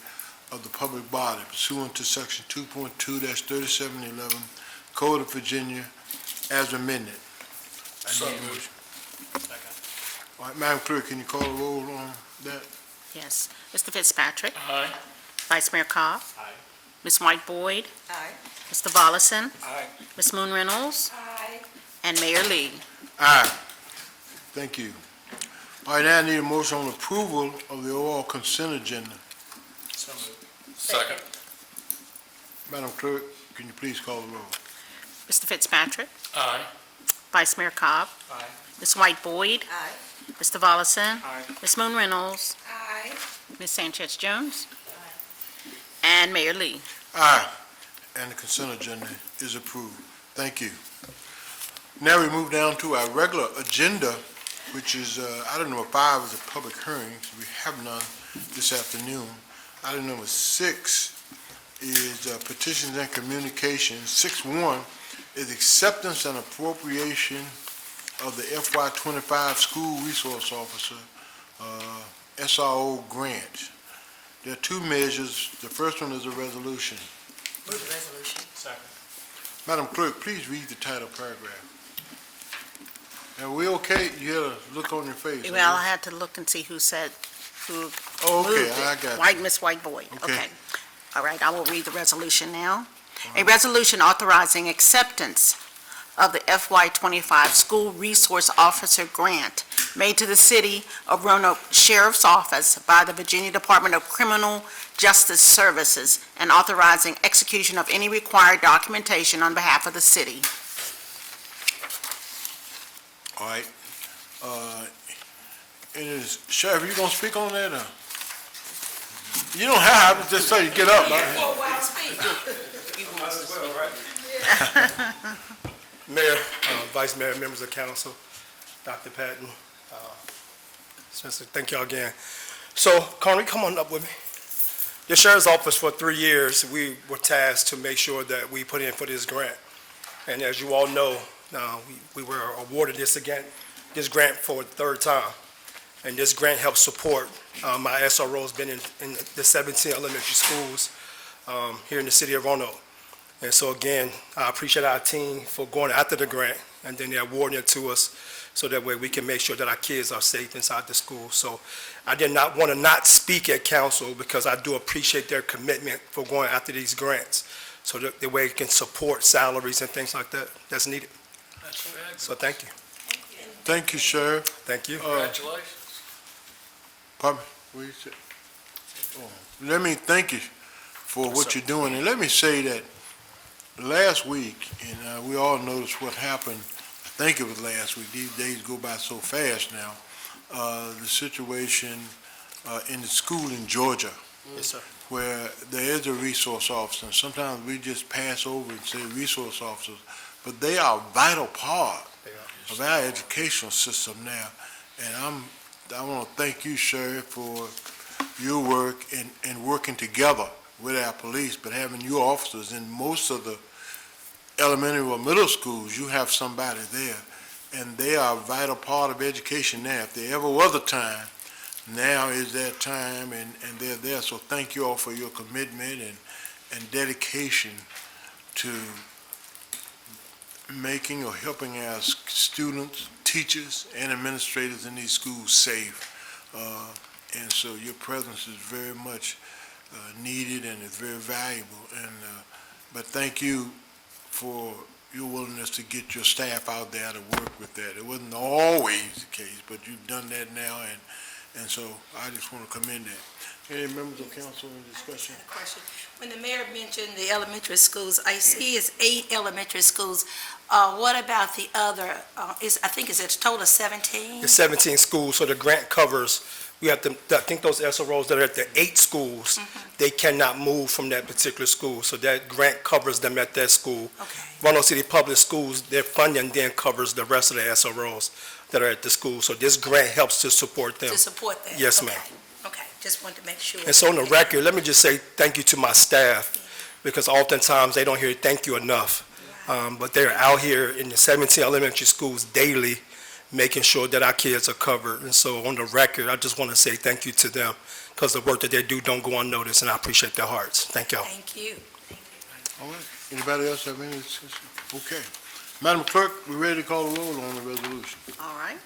[SPEAKER 7] of the public body pursuant to Section 2.2-3711 Code of Virginia as amended. I need a motion. All right, Madam Clerk, can you call the roll on that?
[SPEAKER 14] Yes. Mr. Fitzpatrick.
[SPEAKER 9] Aye.
[SPEAKER 14] Vice Mayor Cobb.
[SPEAKER 9] Aye.
[SPEAKER 14] Ms. White Boyd.
[SPEAKER 15] Aye.
[SPEAKER 14] Mr. Volleson.
[SPEAKER 9] Aye.
[SPEAKER 14] Ms. Moon Reynolds.
[SPEAKER 15] Aye.
[SPEAKER 14] And Mayor Lee.
[SPEAKER 7] Aye. Thank you. All right, now I need a motion on approval of the overall consent agenda.
[SPEAKER 9] So moved.
[SPEAKER 13] Second.
[SPEAKER 7] Madam Clerk, can you please call the roll?
[SPEAKER 14] Mr. Fitzpatrick.
[SPEAKER 13] Aye.
[SPEAKER 14] Vice Mayor Cobb.
[SPEAKER 9] Aye.
[SPEAKER 14] Ms. White Boyd.
[SPEAKER 15] Aye.
[SPEAKER 14] Mr. Volleson.
[SPEAKER 9] Aye.
[SPEAKER 14] Ms. Moon Reynolds.
[SPEAKER 15] Aye.
[SPEAKER 14] Ms. Sanchez Jones. And Mayor Lee.
[SPEAKER 7] Aye. And the consent agenda is approved. Thank you. Now we move down to our regular agenda, which is, item number 5 is a public hearing. We have none this afternoon. Item number 6 is petitions and communications. 6.1 is acceptance and appropriation of the FY25 School Resource Officer, SRO grant. There are two measures. The first one is a resolution.
[SPEAKER 15] Move the resolution.
[SPEAKER 9] Second.
[SPEAKER 7] Madam Clerk, please read the title paragraph. Are we okay? You had a look on your face.
[SPEAKER 14] Well, I had to look and see who
[SPEAKER 7] Oh, okay,
[SPEAKER 14] moved it.
[SPEAKER 7] I got you.
[SPEAKER 14] Miss White Boyd.
[SPEAKER 7] Okay.
[SPEAKER 14] Okay. All right, I will read the resolution now. A resolution authorizing acceptance of the FY25 School Resource Officer Grant made to the City of Roanoke Sheriff's Office by the Virginia Department of Criminal Justice Services and authorizing execution of any required documentation on behalf of the city.
[SPEAKER 7] All right. It is, Sheriff, you gonna speak on that, or? You don't have to, just say you get up.
[SPEAKER 15] Oh, wow, speak.
[SPEAKER 8] Mayor, Vice Mayor, members of council, Dr. Patton, Spencer, thank y'all again. So, Connie, come on up with me. The Sheriff's Office, for 3 years, we were tasked to make sure that we put in for this grant. And as you all know, we were awarded this grant for the third time. And this grant helps support my SRO has been in the 17 elementary schools here in the city of Roanoke. And so again, I appreciate our team for going after the grant, and then they're awarding it to us, so that way we can make sure that our kids are safe inside the school. So I did not want to not speak at council, because I do appreciate their commitment for going after these grants, so that the way it can support salaries and things like that that's needed. So thank you.
[SPEAKER 7] Thank you, Sheriff.
[SPEAKER 8] Thank you.
[SPEAKER 13] Congratulations.
[SPEAKER 7] Pardon me, what you say? Oh, let me thank you for what you're doing, and let me say that last week, and we all noticed what happened, I think it was last week, these days go by so fast now, the situation in the school in Georgia.
[SPEAKER 8] Yes, sir.
[SPEAKER 7] Where there is a resource officer, and sometimes we just pass over and say resource officers, but they are a vital part of our educational system now. And I want to thank you, Sheriff, for your work in working together with our police, but having your officers in most of the elementary or middle schools, you have somebody there, and they are a vital part of education now. If there ever was a time, now is that time, and they're there. So thank you all for your commitment and dedication to making or helping our students, teachers, and administrators in these schools safe. And so your presence is very much needed and is very valuable. But thank you for your willingness to get your staff out there to work with that. It wasn't always the case, but you've done that now, and so I just want to commend that. Any members of council in discussion?
[SPEAKER 15] I have a question. When the mayor mentioned the elementary schools, I see it's 8 elementary schools. What about the other, I think it's a total of 17?
[SPEAKER 8] It's 17 schools, so the grant covers we have to, I think those SROs that are at the 8 schools, they cannot move from that particular school, so that grant covers them at that school. Roanoke City Public Schools, their funding then covers the rest of the SROs that are at the school, so this grant helps to support them.
[SPEAKER 15] To support that?
[SPEAKER 8] Yes,
[SPEAKER 15] Okay.
[SPEAKER 8] ma'am.
[SPEAKER 15] Okay, just wanted to make sure.
[SPEAKER 8] And so on the record, let me just say thank you to my staff, because oftentimes they don't hear thank you enough. But they're out here in the 17 elementary schools daily, making sure that our kids are covered. And so on the record, I just want to say thank you to them, because the work that they do don't go unnoticed, and I appreciate their hearts. Thank y'all.
[SPEAKER 15] Thank you.
[SPEAKER 7] All right. Anybody else have any discussion? Okay. Madam Clerk, we're ready to call the roll on the resolution.
[SPEAKER 14] All right.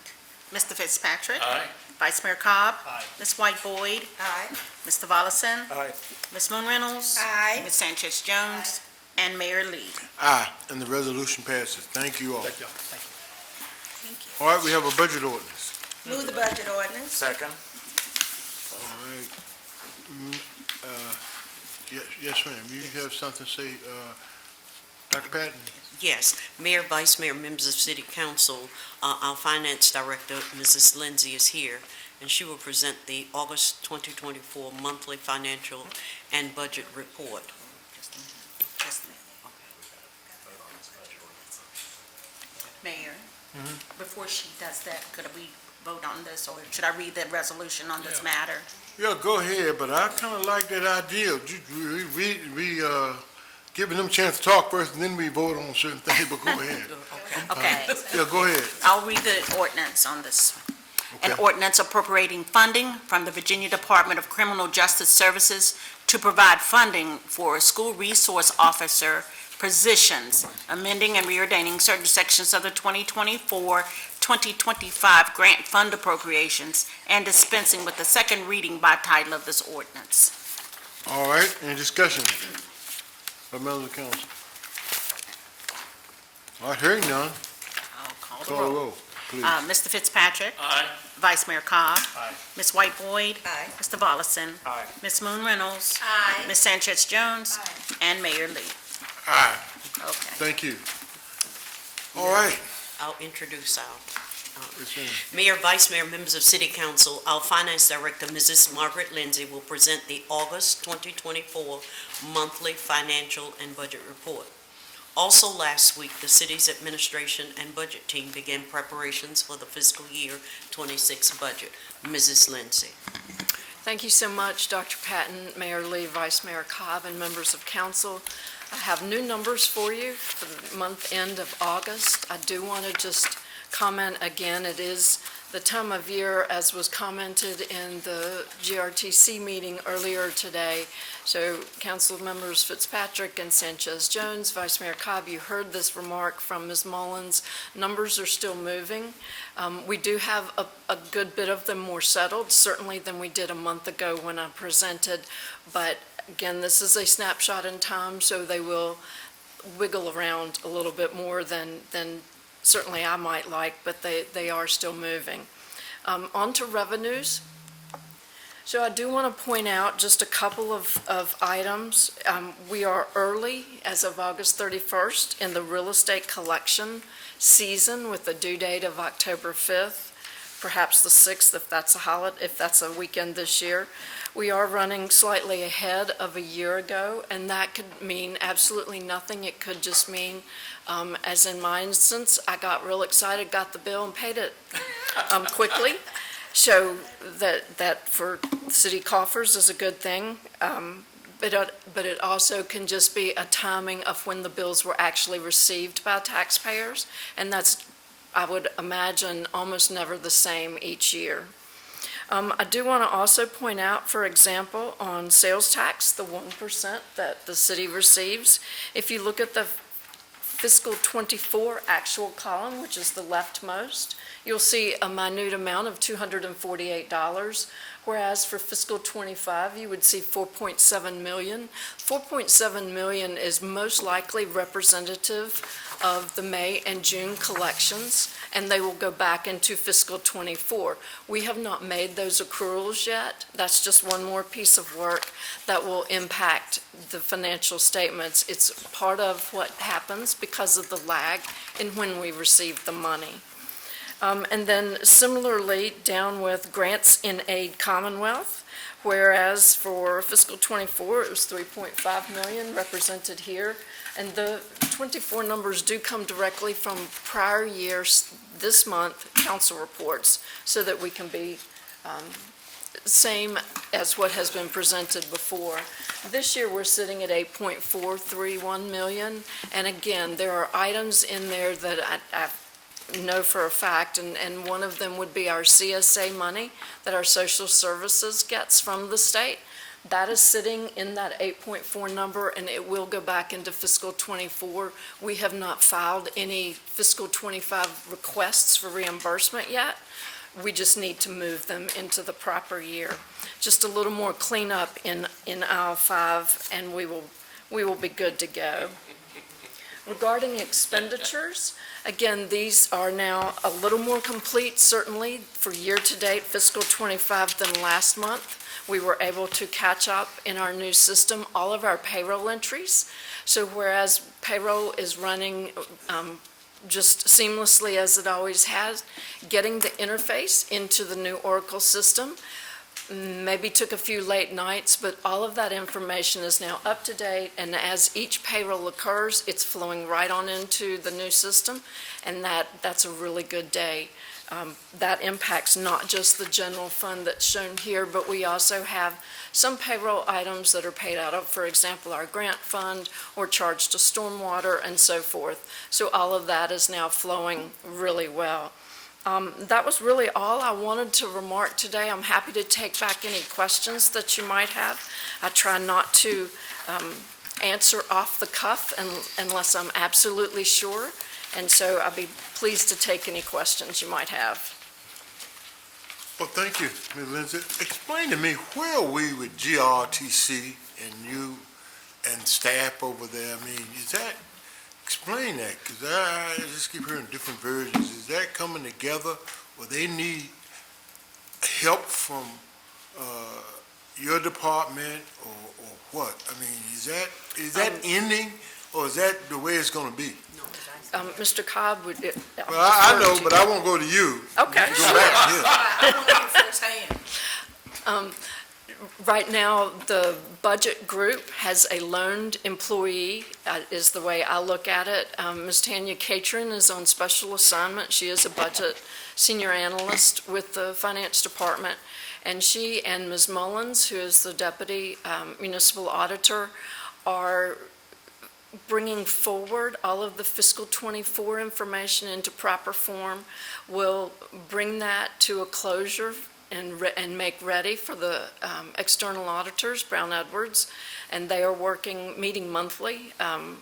[SPEAKER 14] Mr. Fitzpatrick?
[SPEAKER 13] Aye.
[SPEAKER 14] Vice Mayor Cobb?
[SPEAKER 8] Aye.
[SPEAKER 14] Ms. White Boyd?
[SPEAKER 15] Aye.
[SPEAKER 14] Mr. Volleson?
[SPEAKER 8] Aye.
[SPEAKER 14] Ms. Moon Reynolds?
[SPEAKER 15] Aye.
[SPEAKER 14] Ms. Sanchez Jones? And Mayor Lee.
[SPEAKER 7] Aye, and the resolution passes. Thank you all.
[SPEAKER 8] Thank y'all. Thank you.
[SPEAKER 15] Thank you.
[SPEAKER 7] All right, we have a budget ordinance.
[SPEAKER 15] Move the budget ordinance.
[SPEAKER 16] Second.
[SPEAKER 7] All right. Yes, ma'am. You have something to say, Dr. Patton?
[SPEAKER 1] Yes, Mayor, Vice Mayor, members of City Council, our Finance Director, Mrs. Lindsay, is here, and she will present the August 2024 monthly financial and budget report.
[SPEAKER 14] Mayor, before she does that, could we vote on this, or should I read the resolution on this matter?
[SPEAKER 7] Yeah, go ahead, but I kind of like that idea. We giving them a chance to talk first, and then we vote on certain things, but go ahead.
[SPEAKER 14] Okay.
[SPEAKER 7] Yeah, go ahead.
[SPEAKER 14] I'll read the ordinance on this. An
[SPEAKER 7] Okay.
[SPEAKER 14] ordinance appropriating funding from the Virginia Department of Criminal Justice Services to provide funding for school resource officer positions, amending and reordaining certain sections of the 2024-2025 grant fund appropriations, and dispensing with the second reading by title of this ordinance.
[SPEAKER 7] All right, any discussion by members of the council? All right, hearing none,
[SPEAKER 14] I'll call the
[SPEAKER 7] call the
[SPEAKER 14] roll.
[SPEAKER 7] roll, please.
[SPEAKER 14] Mr. Fitzpatrick?
[SPEAKER 13] Aye.
[SPEAKER 14] Vice Mayor Cobb?
[SPEAKER 8] Aye.
[SPEAKER 14] Ms. White Boyd?
[SPEAKER 15] Aye.
[SPEAKER 14] Mr. Volleson?
[SPEAKER 16] Aye.
[SPEAKER 14] Ms. Moon Reynolds?
[SPEAKER 15] Aye.
[SPEAKER 14] Ms. Sanchez Jones? And Mayor Lee.
[SPEAKER 7] Aye,
[SPEAKER 14] Okay.
[SPEAKER 7] thank you. All right.
[SPEAKER 1] I'll introduce our
[SPEAKER 7] Yes, ma'am.
[SPEAKER 1] Mayor, Vice Mayor, members of City Council, our Finance Director, Mrs. Margaret Lindsay, will present the August 2024 monthly financial and budget report. Also last week, the city's administration and budget team began preparations for the fiscal year 26 budget. Mrs. Lindsay.
[SPEAKER 17] Thank you so much, Dr. Patton, Mayor Lee, Vice Mayor Cobb, and members of council. I have new numbers for you for the month end of August. I do want to just comment again, it is the time of year, as was commented in the GRTC meeting earlier today. So Council members Fitzpatrick and Sanchez Jones, Vice Mayor Cobb, you heard this remark from Ms. Mullins. Numbers are still moving. We do have a good bit of them more settled, certainly than we did a month ago when I presented. But again, this is a snapshot in time, so they will wiggle around a little bit more than certainly I might like, but they are still moving. On to revenues. So I do want to point out just a couple of items. We are early, as of August 31st, in the real estate collection season with the due date of October 5th, perhaps the 6th if that's a weekend this year. We are running slightly ahead of a year ago, and that could mean absolutely nothing. It could just mean, as in my instance, I got real excited, got the bill, and paid it quickly. So that for city coffers is a good thing. But it also can just be a timing of when the bills were actually received by taxpayers, and that's, I would imagine, almost never the same each year. I do want to also point out, for example, on sales tax, the 1% that the city receives. If you look at the fiscal 24 actual column, which is the leftmost, you'll see a minute amount of $248, whereas for fiscal 25, you would see $4.7 million. $4.7 million is most likely representative of the May and June collections, and they will go back into fiscal 24. We have not made those accruals yet. That's just one more piece of work that will impact the financial statements. It's part of what happens because of the lag in when we receive the money. And then similarly, down with grants in aid Commonwealth, whereas for fiscal '24, it was 3.5 million represented here. And the '24 numbers do come directly from prior years, this month, council reports, so that we can be same as what has been presented before. This year, we're sitting at 8.431 million, and again, there are items in there that I know for a fact, and one of them would be our CSA money that our social services gets from the state. That is sitting in that 8.4 number, and it will go back into fiscal '24. We have not filed any fiscal '25 requests for reimbursement yet. We just need to move them into the proper year. Just a little more cleanup in aisle 5, and we will be good to go. Regarding expenditures, again, these are now a little more complete, certainly, for year-to-date fiscal '25 than last month. We were able to catch up in our new system all of our payroll entries. So whereas payroll is running just seamlessly as it always has, getting the interface into the new Oracle system maybe took a few late nights, but all of that information is now up to date, and as each payroll occurs, it's flowing right on into the new system, and that's a really good day. That impacts not just the general fund that's shown here, but we also have some payroll items that are paid out of, for example, our grant fund or charged to stormwater and so forth. So all of that is now flowing really well. That was really all I wanted to remark today. I'm happy to take back any questions that you might have. I try not to answer off the cuff unless I'm absolutely sure. And so I'll be pleased to take any questions you might have.
[SPEAKER 7] Well, thank you, Ms. Lindsay. Explain to me, where are we with GRTC and you and staff over there? I mean, is that, explain that, because I just keep hearing different versions. Is that coming together, or they need help from your department, or what? I mean, is that ending, or is that the way it's going to be?
[SPEAKER 17] Mr. Cobb would...
[SPEAKER 7] Well, I know, but I won't go to you.
[SPEAKER 17] Okay.
[SPEAKER 7] Go back, yeah.
[SPEAKER 17] Right now, the budget group has a loaned employee, is the way I look at it. Ms. Tanya Catron is on special assignment. She is a budget senior analyst with the finance department. And she and Ms. Mullins, who is the deputy municipal auditor, are bringing forward all of the fiscal '24 information into proper form. We'll bring that to a closure and make ready for the external auditors, Brown Edwards, and they are meeting monthly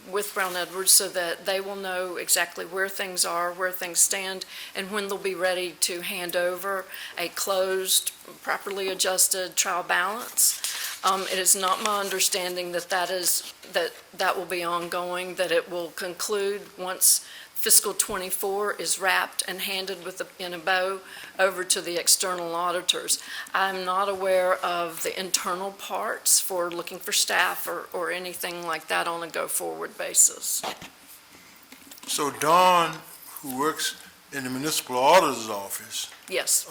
[SPEAKER 17] with Brown Edwards so that they will know exactly where things are, where things stand, and when they'll be ready to hand over a closed, properly adjusted trial balance. It is not my understanding that will be ongoing, that it will conclude once fiscal '24 is wrapped and handed in a bow over to the external auditors. I'm not aware of the internal parts for looking for staff or anything like that on a go-forward basis.
[SPEAKER 7] So Don, who works in the municipal auditor's office,
[SPEAKER 17] Yes,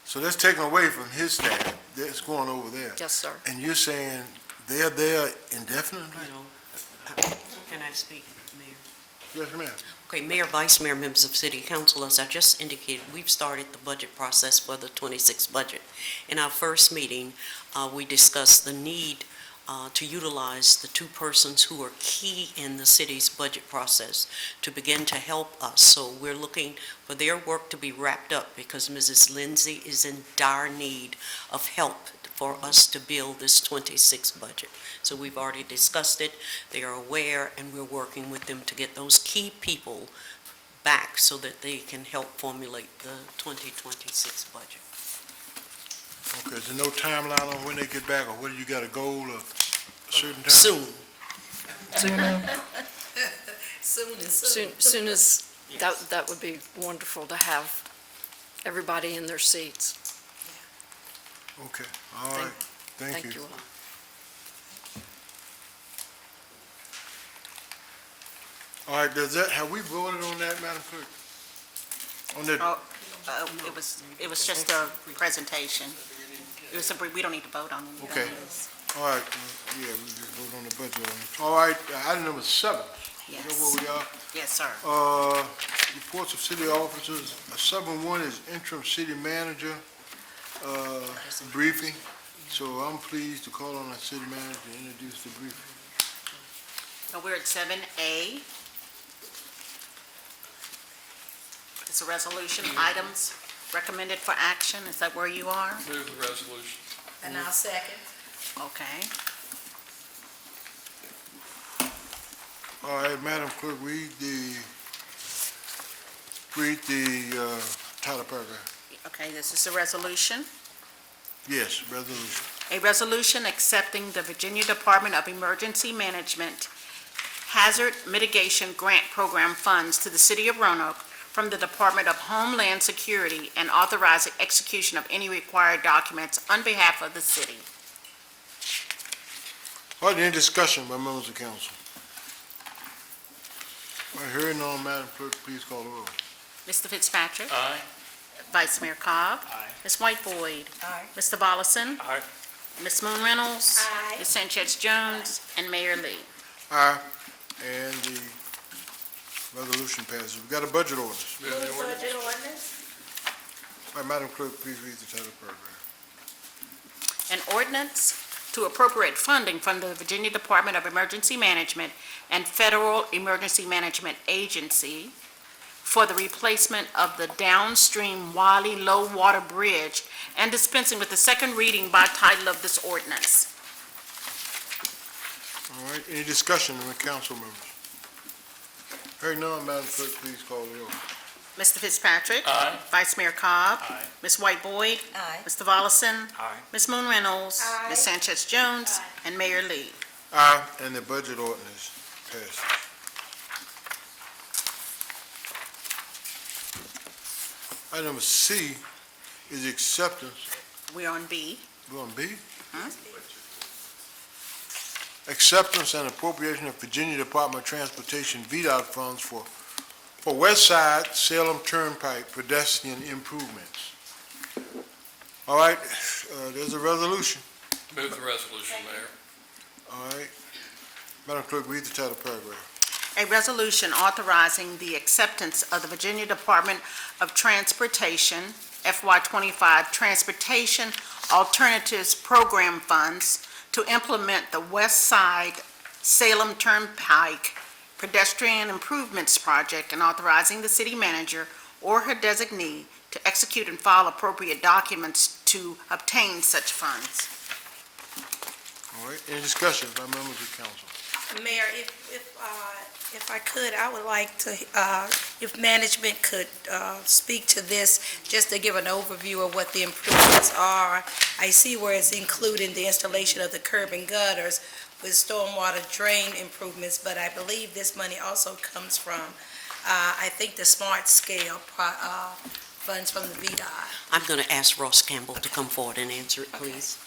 [SPEAKER 7] so that's taken away from his staff, that's going over there.
[SPEAKER 17] yes, sir.
[SPEAKER 7] And you're saying they're there indefinitely?
[SPEAKER 1] Can I speak, Mayor?
[SPEAKER 7] Yes, ma'am.
[SPEAKER 1] Okay, Mayor, Vice Mayor, members of City Council, as I just indicated, we've started the budget process for the '26 budget. In our first meeting, we discussed the need to utilize the two persons who are key in the city's budget process to begin to help us. So we're looking for their work to be wrapped up because Mrs. Lindsay is in dire need of help for us to build this '26 budget. So we've already discussed it, they are aware, and we're working with them to get those key people back so that they can help formulate the 2026 budget.
[SPEAKER 7] Okay, is there no timeline on when they get back, or whether you got a goal of a certain time?
[SPEAKER 1] Soon.
[SPEAKER 17] Soon as, that would be wonderful to have everybody in their seats.
[SPEAKER 7] Okay, all right, thank you.
[SPEAKER 17] all.
[SPEAKER 7] All right, have we voted on that, Madam Clerk? On the,
[SPEAKER 14] It was just a presentation. It was we don't need to vote on it.
[SPEAKER 7] Okay. all right, yeah, we just vote on the budget on it. All right, item number 7. Is that where we are?
[SPEAKER 14] Yes, sir.
[SPEAKER 7] Reports of city officers. 7-1 is interim city manager, briefing. So I'm pleased to call on our city manager to introduce the briefing.
[SPEAKER 14] We're at 7A. It's a resolution, items recommended for action. Is that where you are?
[SPEAKER 13] Move the resolution.
[SPEAKER 15] And I'll second.
[SPEAKER 14] Okay.
[SPEAKER 7] All right, Madam Clerk, read the title paragraph.
[SPEAKER 14] Okay, this is a resolution.
[SPEAKER 7] Yes, resolution.
[SPEAKER 14] A resolution accepting the Virginia Department of Emergency Management Hazard Mitigation Grant Program funds to the City of Roanoke from the Department of Homeland Security and authorizing execution of any required documents on behalf of the city.
[SPEAKER 7] All right, any discussion by members of council? All right, hearing none, Madam Clerk, please call the roll.
[SPEAKER 14] Mr. Fitzpatrick?
[SPEAKER 13] Aye.
[SPEAKER 14] Vice Mayor Cobb?
[SPEAKER 9] Aye.
[SPEAKER 14] Ms. White Boyd?
[SPEAKER 15] Aye.
[SPEAKER 14] Mr. Volleson?
[SPEAKER 9] Aye.
[SPEAKER 14] Ms. Moon Reynolds?
[SPEAKER 15] Aye.
[SPEAKER 14] Ms. Sanchez Jones? And Mayor Lee.
[SPEAKER 7] Aye, and the resolution passes. We got a budget ordinance.
[SPEAKER 13] Move the ordinance.
[SPEAKER 15] Budget ordinance?
[SPEAKER 7] All right, Madam Clerk, please read the title paragraph.
[SPEAKER 14] An ordinance to appropriate funding from the Virginia Department of Emergency Management and Federal Emergency Management Agency for the replacement of the downstream Wiley Low Water Bridge and dispensing with the second reading by title of this ordinance.
[SPEAKER 7] All right, any discussion with council members? Hearing none, Madam Clerk, please call the roll.
[SPEAKER 14] Mr. Fitzpatrick?
[SPEAKER 13] Aye.
[SPEAKER 14] Vice Mayor Cobb?
[SPEAKER 9] Aye.
[SPEAKER 14] Ms. White Boyd?
[SPEAKER 15] Aye.
[SPEAKER 14] Mr. Volleson?
[SPEAKER 9] Aye.
[SPEAKER 14] Ms. Moon Reynolds?
[SPEAKER 15] Aye.
[SPEAKER 14] Ms. Sanchez Jones? And Mayor Lee.
[SPEAKER 7] Aye, and the budget ordinance passes. Item number C is acceptance.
[SPEAKER 14] We're on B.
[SPEAKER 7] We're on B?
[SPEAKER 14] Huh?
[SPEAKER 7] Acceptance and appropriation of Virginia Department of Transportation VDOT funds for West Side Salem Turnpike pedestrian improvements. All right, there's a resolution.
[SPEAKER 13] Move the resolution, Mayor.
[SPEAKER 7] All right. Madam Clerk, read the title paragraph.
[SPEAKER 14] A resolution authorizing the acceptance of the Virginia Department of Transportation FY25 Transportation Alternatives Program funds to implement the West Side Salem Turnpike Pedestrian Improvements Project and authorizing the city manager or her designee to execute and file appropriate documents to obtain such funds.
[SPEAKER 7] All right, any discussion by members of council?
[SPEAKER 15] Mayor, if I could, I would like to, if management could speak to this, just to give an overview of what the improvements are. I see where it's including the installation of the curb and gutters with stormwater drain improvements, but I believe this money also comes from, I think, the Smart Scale funds from the VDOT.
[SPEAKER 1] I'm going to ask Ross Campbell to come forward and answer it, please.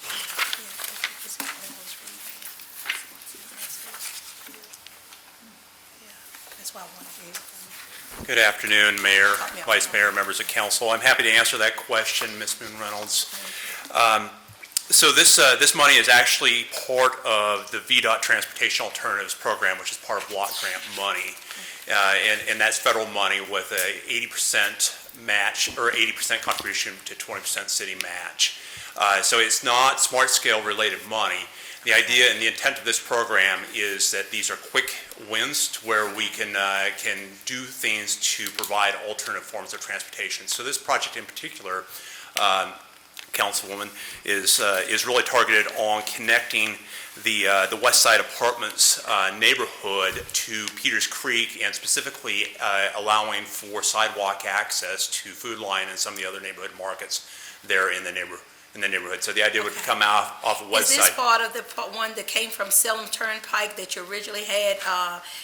[SPEAKER 15] That's why I wanted to hear.
[SPEAKER 11] Good afternoon, Mayor,
[SPEAKER 15] Yeah.
[SPEAKER 11] Vice Mayor, members of council. I'm happy to answer that question, Ms. Moon Reynolds. So this money is actually part of the VDOT Transportation Alternatives Program, which is part of block grant money. And that's federal money with a 80% match, or 80% contribution to 20% city match. So it's not smart scale related money. The idea and the intent of this program is that these are quick wins to where we can do things to provide alternative forms of transportation. So this project in particular, Councilwoman, is really targeted on connecting the West Side Apartments neighborhood to Peters Creek, and specifically allowing for sidewalk access to Food Line and some of the other neighborhood markets there in the in the neighborhood. So the idea would come out off of West
[SPEAKER 15] Is this
[SPEAKER 11] Side.
[SPEAKER 15] part of the one that came from Salem Turnpike that you originally had,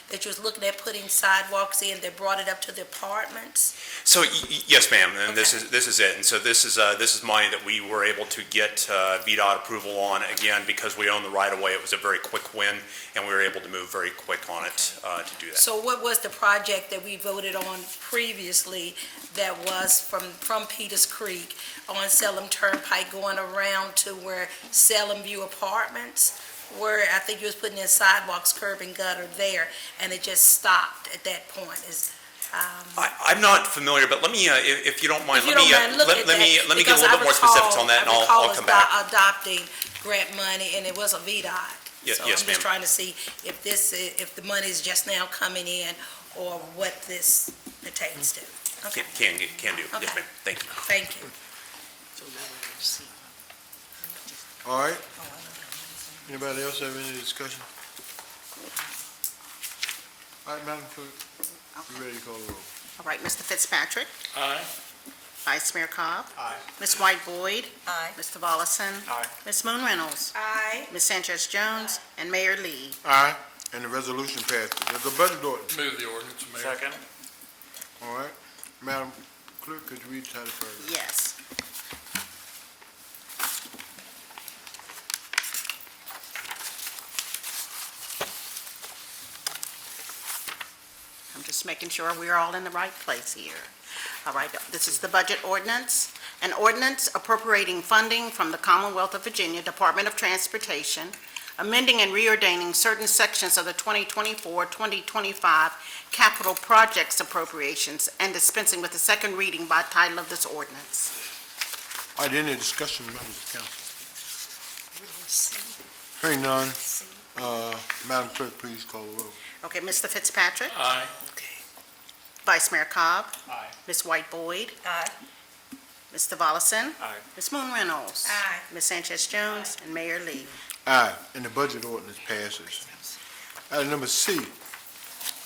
[SPEAKER 15] that you was looking at putting sidewalks in, that brought it up to the apartments?
[SPEAKER 11] So yes, ma'am, and this is it. And so this is money that we were able to get VDOT approval on, again, because we own the right-of-way. It was a very quick win, and we were able to move very quick on it to do that.
[SPEAKER 15] So what was the project that we voted on previously that was from Peters Creek on Salem Turnpike going around to where Salem View Apartments, where I think you was putting in sidewalks, curb and gutter there, and it just stopped at that point?
[SPEAKER 11] I'm not familiar, but let me, if you don't mind, let me get a
[SPEAKER 15] Because
[SPEAKER 11] little
[SPEAKER 15] I
[SPEAKER 11] bit more specifics
[SPEAKER 15] recall-
[SPEAKER 11] on that, and I'll
[SPEAKER 15] I
[SPEAKER 11] come
[SPEAKER 15] recall
[SPEAKER 11] back.
[SPEAKER 15] us adopting grant money, and it was a VDOT.
[SPEAKER 11] Yes,
[SPEAKER 15] So
[SPEAKER 11] yes,
[SPEAKER 15] I'm just
[SPEAKER 11] ma'am.
[SPEAKER 15] trying to see if the money is just now coming in, or what this pertains to. Okay,
[SPEAKER 11] Can do, yes,
[SPEAKER 15] Okay.
[SPEAKER 11] ma'am, thank you.
[SPEAKER 15] thank you.
[SPEAKER 7] All right. Anybody else have any discussion? All right, Madam Clerk, you ready to call the roll?
[SPEAKER 14] All right, Mr. Fitzpatrick.
[SPEAKER 13] Aye.
[SPEAKER 14] Vice Mayor Cobb.
[SPEAKER 9] Aye.
[SPEAKER 14] Ms. White Boyd.
[SPEAKER 10] Aye.
[SPEAKER 14] Mr. Volleson.
[SPEAKER 9] Aye.
[SPEAKER 14] Ms. Moon Reynolds.
[SPEAKER 15] Aye.
[SPEAKER 14] Ms. Sanchez Jones. And Mayor Lee.
[SPEAKER 7] Aye, and the resolution passes. There's a budget ordinance.
[SPEAKER 13] Move the ordinance, Mayor.
[SPEAKER 16] Second.
[SPEAKER 7] All right. Madam Clerk, could you read the title first?
[SPEAKER 14] Yes. I'm just making sure we're all in the right place here. All right, this is the budget ordinance. An ordinance appropriating funding from the Commonwealth of Virginia Department of Transportation, amending and reordaining certain sections of the 2024-2025 capital projects appropriations, and dispensing with the second reading by title of this ordinance.
[SPEAKER 7] All right, any discussion, members of council? Hearing none, Madam Clerk, please call the roll.
[SPEAKER 14] Okay, Mr. Fitzpatrick?
[SPEAKER 13] Aye.
[SPEAKER 14] Vice Mayor Cobb?
[SPEAKER 9] Aye.
[SPEAKER 14] Ms. White Boyd?
[SPEAKER 15] Aye.
[SPEAKER 14] Mr. Volleson?
[SPEAKER 9] Aye.
[SPEAKER 14] Ms. Moon Reynolds?
[SPEAKER 15] Aye.
[SPEAKER 14] Ms. Sanchez Jones? And Mayor Lee.
[SPEAKER 7] Aye, and the budget ordinance passes. Item number C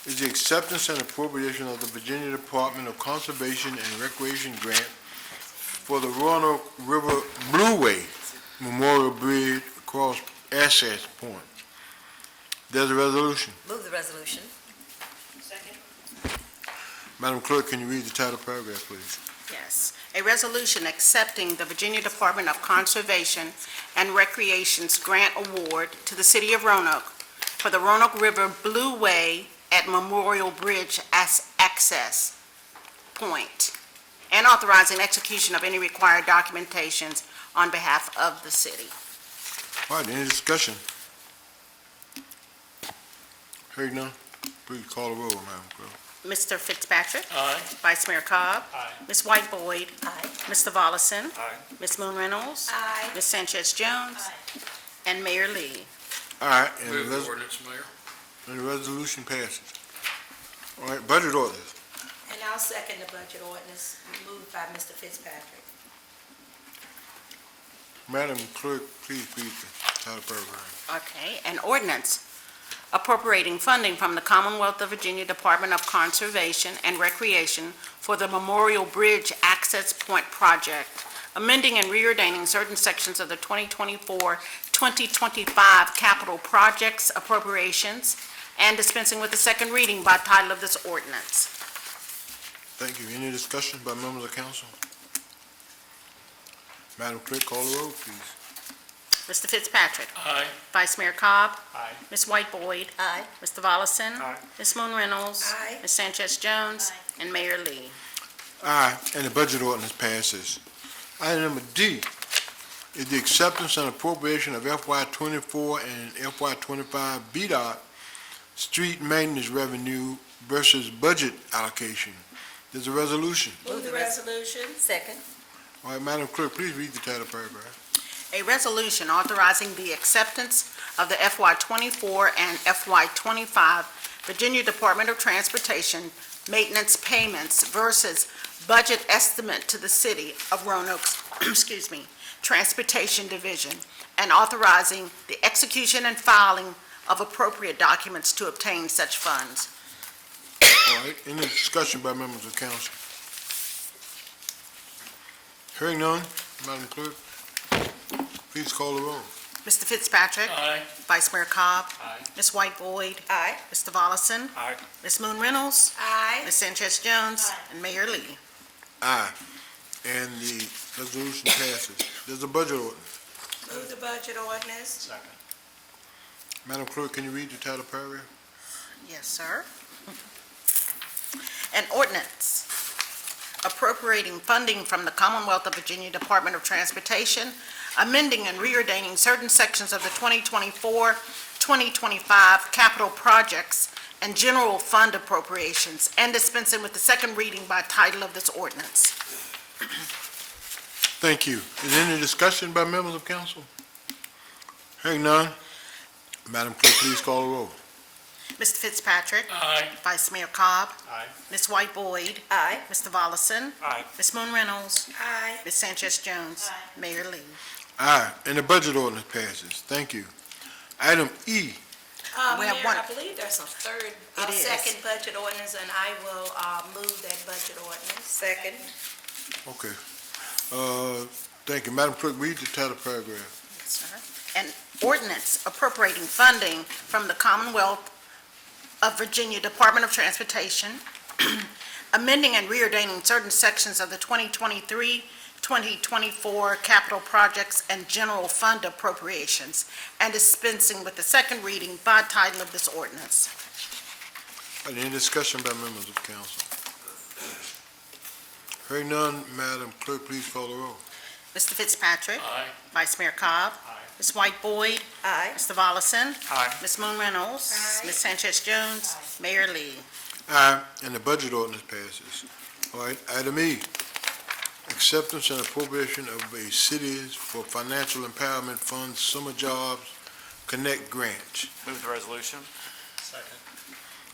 [SPEAKER 7] is the acceptance and appropriation of the Virginia Department of Conservation and Recreation grant for the Roanoke River Blueway Memorial Bridge across Access Point. There's a resolution.
[SPEAKER 10] Move the resolution.
[SPEAKER 7] Madam Clerk, can you read the title paragraph, please?
[SPEAKER 14] Yes. A resolution accepting the Virginia Department of Conservation and Recreation's grant award to the city of Roanoke for the Roanoke River Blueway at Memorial Bridge as access point, and authorizing execution of any required documentations on behalf of the city.
[SPEAKER 7] All right, any discussion? Hearing none, please call the roll, Madam Clerk.
[SPEAKER 14] Mr. Fitzpatrick?
[SPEAKER 13] Aye.
[SPEAKER 14] Vice Mayor Cobb?
[SPEAKER 9] Aye.
[SPEAKER 14] Ms. White Boyd?
[SPEAKER 15] Aye.
[SPEAKER 14] Mr. Volleson?
[SPEAKER 9] Aye.
[SPEAKER 14] Ms. Moon Reynolds?
[SPEAKER 15] Aye.
[SPEAKER 14] Ms. Sanchez Jones? And Mayor Lee.
[SPEAKER 7] All right, and
[SPEAKER 13] Move the
[SPEAKER 7] the
[SPEAKER 13] ordinance, Mayor.
[SPEAKER 7] resolution passes. All right, budget orders.
[SPEAKER 15] And I'll second the budget ordinance moved by Mr. Fitzpatrick.
[SPEAKER 7] Madam Clerk, please read the title paragraph.
[SPEAKER 14] Okay, an ordinance appropriating funding from the Commonwealth of Virginia Department of Conservation and Recreation for the Memorial Bridge Access Point Project, amending and reordaining certain sections of the 2024-2025 capital projects appropriations, and dispensing with the second reading by title of this ordinance.
[SPEAKER 7] Thank you. Any discussion by members of council? Madam Clerk, call the roll, please.
[SPEAKER 14] Mr. Fitzpatrick?
[SPEAKER 13] Aye.
[SPEAKER 14] Vice Mayor Cobb?
[SPEAKER 9] Aye.
[SPEAKER 14] Ms. White Boyd?
[SPEAKER 10] Aye.
[SPEAKER 14] Mr. Volleson?
[SPEAKER 9] Aye.
[SPEAKER 14] Ms. Moon Reynolds?
[SPEAKER 15] Aye.
[SPEAKER 14] Ms. Sanchez Jones? And Mayor Lee.
[SPEAKER 7] Aye, and the budget ordinance passes. Item number D is the acceptance and appropriation of FY '24 and FY '25 VDOT street maintenance revenue versus budget allocation. There's a resolution.
[SPEAKER 15] Move the resolution.
[SPEAKER 10] Second.
[SPEAKER 7] All right, Madam Clerk, please read the title paragraph.
[SPEAKER 14] A resolution authorizing the acceptance of the FY '24 and FY '25 Virginia Department of Transportation maintenance payments versus budget estimate to the city of Roanoke's, Transportation Division, and authorizing the execution and filing of appropriate documents to obtain such funds.
[SPEAKER 7] All right, any discussion by members of council? Hearing none, Madam Clerk? please call the roll.
[SPEAKER 14] Mr. Fitzpatrick?
[SPEAKER 13] Aye.
[SPEAKER 14] Vice Mayor Cobb?
[SPEAKER 9] Aye.
[SPEAKER 14] Ms. White Boyd?
[SPEAKER 15] Aye.
[SPEAKER 14] Mr. Volleson?
[SPEAKER 9] Aye.
[SPEAKER 14] Ms. Moon Reynolds?
[SPEAKER 15] Aye.
[SPEAKER 14] Ms. Sanchez Jones? And Mayor Lee.
[SPEAKER 7] Aye. And the resolution passes. There's a budget ordinance.
[SPEAKER 15] Move the budget ordinance.
[SPEAKER 9] Second.
[SPEAKER 7] Madam Clerk, can you read the title paragraph?
[SPEAKER 14] Yes, sir. An ordinance appropriating funding from the Commonwealth of Virginia Department of Transportation, amending and reordaining certain sections of the 2024-2025 capital projects and general fund appropriations, and dispensing with the second reading by title of this ordinance.
[SPEAKER 7] Thank you. Is there any discussion by members of council? Hearing none, Madam Clerk, please call the roll.
[SPEAKER 14] Mr. Fitzpatrick?
[SPEAKER 13] Aye.
[SPEAKER 14] Vice Mayor Cobb?
[SPEAKER 9] Aye.
[SPEAKER 14] Ms. White Boyd?
[SPEAKER 15] Aye.
[SPEAKER 14] Mr. Volleson?
[SPEAKER 9] Aye.
[SPEAKER 14] Ms. Moon Reynolds?
[SPEAKER 15] Aye.
[SPEAKER 14] Ms. Sanchez Jones? Mayor Lee.
[SPEAKER 7] Aye, and the budget ordinance passes. Thank you. Item E,
[SPEAKER 14] We have
[SPEAKER 15] Mayor,
[SPEAKER 14] one.
[SPEAKER 15] I believe there's a third,
[SPEAKER 14] It is.
[SPEAKER 15] second budget ordinance, and I will move that budget ordinance. Second.
[SPEAKER 7] okay. Thank you. Madam Clerk, read the title paragraph.
[SPEAKER 14] Yes, sir. An ordinance appropriating funding from the Commonwealth of Virginia Department of Transportation, amending and reordaining certain sections of the 2023-2024 capital projects and general fund appropriations, and dispensing with the second reading by title of this ordinance.
[SPEAKER 7] Any discussion by members of council? Hearing none, Madam Clerk, please call the roll.
[SPEAKER 14] Mr. Fitzpatrick?
[SPEAKER 13] Aye.
[SPEAKER 14] Vice Mayor Cobb?
[SPEAKER 9] Aye.
[SPEAKER 14] Ms. White Boyd?
[SPEAKER 15] Aye.
[SPEAKER 14] Mr. Volleson?
[SPEAKER 9] Aye.
[SPEAKER 14] Ms. Moon Reynolds?
[SPEAKER 15] Aye.
[SPEAKER 14] Ms. Sanchez Jones? Mayor Lee.
[SPEAKER 7] Aye, and the budget ordinance passes. All right, item E, acceptance and appropriation of a Cities for Financial Empowerment Fund Summer Jobs Connect Grant.
[SPEAKER 16] Move the resolution.
[SPEAKER 9] Second.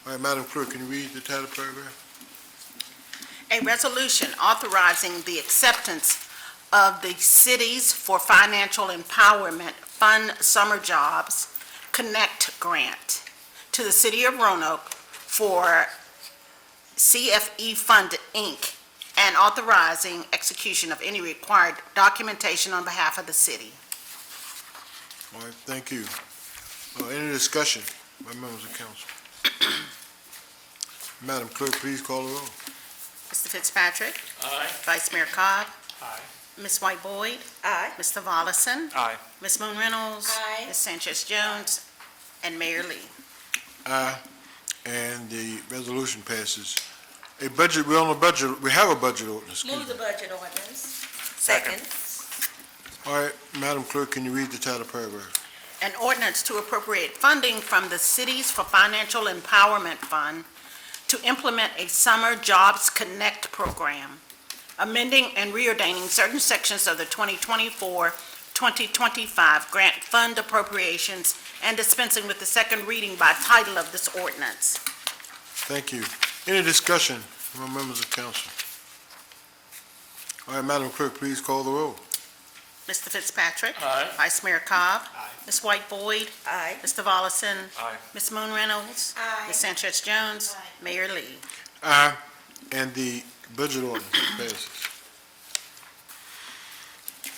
[SPEAKER 7] All right, Madam Clerk, can you read the title paragraph?
[SPEAKER 14] A resolution authorizing the acceptance of the Cities for Financial Empowerment Fund Summer Jobs Connect Grant to the City of Roanoke for CFE Fund, Inc., and authorizing execution of any required documentation on behalf of the city.
[SPEAKER 7] All right, thank you. Any discussion by members of council? Madam Clerk, please call the roll.
[SPEAKER 14] Mr. Fitzpatrick?
[SPEAKER 13] Aye.
[SPEAKER 14] Vice Mayor Cobb?
[SPEAKER 9] Aye.
[SPEAKER 14] Ms. White Boyd?
[SPEAKER 15] Aye.
[SPEAKER 14] Mr. Volleson?
[SPEAKER 16] Aye.
[SPEAKER 14] Ms. Moon Reynolds?
[SPEAKER 15] Aye.
[SPEAKER 14] Ms. Sanchez Jones? And Mayor Lee.
[SPEAKER 7] Aye, and the resolution passes. A budget, we have a budget ordinance.
[SPEAKER 15] Move the budget ordinance.
[SPEAKER 16] Second.
[SPEAKER 7] All right, Madam Clerk, can you read the title paragraph?
[SPEAKER 14] An ordinance to appropriate funding from the Cities for Financial Empowerment Fund to implement a Summer Jobs Connect program, amending and reordaining certain sections of the 2024-2025 grant fund appropriations, and dispensing with the second reading by title of this ordinance.
[SPEAKER 7] Thank you. Any discussion from members of council? All right, Madam Clerk, please call the roll.
[SPEAKER 14] Mr. Fitzpatrick?
[SPEAKER 13] Aye.
[SPEAKER 14] Vice Mayor Cobb?
[SPEAKER 9] Aye.
[SPEAKER 14] Ms. White Boyd?
[SPEAKER 15] Aye.
[SPEAKER 14] Mr. Volleson?
[SPEAKER 16] Aye.
[SPEAKER 14] Ms. Moon Reynolds?
[SPEAKER 15] Aye.
[SPEAKER 14] Ms. Sanchez Jones? Mayor Lee.
[SPEAKER 7] Aye, and the budget ordinance passes.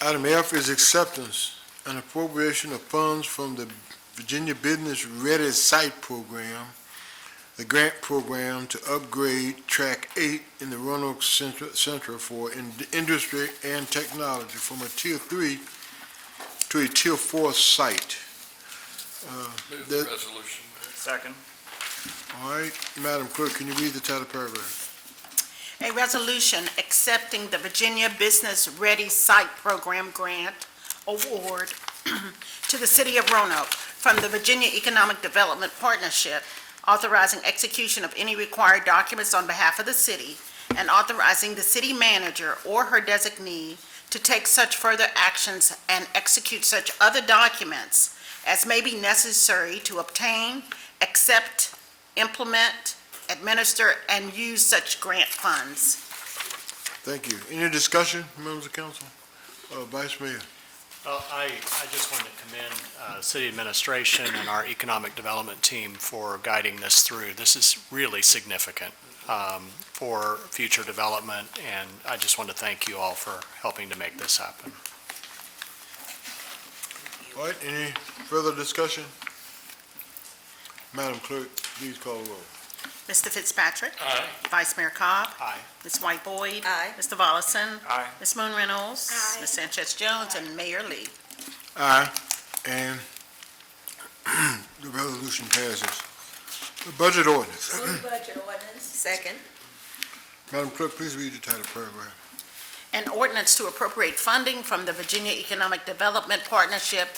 [SPEAKER 7] Item F is acceptance and appropriation of funds from the Virginia Business Ready Site Program, the grant program to upgrade Track 8 in the Roanoke Center for Industry and Technology from a Tier 3 to a Tier 4 site.
[SPEAKER 13] Move the resolution.
[SPEAKER 16] Second.
[SPEAKER 7] All right, Madam Clerk, can you read the title paragraph?
[SPEAKER 14] A resolution accepting the Virginia Business Ready Site Program Grant Award to the City of Roanoke from the Virginia Economic Development Partnership, authorizing execution of any required documents on behalf of the city, and authorizing the city manager or her designee to take such further actions and execute such other documents as may be necessary to obtain, accept, implement, administer, and use such grant funds.
[SPEAKER 7] Thank you. Any discussion, members of council? Vice Mayor.
[SPEAKER 9] Well, I just wanted to commend city administration and our economic development team for guiding this through. This is really significant for future development, and I just want to thank you all for helping to make this happen.
[SPEAKER 7] All right, any further discussion? Madam Clerk, please call the roll.
[SPEAKER 14] Mr. Fitzpatrick?
[SPEAKER 13] Aye.
[SPEAKER 14] Vice Mayor Cobb?
[SPEAKER 9] Aye.
[SPEAKER 14] Ms. White Boyd?
[SPEAKER 19] Aye.
[SPEAKER 14] Mr. Volleson?
[SPEAKER 16] Aye.
[SPEAKER 14] Ms. Moon Reynolds?
[SPEAKER 15] Aye.
[SPEAKER 14] Ms. Sanchez Jones, and Mayor Lee.
[SPEAKER 7] Aye, and the resolution passes. The budget ordinance.
[SPEAKER 15] Move budget ordinance.
[SPEAKER 19] Second.
[SPEAKER 7] Madam Clerk, please read the title paragraph.
[SPEAKER 14] An ordinance to appropriate funding from the Virginia Economic Development Partnership,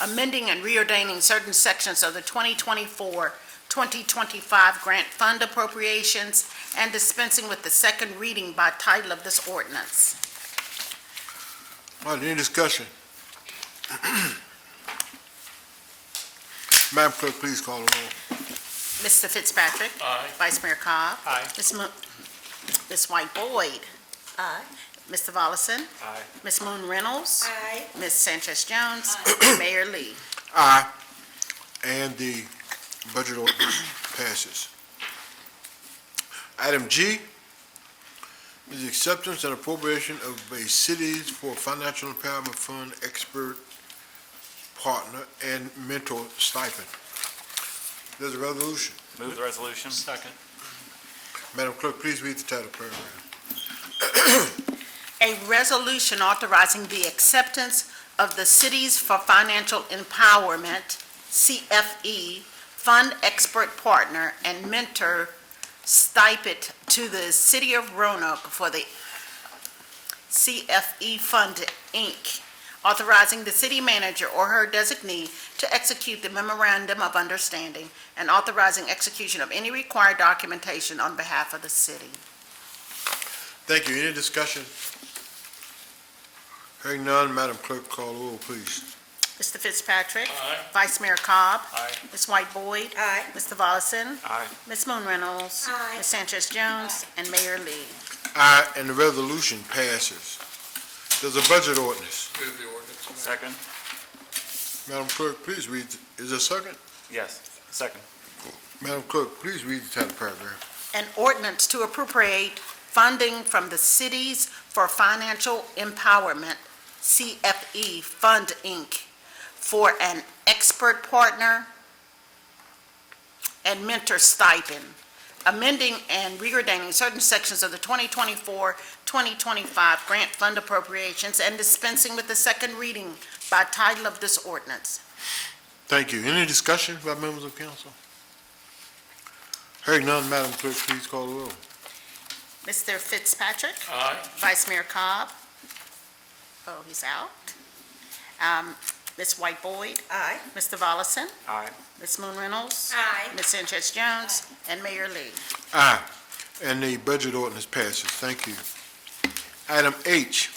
[SPEAKER 14] amending and reordaining certain sections of the 2024-2025 grant fund appropriations, and dispensing with the second reading by title of this ordinance.
[SPEAKER 7] All right, any discussion? Madam Clerk, please call the roll.
[SPEAKER 14] Mr. Fitzpatrick?
[SPEAKER 13] Aye.
[SPEAKER 14] Vice Mayor Cobb?
[SPEAKER 9] Aye.
[SPEAKER 14] Ms. White Boyd?
[SPEAKER 19] Aye.
[SPEAKER 14] Mr. Volleson?
[SPEAKER 16] Aye.
[SPEAKER 14] Ms. Moon Reynolds?
[SPEAKER 15] Aye.
[SPEAKER 14] Ms. Sanchez Jones? And Mayor Lee.
[SPEAKER 7] Aye, and the budget ordinance passes. Item G is the acceptance and appropriation of a Cities for Financial Empowerment Fund expert partner and mentor stipend. There's a resolution.
[SPEAKER 16] Move the resolution.
[SPEAKER 9] Second.
[SPEAKER 7] Madam Clerk, please read the title paragraph.
[SPEAKER 14] A resolution authorizing the acceptance of the Cities for Financial Empowerment, CFE, Fund Expert Partner and Mentor stipend to the City of Roanoke for the CFE Fund, Inc., authorizing the city manager or her designee to execute the memorandum of understanding and authorizing execution of any required documentation on behalf of the city.
[SPEAKER 7] Thank you. Any discussion? Hearing none, Madam Clerk, call the roll, please.
[SPEAKER 14] Mr. Fitzpatrick?
[SPEAKER 13] Aye.
[SPEAKER 14] Vice Mayor Cobb?
[SPEAKER 9] Aye.
[SPEAKER 14] Ms. White Boyd?
[SPEAKER 19] Aye.
[SPEAKER 14] Mr. Volleson?
[SPEAKER 16] Aye.
[SPEAKER 14] Ms. Moon Reynolds?
[SPEAKER 15] Aye.
[SPEAKER 14] Ms. Sanchez Jones? And Mayor Lee.
[SPEAKER 7] Aye, and the resolution passes. There's a budget ordinance.
[SPEAKER 13] Move the ordinance.
[SPEAKER 16] Second.
[SPEAKER 7] Madam Clerk, please read, is there a second?
[SPEAKER 16] Yes. Second.
[SPEAKER 7] Madam Clerk, please read the title paragraph.
[SPEAKER 14] An ordinance to appropriate funding from the Cities for Financial Empowerment, CFE Fund, Inc., for an expert partner and mentor stipend, amending and reordaining certain sections of the 2024-2025 grant fund appropriations and dispensing with the second reading by title of this ordinance.
[SPEAKER 7] Thank you. Any discussion by members of council? Hearing none, Madam Clerk, please call the roll.
[SPEAKER 14] Mr. Fitzpatrick?
[SPEAKER 13] Aye.
[SPEAKER 14] Vice Mayor Cobb? Oh, he's out. Ms. White Boyd?
[SPEAKER 19] Aye.
[SPEAKER 14] Mr. Volleson?
[SPEAKER 16] Aye.
[SPEAKER 14] Ms. Moon Reynolds?
[SPEAKER 15] Aye.
[SPEAKER 14] Ms. Sanchez Jones? And Mayor Lee.
[SPEAKER 7] Aye, and the budget ordinance passes. Thank you. Item H,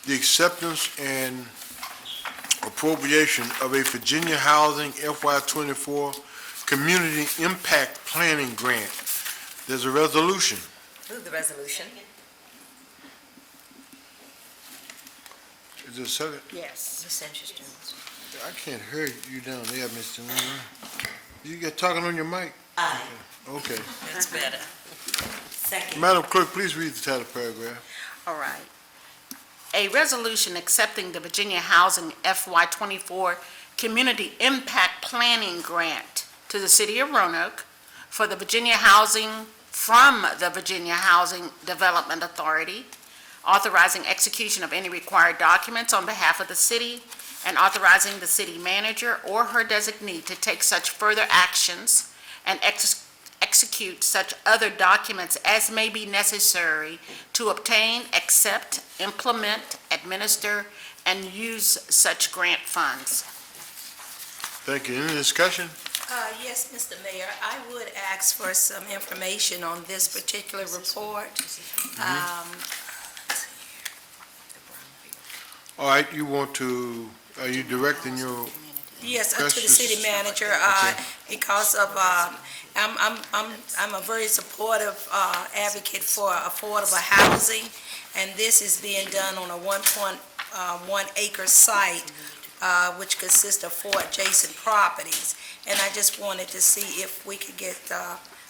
[SPEAKER 7] the acceptance and appropriation of a Virginia Housing FY24 Community Impact Planning Grant. There's a resolution.
[SPEAKER 19] Move the resolution.
[SPEAKER 7] Is there a second?
[SPEAKER 14] Yes.
[SPEAKER 19] Ms. Sanchez Jones.
[SPEAKER 7] I can't hear you down there, Mr. Moon. You got talking on your mic?
[SPEAKER 19] Aye.
[SPEAKER 7] Okay.
[SPEAKER 19] That's better. Second.
[SPEAKER 7] Madam Clerk, please read the title paragraph.
[SPEAKER 14] All right. A resolution accepting the Virginia Housing FY24 Community Impact Planning Grant to the City of Roanoke from the Virginia Housing Development Authority, authorizing execution of any required documents on behalf of the city, and authorizing the city manager or her designee to take such further actions and execute such other documents as may be necessary to obtain, accept, implement, administer, and use such grant funds.
[SPEAKER 7] Thank you. Any discussion?
[SPEAKER 15] Yes, Mr. Mayor, I would ask for some information on this particular report.
[SPEAKER 7] All right, you want to, are you directing your,
[SPEAKER 15] Yes, to the
[SPEAKER 7] Questions?
[SPEAKER 15] city manager,
[SPEAKER 7] Okay.
[SPEAKER 15] because of, I'm a very supportive advocate for affordable housing, and this is being done on a 1.1 acre site, which consists of 4 adjacent properties. And I just wanted to see if we could get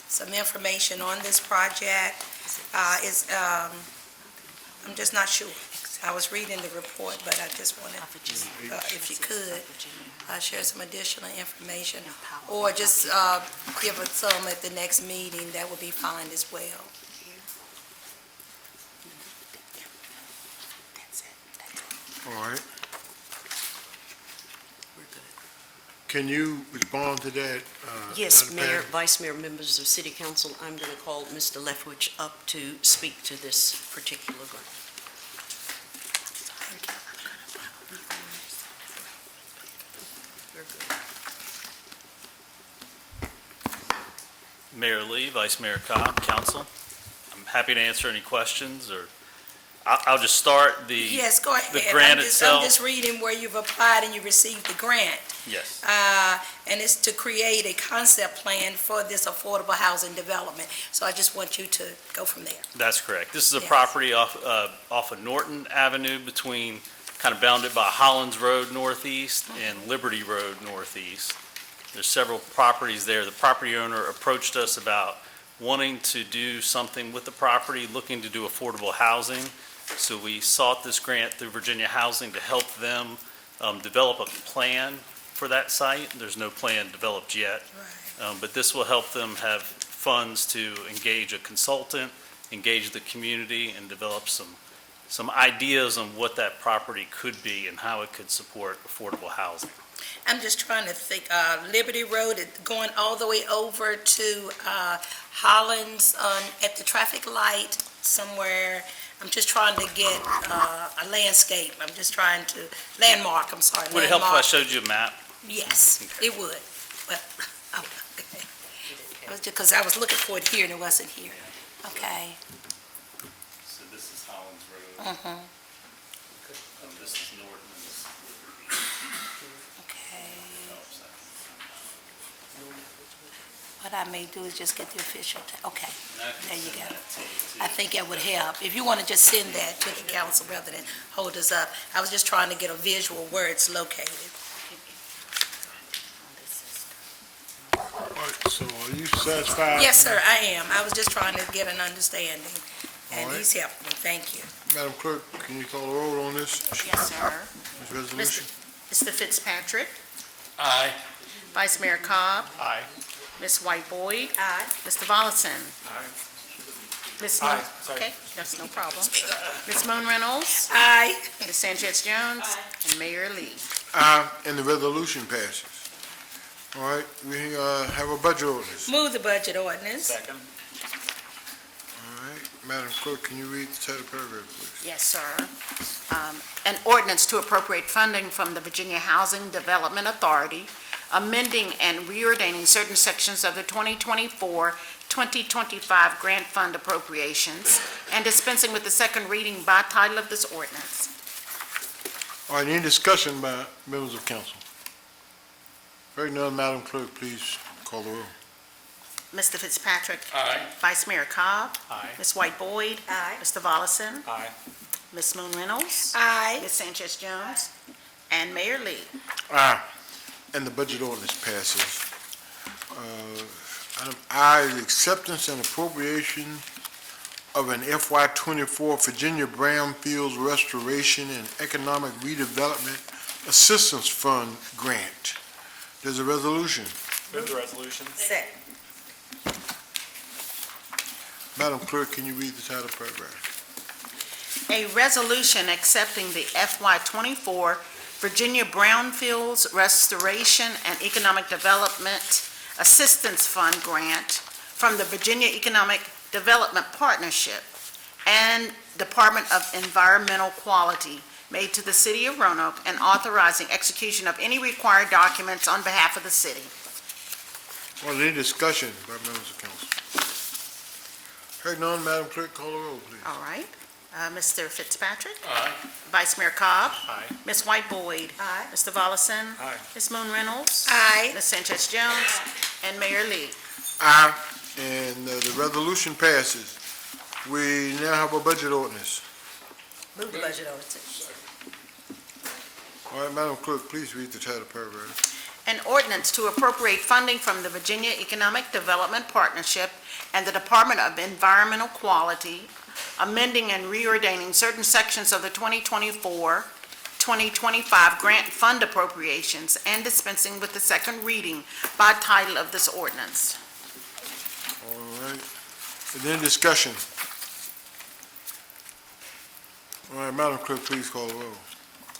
[SPEAKER 15] some information on this project. I'm just not sure. I was reading the report, but I just wanted, if you could, share some additional information, or just give us some at the next meeting, that would be fine as well.
[SPEAKER 7] All right. Can you respond to that?
[SPEAKER 1] Yes,
[SPEAKER 7] Dr.
[SPEAKER 1] Mayor,
[SPEAKER 7] Patton?
[SPEAKER 1] Vice Mayor, members of City Council, I'm going to call Mr. Leftwich up to speak to this particular grant.
[SPEAKER 18] Mayor Lee, Vice Mayor Cobb, Council. I'm happy to answer any questions, or I'll just start the
[SPEAKER 15] Yes, go ahead.
[SPEAKER 18] the grant
[SPEAKER 15] I'm
[SPEAKER 18] itself.
[SPEAKER 15] just reading where you've applied and you received the grant.
[SPEAKER 18] Yes.
[SPEAKER 15] And it's to create a concept plan for this affordable housing development. So I just want you to go from there.
[SPEAKER 18] That's correct. This is a
[SPEAKER 15] Yes.
[SPEAKER 18] property off of Norton Avenue between, kind of bounded by Hollins Road Northeast and Liberty Road Northeast. There's several properties there. The property owner approached us about wanting to do something with the property, looking to do affordable housing. So we sought this grant through Virginia Housing to help them develop a plan for that site. There's no plan developed yet. But this will help them have funds to engage a consultant, engage the community, and develop some ideas on what that property could be and how it could support affordable housing.
[SPEAKER 15] I'm just trying to think, Liberty Road, going all the way over to Hollins at the traffic light somewhere. I'm just trying to get a landscape. I'm just trying to, landmark, I'm sorry.
[SPEAKER 18] Would it help if I showed you a map?
[SPEAKER 15] Yes, it would. But, okay. It was just because I was looking for it here and it wasn't here. Okay.
[SPEAKER 18] So this is Hollins Road. This is Norton.
[SPEAKER 15] What I may do is just get the official, okay, there you go. I think it would help. If you want to just send that to the council rather than hold us up. I was just trying to get a visual where it's located.
[SPEAKER 7] All right, so are you satisfied?
[SPEAKER 15] Yes, sir, I am. I was just trying to get an understanding, and
[SPEAKER 7] All right.
[SPEAKER 15] he's helped me. Thank you.
[SPEAKER 7] Madam Clerk, can you call the roll on this?
[SPEAKER 14] Yes, sir.
[SPEAKER 7] This resolution?
[SPEAKER 14] Mr. Fitzpatrick,
[SPEAKER 13] Aye.
[SPEAKER 14] Vice Mayor Cobb,
[SPEAKER 18] Aye.
[SPEAKER 14] Ms. White Boyd. Aye. Mr. Volleson. Ms. Moon.
[SPEAKER 8] Aye, sorry.
[SPEAKER 14] Okay, that's no problem. Ms. Moon Reynolds.
[SPEAKER 15] Aye.
[SPEAKER 14] Ms. Sanchez Jones. And Mayor Lee.
[SPEAKER 7] Aye, and the resolution passes. All right, we have a budget ordinance.
[SPEAKER 15] Move the budget ordinance.
[SPEAKER 18] Second.
[SPEAKER 7] All right, Madam Clerk, can you read the title paragraph, please?
[SPEAKER 14] Yes, sir. An ordinance to appropriate funding from the Virginia Housing Development Authority, amending and reordaining certain sections of the 2024-2025 grant fund appropriations, and dispensing with the second reading by title of this ordinance.
[SPEAKER 7] All right, any discussion by members of council? Hearing none, Madam Clerk, please call the roll.
[SPEAKER 14] Mr. Fitzpatrick.
[SPEAKER 13] Aye.
[SPEAKER 14] Vice Mayor Cobb.
[SPEAKER 18] Aye.
[SPEAKER 14] Ms. White Boyd.
[SPEAKER 15] Aye.
[SPEAKER 14] Mr. Volleson.
[SPEAKER 18] Aye.
[SPEAKER 14] Ms. Moon Reynolds.
[SPEAKER 15] Aye.
[SPEAKER 14] Ms. Sanchez Jones. And Mayor Lee.
[SPEAKER 7] Aye, and the budget ordinance passes. Item I is acceptance and appropriation of an FY24 Virginia Brownfields Restoration and Economic Redevelopment Assistance Fund grant. There's a resolution.
[SPEAKER 18] Move the resolution.
[SPEAKER 15] Second.
[SPEAKER 7] Madam Clerk, can you read the title paragraph?
[SPEAKER 14] A resolution accepting the FY24 Virginia Brownfields Restoration and Economic Development Assistance Fund grant from the Virginia Economic Development Partnership and Department of Environmental Quality made to the City of Roanoke and authorizing execution of any required documents on behalf of the city.
[SPEAKER 7] Well, any discussion by members of council? Hearing none, Madam Clerk, call the roll, please.
[SPEAKER 14] All right. Mr. Fitzpatrick?
[SPEAKER 13] Aye.
[SPEAKER 14] Vice Mayor Cobb?
[SPEAKER 18] Aye.
[SPEAKER 14] Ms. White Boyd?
[SPEAKER 15] Aye.
[SPEAKER 14] Mr. Volleson?
[SPEAKER 18] Aye.
[SPEAKER 14] Ms. Moon Reynolds?
[SPEAKER 15] Aye.
[SPEAKER 14] Ms. Sanchez Jones? And Mayor Lee.
[SPEAKER 7] Aye, and the resolution passes. We now have a budget ordinance.
[SPEAKER 15] Move the budget ordinance.
[SPEAKER 7] All right, Madam Clerk, please read the title paragraph.
[SPEAKER 14] An ordinance to appropriate funding from the Virginia Economic Development Partnership and the Department of Environmental Quality, amending and reordaining certain sections of the 2024-2025 grant fund appropriations, and dispensing with the second reading by title of this ordinance.
[SPEAKER 7] All right. Is there any discussion? All right, Madam Clerk, please call the roll.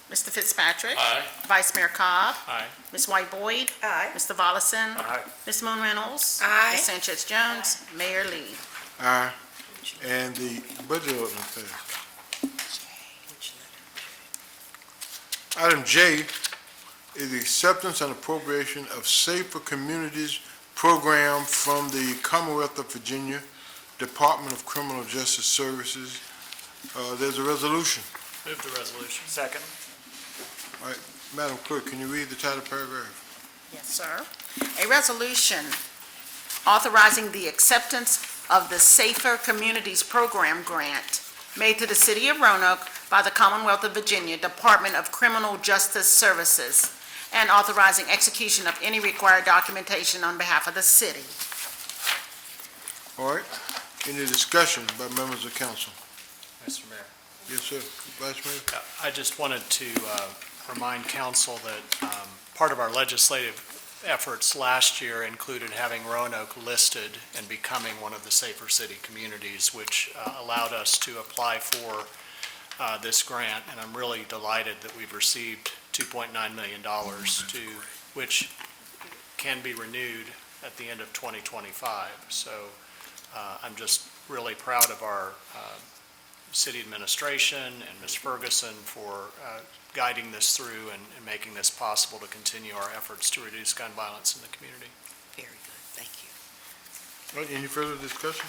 [SPEAKER 14] Mr. Fitzpatrick?
[SPEAKER 13] Aye.
[SPEAKER 14] Vice Mayor Cobb?
[SPEAKER 9] Aye.
[SPEAKER 14] Ms. White Boyd?
[SPEAKER 15] Aye.
[SPEAKER 14] Mr. Volleson?
[SPEAKER 9] Aye.
[SPEAKER 14] Ms. Moon Reynolds?
[SPEAKER 15] Aye.
[SPEAKER 14] Ms. Sanchez Jones? Mayor Lee?
[SPEAKER 7] Aye. And the budget ordinance passed. Item J is the acceptance and appropriation of Safer Communities Program from the Commonwealth of Virginia Department of Criminal Justice Services. There's a resolution.
[SPEAKER 9] Move the resolution.
[SPEAKER 16] Second.
[SPEAKER 7] All right, Madam Clerk, can you read the title paragraph?
[SPEAKER 14] Yes, sir. A resolution authorizing the acceptance of the Safer Communities Program grant made to the City of Roanoke by the Commonwealth of Virginia Department of Criminal Justice Services, and authorizing execution of any required documentation on behalf of the city.
[SPEAKER 7] All right, any discussion by members of council?
[SPEAKER 9] Mr. Mayor.
[SPEAKER 7] Yes, sir. Vice Mayor?
[SPEAKER 9] I just wanted to remind council that part of our legislative efforts last year included having Roanoke listed and becoming one of the safer city communities, which allowed us to apply for this grant, and I'm really delighted that we've received $2.9 million, which can be renewed at the end of 2025. So I'm just really proud of our city administration and Ms. Ferguson for guiding this through and making this possible to continue our efforts to reduce gun violence in the community.
[SPEAKER 1] Very good, thank you.
[SPEAKER 7] All right, any further discussion?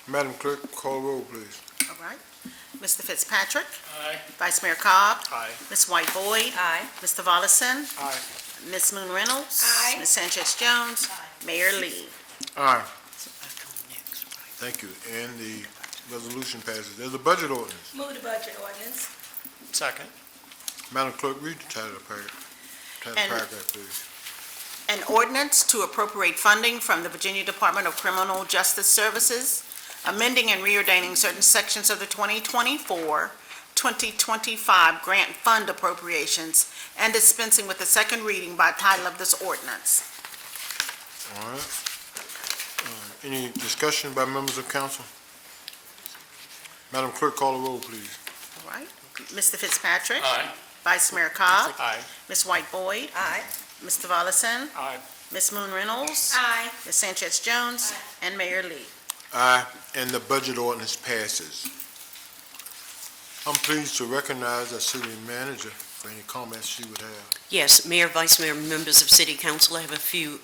[SPEAKER 7] Madam Clerk, call roll, please.
[SPEAKER 14] All right. Mr. Fitzpatrick?
[SPEAKER 13] Aye.
[SPEAKER 14] Vice Mayor Cobb?
[SPEAKER 9] Aye.
[SPEAKER 14] Ms. White Boyd?
[SPEAKER 15] Aye.
[SPEAKER 14] Mr. Volleson?
[SPEAKER 9] Aye.
[SPEAKER 14] Ms. Moon Reynolds?
[SPEAKER 15] Aye.
[SPEAKER 14] Ms. Sanchez Jones? Mayor Lee?
[SPEAKER 7] Aye.
[SPEAKER 1] So I come next, right?
[SPEAKER 7] Thank you, and the resolution passes. There's a budget ordinance.
[SPEAKER 15] Move the budget ordinance.
[SPEAKER 9] Second.
[SPEAKER 7] Madam Clerk, read the title paragraph, please.
[SPEAKER 14] An ordinance to appropriate funding from the Virginia Department of Criminal Justice Services, amending and reordaining certain sections of the 2024-2025 grant fund appropriations, and dispensing with the second reading by title of this ordinance.
[SPEAKER 7] All right. Any discussion by members of council? Madam Clerk, call the roll, please.
[SPEAKER 14] All right. Mr. Fitzpatrick?
[SPEAKER 13] Aye.
[SPEAKER 14] Vice Mayor Cobb?
[SPEAKER 9] Aye.
[SPEAKER 14] Ms. White Boyd?
[SPEAKER 15] Aye.
[SPEAKER 14] Mr. Volleson?
[SPEAKER 9] Aye.
[SPEAKER 14] Ms. Moon Reynolds?
[SPEAKER 15] Aye.
[SPEAKER 14] Ms. Sanchez Jones? And Mayor Lee?
[SPEAKER 7] Aye, and the budget ordinance passes. I'm pleased to recognize our city manager for any comments she would have.
[SPEAKER 1] Yes, Mayor, Vice Mayor, members of City Council, I have a few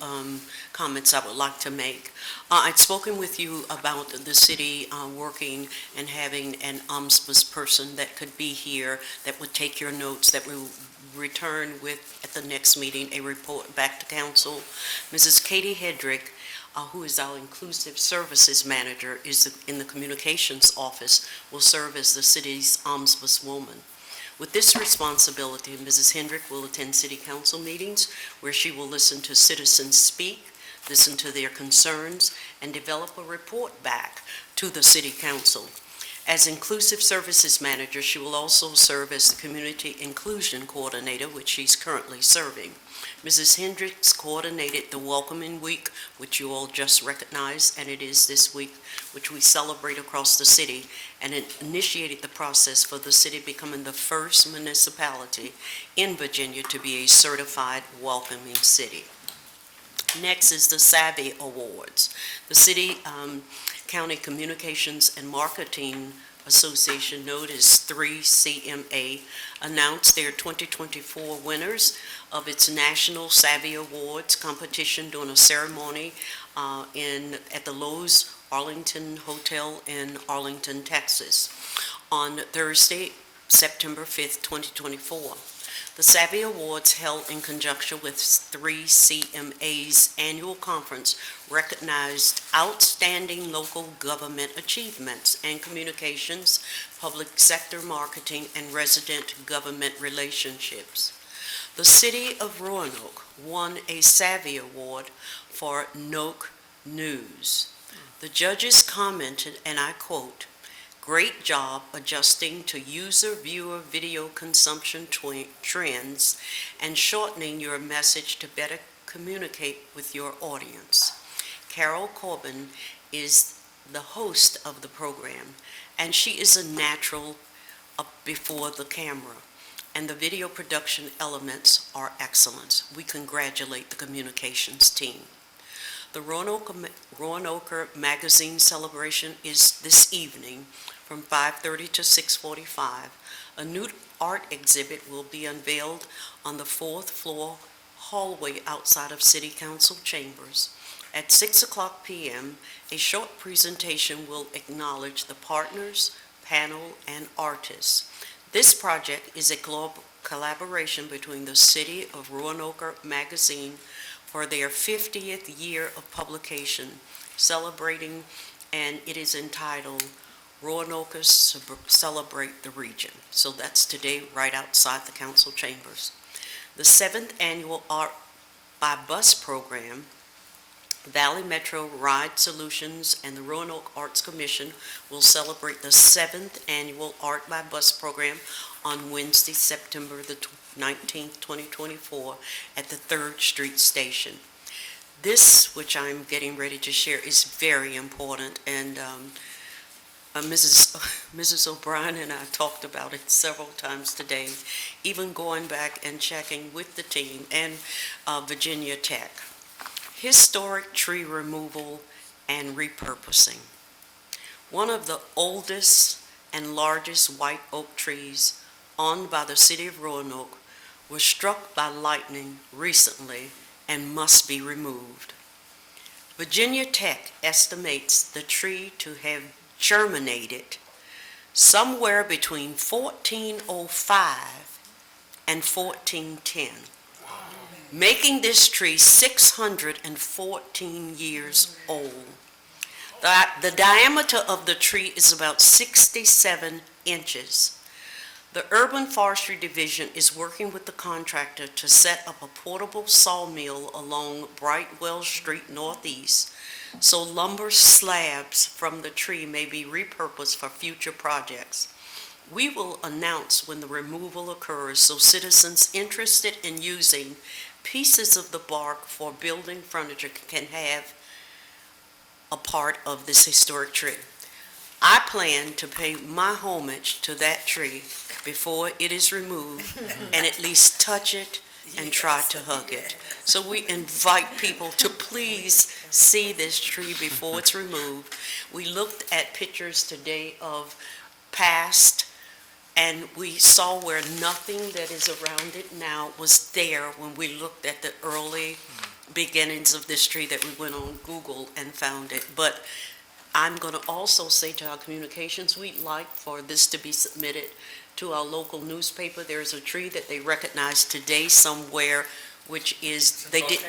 [SPEAKER 1] comments I would like to make. I'd spoken with you about the city working and having an ombudsman person that could be here, that would take your notes, that will return with, at the next meeting, a report back to council. Mrs. Katie Hedrick, who is our Inclusive Services Manager, is in the Communications Office, will serve as the city's ombudswoman. With this responsibility, Mrs. Hendrick will attend city council meetings where she will listen to citizens speak, listen to their concerns, and develop a report back to the city council. As Inclusive Services Manager, she will also serve as the Community Inclusion Coordinator, which she's currently serving. Mrs. Hendricks coordinated the Welcoming Week, which you all just recognized, and it is this week, which we celebrate across the city, and it initiated the process for the city becoming the first municipality in Virginia to be a certified welcoming city. Next is the Savvy Awards. The City County Communications and Marketing Association, known as 3CMA, announced their 2024 winners of its National Savvy Awards competition during a ceremony at the Lowe's Arlington Hotel in Arlington, Texas, on Thursday, September 5th, 2024. The Savvy Awards, held in conjunction with 3CMA's annual conference, recognized outstanding local government achievements in communications, public sector marketing, and resident government relationships. The city of Roanoke won a Savvy Award for Noke News. The judges commented, and I quote, "Great job adjusting to user-viewer video consumption trends and shortening your message to better communicate with your audience." Carol Corbin is the host of the program, and she is a natural up before the camera, and the video production elements are excellent. We congratulate the communications team. The Roanoke Magazine celebration is this evening from 5:30 to 6:45. A new art exhibit will be unveiled on the 4th floor hallway outside of City Council chambers. At 6:00 p.m., a short presentation will acknowledge the partners, panel, and artists. This project is a collaboration between the City of Roanoke Magazine for their 50th year of publication, celebrating, and it is entitled Roanoke's Celebrate the Region. So that's today right outside the council chambers. The 7th annual Art by Bus program, Valley Metro Ride Solutions and the Roanoke Arts Commission will celebrate the 7th annual Art by Bus program on Wednesday, September the 19th, 2024 at the 3rd Street Station. This, which I'm getting ready to share, is very important, and Mrs. O'Brien and I talked about it several times today, even going back and checking with the team and Virginia Tech. Historic tree removal and repurposing. One of the oldest and largest white oak trees owned by the city of Roanoke was struck by lightning recently and must be removed. Virginia Tech estimates the tree to have germinated somewhere between 1405 and 1410. Making this tree 614 years old. The diameter of the tree is about 67 inches. The Urban Forestry Division is working with the contractor to set up a portable sawmill along Brightwell Street Northeast, so lumber slabs from the tree may be repurposed for future projects. We will announce when the removal occurs so citizens interested in using pieces of the bark for building furniture can have a part of this historic tree. I plan to pay my homage to that tree before it is removed and at least touch it and try to hug it. So we invite people to please see this tree before it's removed. We looked at pictures today of past, and we saw where nothing that is around it now was there when we looked at the early beginnings of this tree that we went on Google and found it. But I'm going to also say to our communications, we'd like for this to be submitted to our local newspaper. There's a tree that they recognized today somewhere, which is, they did,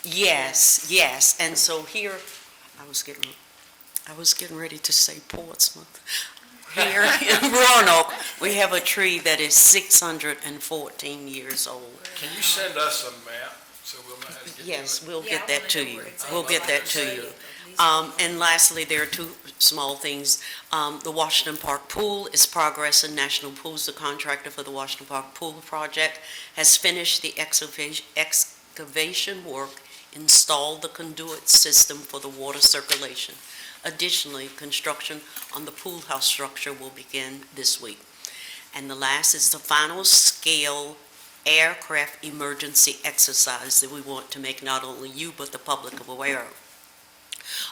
[SPEAKER 1] yes, yes. And so here, I was getting ready to say Portsmouth. Here in Roanoke, we have a tree that is 614 years old.
[SPEAKER 13] Can you send us a map so we'll know how to get to it?
[SPEAKER 1] Yes, we'll get that to you. We'll get that to you. And lastly, there are two small things. The Washington Park Pool is progressing. National Pools, the contractor for the Washington Park Pool project, has finished the excavation work, installed the conduit system for the water circulation. Additionally, construction on the pool house structure will begin this week. And the last is the final scale aircraft emergency exercise that we want to make not only you but the public aware of.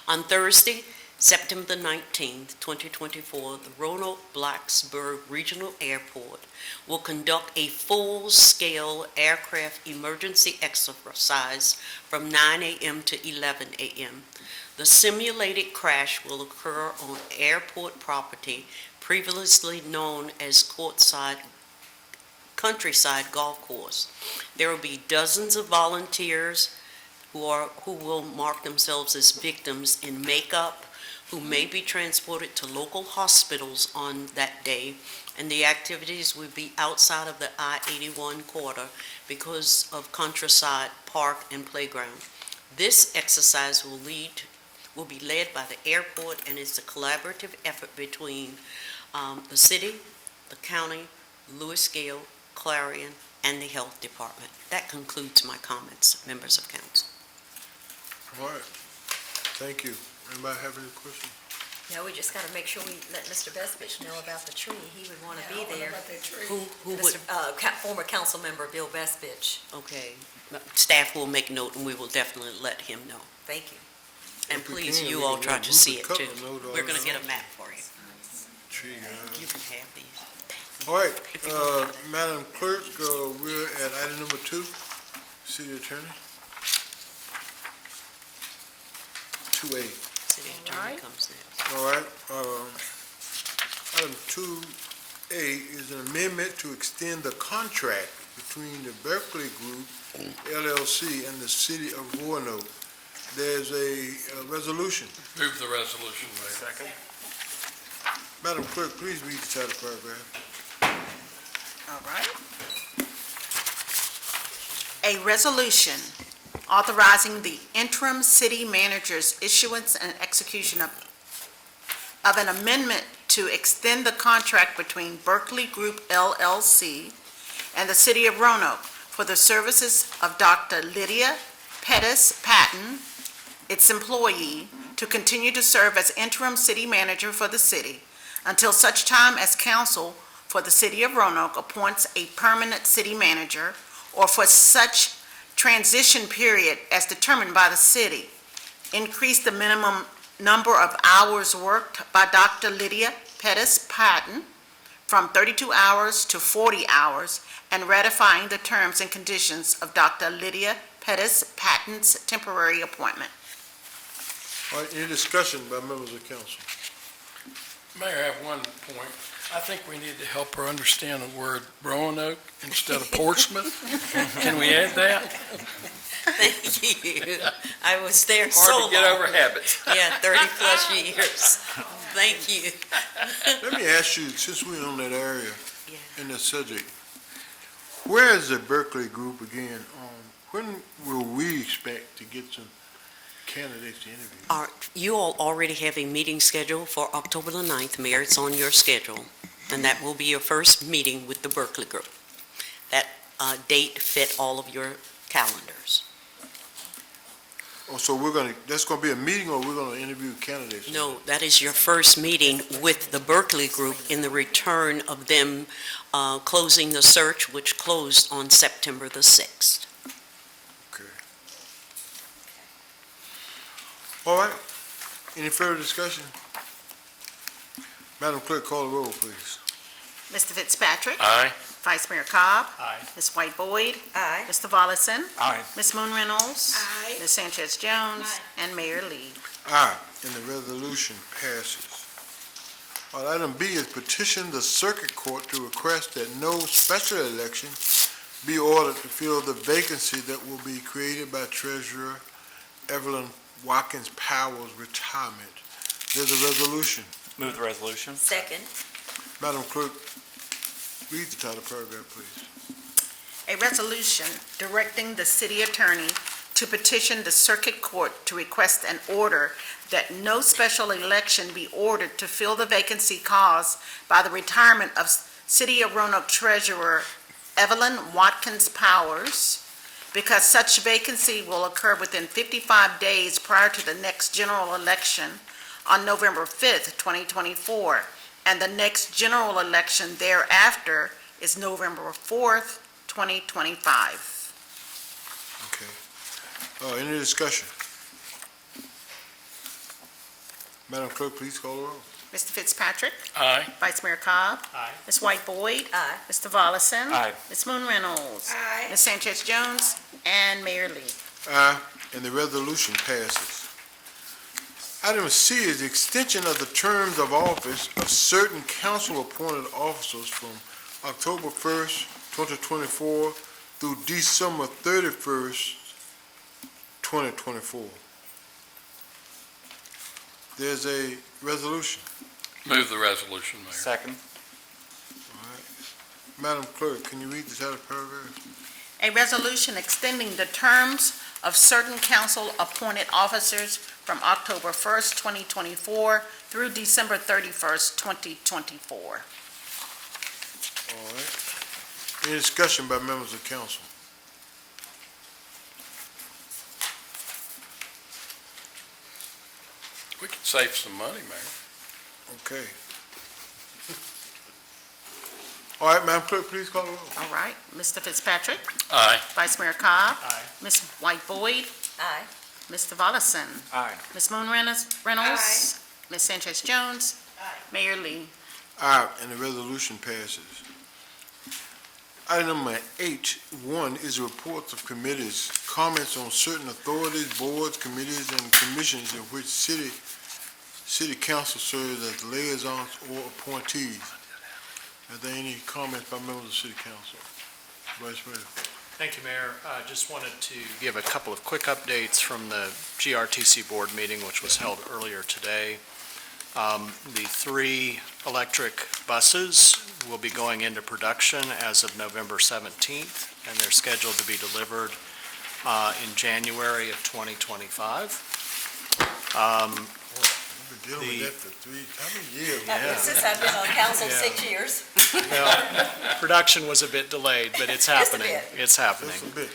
[SPEAKER 1] On Thursday, September the 19th, 2024, the Roanoke-Blacksburg Regional Airport will conduct a full-scale aircraft emergency exercise from 9 a.m. to 11 a.m. The simulated crash will occur on airport property previously known as Countryside Golf Course. There will be dozens of volunteers who will mark themselves as victims in makeup, who may be transported to local hospitals on that day, and the activities will be outside of the I-81 corridor because of Countryside Park and Playground. This exercise will lead will be led by the airport, and it's a collaborative effort between the city, the county, Lewis Gale, Clarion, and the health department. That concludes my comments, members of council.
[SPEAKER 7] All right. Thank you. Anybody have any questions?
[SPEAKER 10] No, we just got to make sure we let Mr. Besbich know about the tree. He would want to be there.
[SPEAKER 1] Who would,
[SPEAKER 10] Former council member Bill Besbich.
[SPEAKER 1] okay, staff will make note, and we will definitely let him know.
[SPEAKER 10] Thank you.
[SPEAKER 1] And
[SPEAKER 7] If we
[SPEAKER 1] please,
[SPEAKER 7] can,
[SPEAKER 1] you
[SPEAKER 7] we
[SPEAKER 1] all
[SPEAKER 7] can
[SPEAKER 1] try
[SPEAKER 7] let
[SPEAKER 1] to see it
[SPEAKER 7] Rupert
[SPEAKER 1] too.
[SPEAKER 7] Cutler know the
[SPEAKER 1] We're going to
[SPEAKER 7] other
[SPEAKER 1] get a map for you.
[SPEAKER 7] Tree,
[SPEAKER 1] You can have these.
[SPEAKER 7] All right, Madam Clerk, we're at item number 2, City Attorney. 2A.
[SPEAKER 1] City attorney comes next.
[SPEAKER 7] All right, item 2A is an amendment to extend the contract between the Berkeley Group LLC and the City of Roanoke. There's a resolution.
[SPEAKER 13] Move the resolution, Mayor.
[SPEAKER 16] Second.
[SPEAKER 7] Madam Clerk, please read the title paragraph.
[SPEAKER 12] All right. A resolution authorizing the interim city manager's issuance and execution of an amendment to extend the contract between Berkeley Group LLC and the City of Roanoke for the services of Dr. Lydia Pettis Patton, its employee, to continue to serve as interim city manager for the city until such time as council for the City of Roanoke appoints a permanent city manager, or for such transition period as determined by the city. Increase the minimum number of hours worked by Dr. Lydia Pettis Patton from 32 hours to 40 hours, and ratifying the terms and conditions of Dr. Lydia Pettis Patton's temporary appointment.
[SPEAKER 7] All right, any discussion by members of council?
[SPEAKER 13] Mayor, I have one point. I think we need to help her understand the word Roanoke instead of Portsmouth. Can we add that?
[SPEAKER 1] Thank you. I was there so long.
[SPEAKER 13] Hard to get over habits.
[SPEAKER 1] Yeah, 30-plus years. Thank you.
[SPEAKER 7] Let me ask you, since we're on that area
[SPEAKER 1] Yeah.
[SPEAKER 7] in the subject, where is the Berkeley Group again? When will we expect to get some candidates to interview?
[SPEAKER 1] You all already have a meeting scheduled for October the 9th, Mayor. It's on your schedule, and that will be your first meeting with the Berkeley Group. That date fit all of your calendars.
[SPEAKER 7] Oh, so that's gonna be a meeting, or we're gonna interview candidates?
[SPEAKER 1] No, that is your first meeting with the Berkeley Group in the return of them closing the search, which closed on September the 6th.
[SPEAKER 7] Okay. All right, any further discussion? Madam Clerk, call the roll, please.
[SPEAKER 12] Mr. Fitzpatrick?
[SPEAKER 13] Aye.
[SPEAKER 12] Vice Mayor Cobb?
[SPEAKER 9] Aye.
[SPEAKER 12] Ms. White Boyd?
[SPEAKER 10] Aye.
[SPEAKER 12] Mr. Volleson?
[SPEAKER 16] Aye.
[SPEAKER 12] Ms. Moon Reynolds?
[SPEAKER 15] Aye.
[SPEAKER 12] Ms. Sanchez Jones? And Mayor Lee.
[SPEAKER 7] Aye, and the resolution passes. All right, item B is petition the circuit court to request that no special election be ordered to fill the vacancy that will be created by Treasurer Evelyn Watkins Powell's retirement. There's a resolution.
[SPEAKER 16] Move the resolution.
[SPEAKER 10] Second.
[SPEAKER 7] Madam Clerk, read the title paragraph, please.
[SPEAKER 12] A resolution directing the city attorney to petition the circuit court to request an order that no special election be ordered to fill the vacancy caused by the retirement of City of Roanoke Treasurer Evelyn Watkins Powers, because such vacancy will occur within 55 days prior to the next general election on November 5th, 2024, and the next general election thereafter is November 4th, 2025.
[SPEAKER 7] Okay. Any discussion? Madam Clerk, please call the roll.
[SPEAKER 12] Mr. Fitzpatrick?
[SPEAKER 13] Aye.
[SPEAKER 12] Vice Mayor Cobb?
[SPEAKER 9] Aye.
[SPEAKER 12] Ms. White Boyd?
[SPEAKER 10] Aye.
[SPEAKER 12] Mr. Volleson?
[SPEAKER 16] Aye.
[SPEAKER 12] Ms. Moon Reynolds?
[SPEAKER 15] Aye.
[SPEAKER 12] Ms. Sanchez Jones? And Mayor Lee.
[SPEAKER 7] Aye, and the resolution passes. Item C is extension of the terms of office of certain council-appointed officers from October 1st, 2024 through December 31st, 2024. There's a resolution.
[SPEAKER 13] Move the resolution, Mayor.
[SPEAKER 16] Second.
[SPEAKER 7] All right. Madam Clerk, can you read the title paragraph?
[SPEAKER 12] A resolution extending the terms of certain council-appointed officers
[SPEAKER 14] from October 1st, 2024 through December 31st, 2024.
[SPEAKER 7] All right. Any discussion by members of council?
[SPEAKER 13] We could save some money, Mayor.
[SPEAKER 7] Okay. All right, Madam Clerk, please call the roll.
[SPEAKER 14] All right, Mr. Fitzpatrick?
[SPEAKER 13] Aye.
[SPEAKER 14] Vice Mayor Cobb?
[SPEAKER 9] Aye.
[SPEAKER 14] Ms. White Boyd?
[SPEAKER 10] Aye.
[SPEAKER 14] Mr. Volleson?
[SPEAKER 9] Aye.
[SPEAKER 14] Ms. Moon Reynolds? Ms. Sanchez Jones? Mayor Lee?
[SPEAKER 7] Aye, and the resolution passes. Item number H1 is reports of committees, comments on certain authorities, boards, committees, and commissions in which city council serves as liaisons or appointees. Are there any comments by members of the city council? Vice Mayor.
[SPEAKER 9] Thank you, Mayor. Just wanted to give a couple of quick updates from the GRTC board meeting, which was held earlier today. The 3 electric buses will be going into production as of November 17th, and they're scheduled to be delivered in January of 2025.
[SPEAKER 7] We've been dealing with that for how many years?
[SPEAKER 9] Yeah.
[SPEAKER 10] Since I've been on council,
[SPEAKER 9] Yeah.
[SPEAKER 10] 6 years.
[SPEAKER 9] Well, production was a bit delayed, but it's happening.
[SPEAKER 10] bit.
[SPEAKER 9] It's happening.
[SPEAKER 7] Just a bit.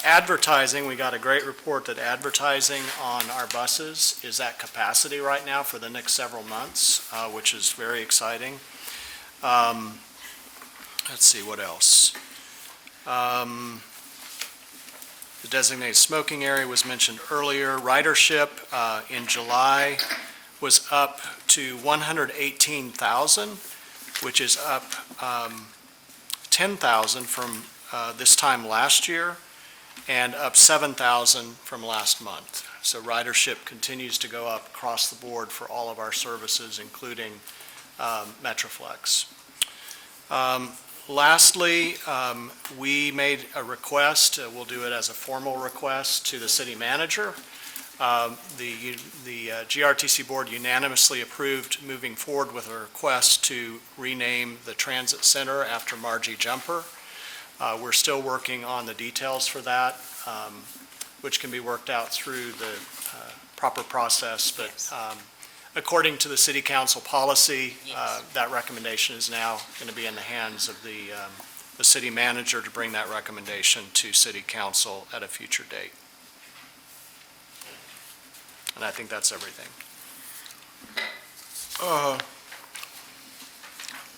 [SPEAKER 9] Advertising, we got a great report that advertising on our buses is at capacity right now for the next several months, which is very exciting. Let's see, what else? The designated smoking area was mentioned earlier. Ridership in July was up to 118,000, which is up 10,000 from this time last year, and up 7,000 from last month. So ridership continues to go up across the board for all of our services, including Metroflex. Lastly, we made a request, we'll do it as a formal request to the city manager. The GRTC board unanimously approved moving forward with a request to rename the transit center after Margie Jumper. We're still working on the details for that, which can be worked out through the proper process, but according to the city council policy, that recommendation is now going to be in the hands of the city manager to bring that recommendation to city council at a future date. And I think that's everything.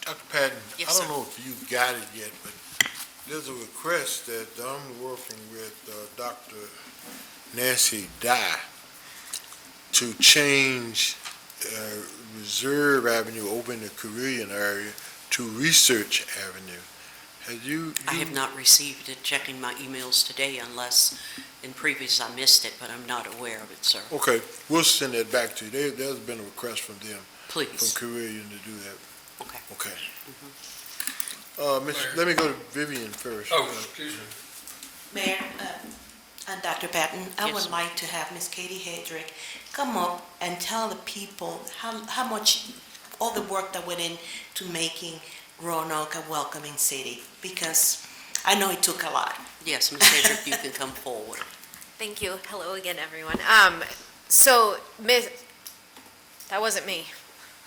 [SPEAKER 7] Dr. Patton,
[SPEAKER 1] Yes,
[SPEAKER 7] I
[SPEAKER 1] sir.
[SPEAKER 7] don't know if you got it yet, but there's a request that I'm working with Dr. Nancy Dye to change Reserve Avenue over in the Korean area to Research Avenue.
[SPEAKER 1] I have not received it, checking my emails today unless in previous I missed it, but I'm not aware of it, sir.
[SPEAKER 7] Okay, we'll send that back to you. There's been a request from them, from
[SPEAKER 1] Please.
[SPEAKER 7] Korean to do that.
[SPEAKER 1] Okay.
[SPEAKER 7] Okay. Let me go to Vivian first.
[SPEAKER 13] Oh, excuse me.
[SPEAKER 21] Mayor, and Dr. Patton, I
[SPEAKER 1] Yes,
[SPEAKER 21] would
[SPEAKER 1] ma'am.
[SPEAKER 21] like to have Ms. Katie Hedrick come up and tell the people how much, all the work that went into making Roanoke a welcoming city, because I know it took a lot.
[SPEAKER 1] Yes, Ms. Hedrick, you can come forward.
[SPEAKER 2] Thank you. Hello again, everyone. So, that wasn't me.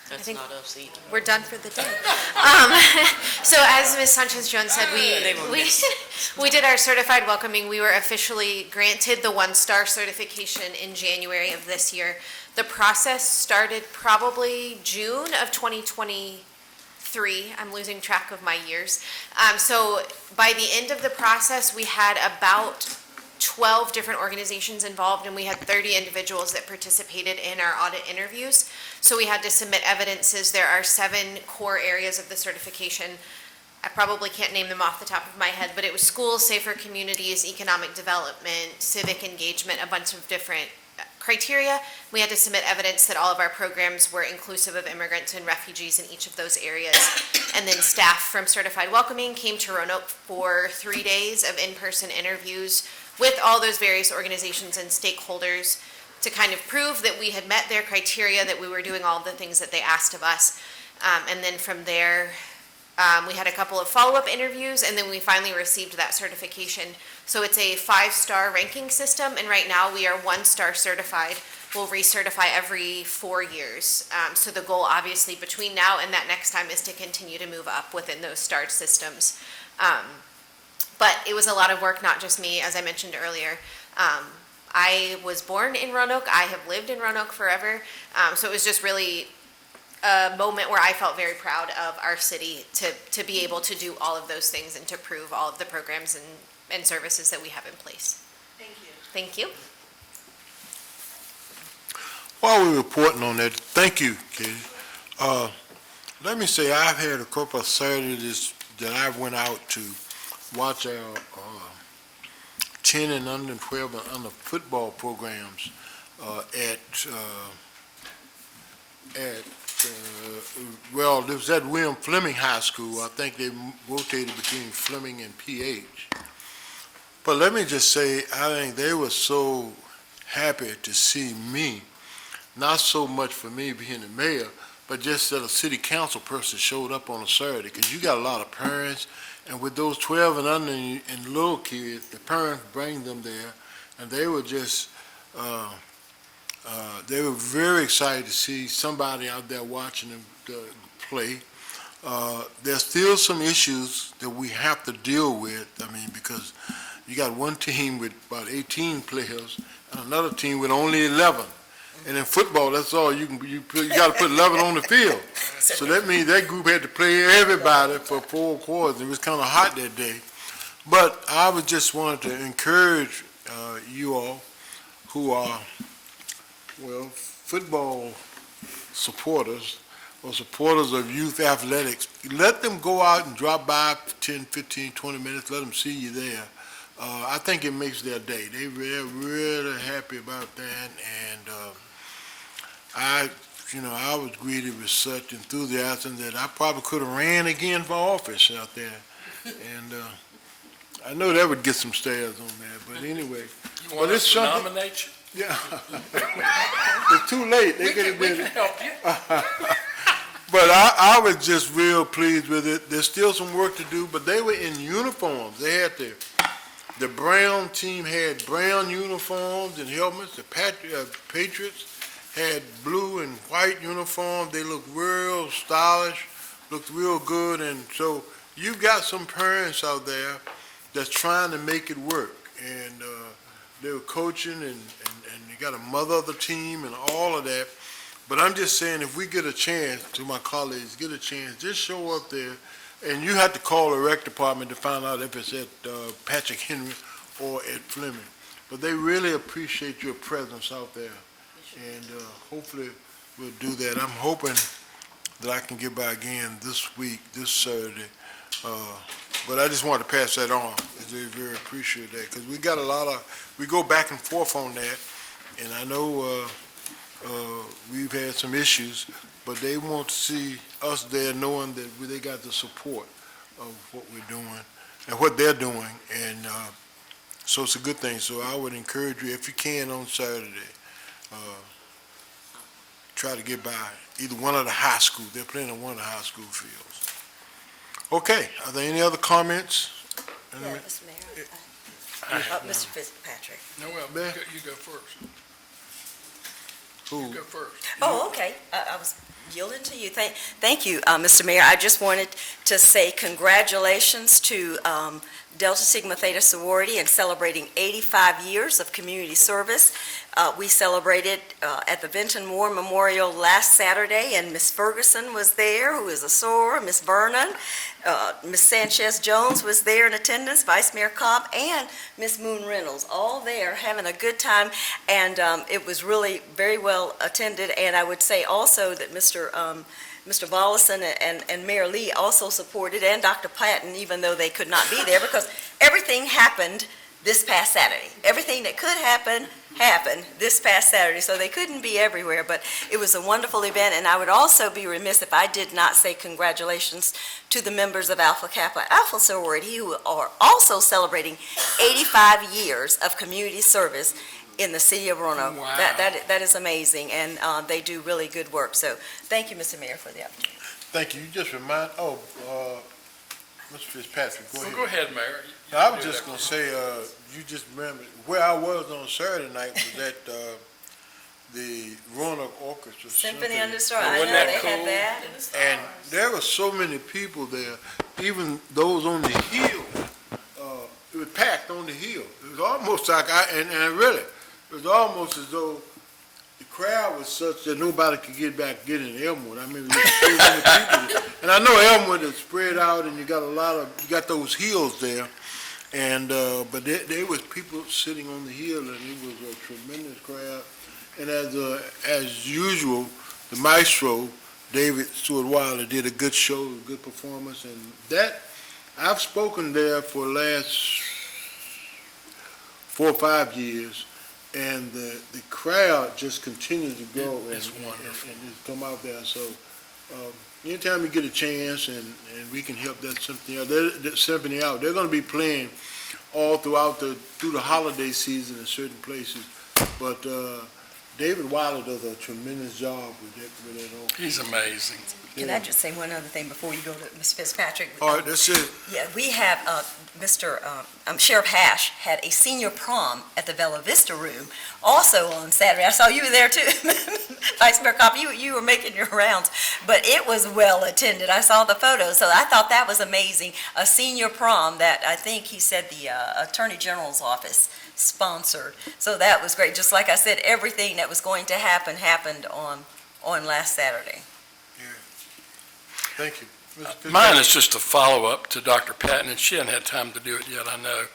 [SPEAKER 1] That's
[SPEAKER 2] think
[SPEAKER 1] not us either.
[SPEAKER 2] We're done for the day. So as Ms. Sanchez-Jones said,
[SPEAKER 1] They were missed.
[SPEAKER 2] we did our certified welcoming. We were officially granted the one-star certification in January of this year. The process started probably June of 2023. I'm losing track of my years. So by the end of the process, we had about 12 different organizations involved, and we had 30 individuals that participated in our audit interviews. So we had to submit evidences. There are 7 core areas of the certification. I probably can't name them off the top of my head, but it was schools, safer communities, economic development, civic engagement, a bunch of different criteria. We had to submit evidence that all of our programs were inclusive of immigrants and refugees in each of those areas. And then staff from Certified Welcoming came to Roanoke for 3 days of in-person interviews with all those various organizations and stakeholders to kind of prove that we had met their criteria, that we were doing all the things that they asked of us. And then from there,
[SPEAKER 4] We had a couple of follow-up interviews, and then we finally received that certification. So it's a 5-star ranking system, and right now we are 1-star certified. We'll recertify every 4 years. So the goal, obviously, between now and that next time is to continue to move up within those starred systems. But it was a lot of work, not just me, as I mentioned earlier. I was born in Roanoke. I have lived in Roanoke forever. So it was just really a moment where I felt very proud of our city to be able to do all of those things and to prove all of the programs and services that we have in place.
[SPEAKER 21] Thank you.
[SPEAKER 4] Thank you.
[SPEAKER 7] While we're reporting on that, thank you, Katie. Let me say, I've had a couple of Saturdays that I went out to watch our 10 and under 12 and under football programs well, it was at William Fleming High School. I think they rotated between Fleming and PH. But let me just say, I think they were so happy to see me, not so much for me being the mayor, but just that a city council person showed up on a Saturday, because you got a lot of parents, and with those 12 and under and little kids, the parents bring them there, and they were just, they were very excited to see somebody out there watching them play. There's still some issues that we have to deal with, I mean, because you got one team with about 18 players, and another team with only 11. And in football, that's all you got to put 11 on the field. So that means that group had to play everybody for 4 quarters. It was kind of hot that day. But I would just wanted to encourage you all who are, well, football supporters or supporters of youth athletics. Let them go out and drop by for 10, 15, 20 minutes. Let them see you there. I think it makes their day. They're really happy about that, and I was greeted with such enthusiasm that I probably could have ran again for office out there, and I know that would get some stares on that. But anyway,
[SPEAKER 13] You want us to nominate you?
[SPEAKER 7] Yeah, it's too late. They could have did it.
[SPEAKER 13] Help you.
[SPEAKER 7] But I was just real pleased with it. There's still some work to do, but they were in uniforms. They had the Brown team had brown uniforms and helmets. The Patriots had blue and white uniforms. They looked real stylish, looked real good. And so you've got some parents out there that's trying to make it work. And they were coaching, and you got a mother of the team and all of that. But I'm just saying, if we get a chance, to my colleagues, get a chance, just show up there. And you have to call the rec department to find out if it's at Patrick Henry or at Fleming. But they really appreciate your presence out there. And hopefully we'll do that. I'm hoping that I can get by again this week, this Saturday. But I just wanted to pass that on. They very appreciate that, because we got we go back and forth on that. And I know we've had some issues, but they want to see us there knowing that they got the support of what we're doing and what they're doing. And so it's a good thing. So I would encourage you, if you can on Saturday, try to get by either one of the high schools. They're playing in one of the high school fields. Okay, are there any other comments?
[SPEAKER 10] Yeah, Mr. Mayor. Mr. Fitzpatrick.
[SPEAKER 13] No, well, you go first.
[SPEAKER 7] Who?
[SPEAKER 13] You go first.
[SPEAKER 10] Oh, okay. I was yielding to you. Thank you, Mr. Mayor. I just wanted to say congratulations to Delta Sigma Theta Sorority in celebrating 85 years of community service. We celebrated at the Benton Moore Memorial last Saturday, and Miss Ferguson was there, who is a soror, Miss Vernon, Miss Sanchez-Jones was there in attendance, Vice Mayor Cobb, and Miss Moon Reynolds, all there having a good time, and it was really very well attended. And I would say also that Mr. Volleson and Mayor Lee also supported, and Dr. Patton, even though they could not be there, because everything happened this past Saturday. Everything that could happen happened this past Saturday, so they couldn't be everywhere, but it was a wonderful event. And I would also be remiss if I did not say congratulations to the members of Alpha Kappa Alpha Sorority, who are also celebrating 85 years of community service in the city of Roanoke.
[SPEAKER 13] Wow.
[SPEAKER 10] That is amazing, and they do really good work. So thank you, Mr. Mayor, for the opportunity.
[SPEAKER 7] Thank you. You just Mr. Fitzpatrick, go ahead.
[SPEAKER 13] Go ahead, Mayor.
[SPEAKER 7] No, I was just gonna say, you just remember, where I was on Saturday night was at, the Roanoke Orchestra.
[SPEAKER 10] Symphony under stars,
[SPEAKER 13] Oh,
[SPEAKER 10] I know,
[SPEAKER 13] wasn't that
[SPEAKER 10] they had
[SPEAKER 13] cool?
[SPEAKER 10] that.
[SPEAKER 7] And there were so many people there, even those on the hill, it was packed on the hill. It was almost like, and really, it was almost as though the crowd was such that nobody could get in Elmwood. I mean, there was so many people. And I know Elmwood is spread out and you got those hills there. And, but there was people sitting on the hill and it was a tremendous crowd. And as usual, the maestro, David Stewart Wilder, did a good show, a good performance. And that, I've spoken there for the last 4 or 5 years. And the crowd just continues to grow and just come out there. So anytime we get a chance and we can help that symphony out, they're going to be playing all through the holiday season in certain places. But David Wilder does a tremendous job with that orchestra.
[SPEAKER 13] He's amazing.
[SPEAKER 10] Can I just say one other thing before you go to Ms. Fitzpatrick?
[SPEAKER 7] All right, that's it.
[SPEAKER 10] Yeah, we have, Sheriff Hash had a senior prom at the Bella Vista Room also on Saturday. I saw you were there too, Vice Mayor Cobb. You were making your rounds, but it was well attended. I saw the photos, so I thought that was amazing. A senior prom that I think he said the Attorney General's office sponsored. So that was great. Just like I said, everything that was going to happen happened on last Saturday.
[SPEAKER 7] Thank you.
[SPEAKER 13] Mine is just a follow-up to Dr. Patton, and she hasn't had time to do it yet, I know.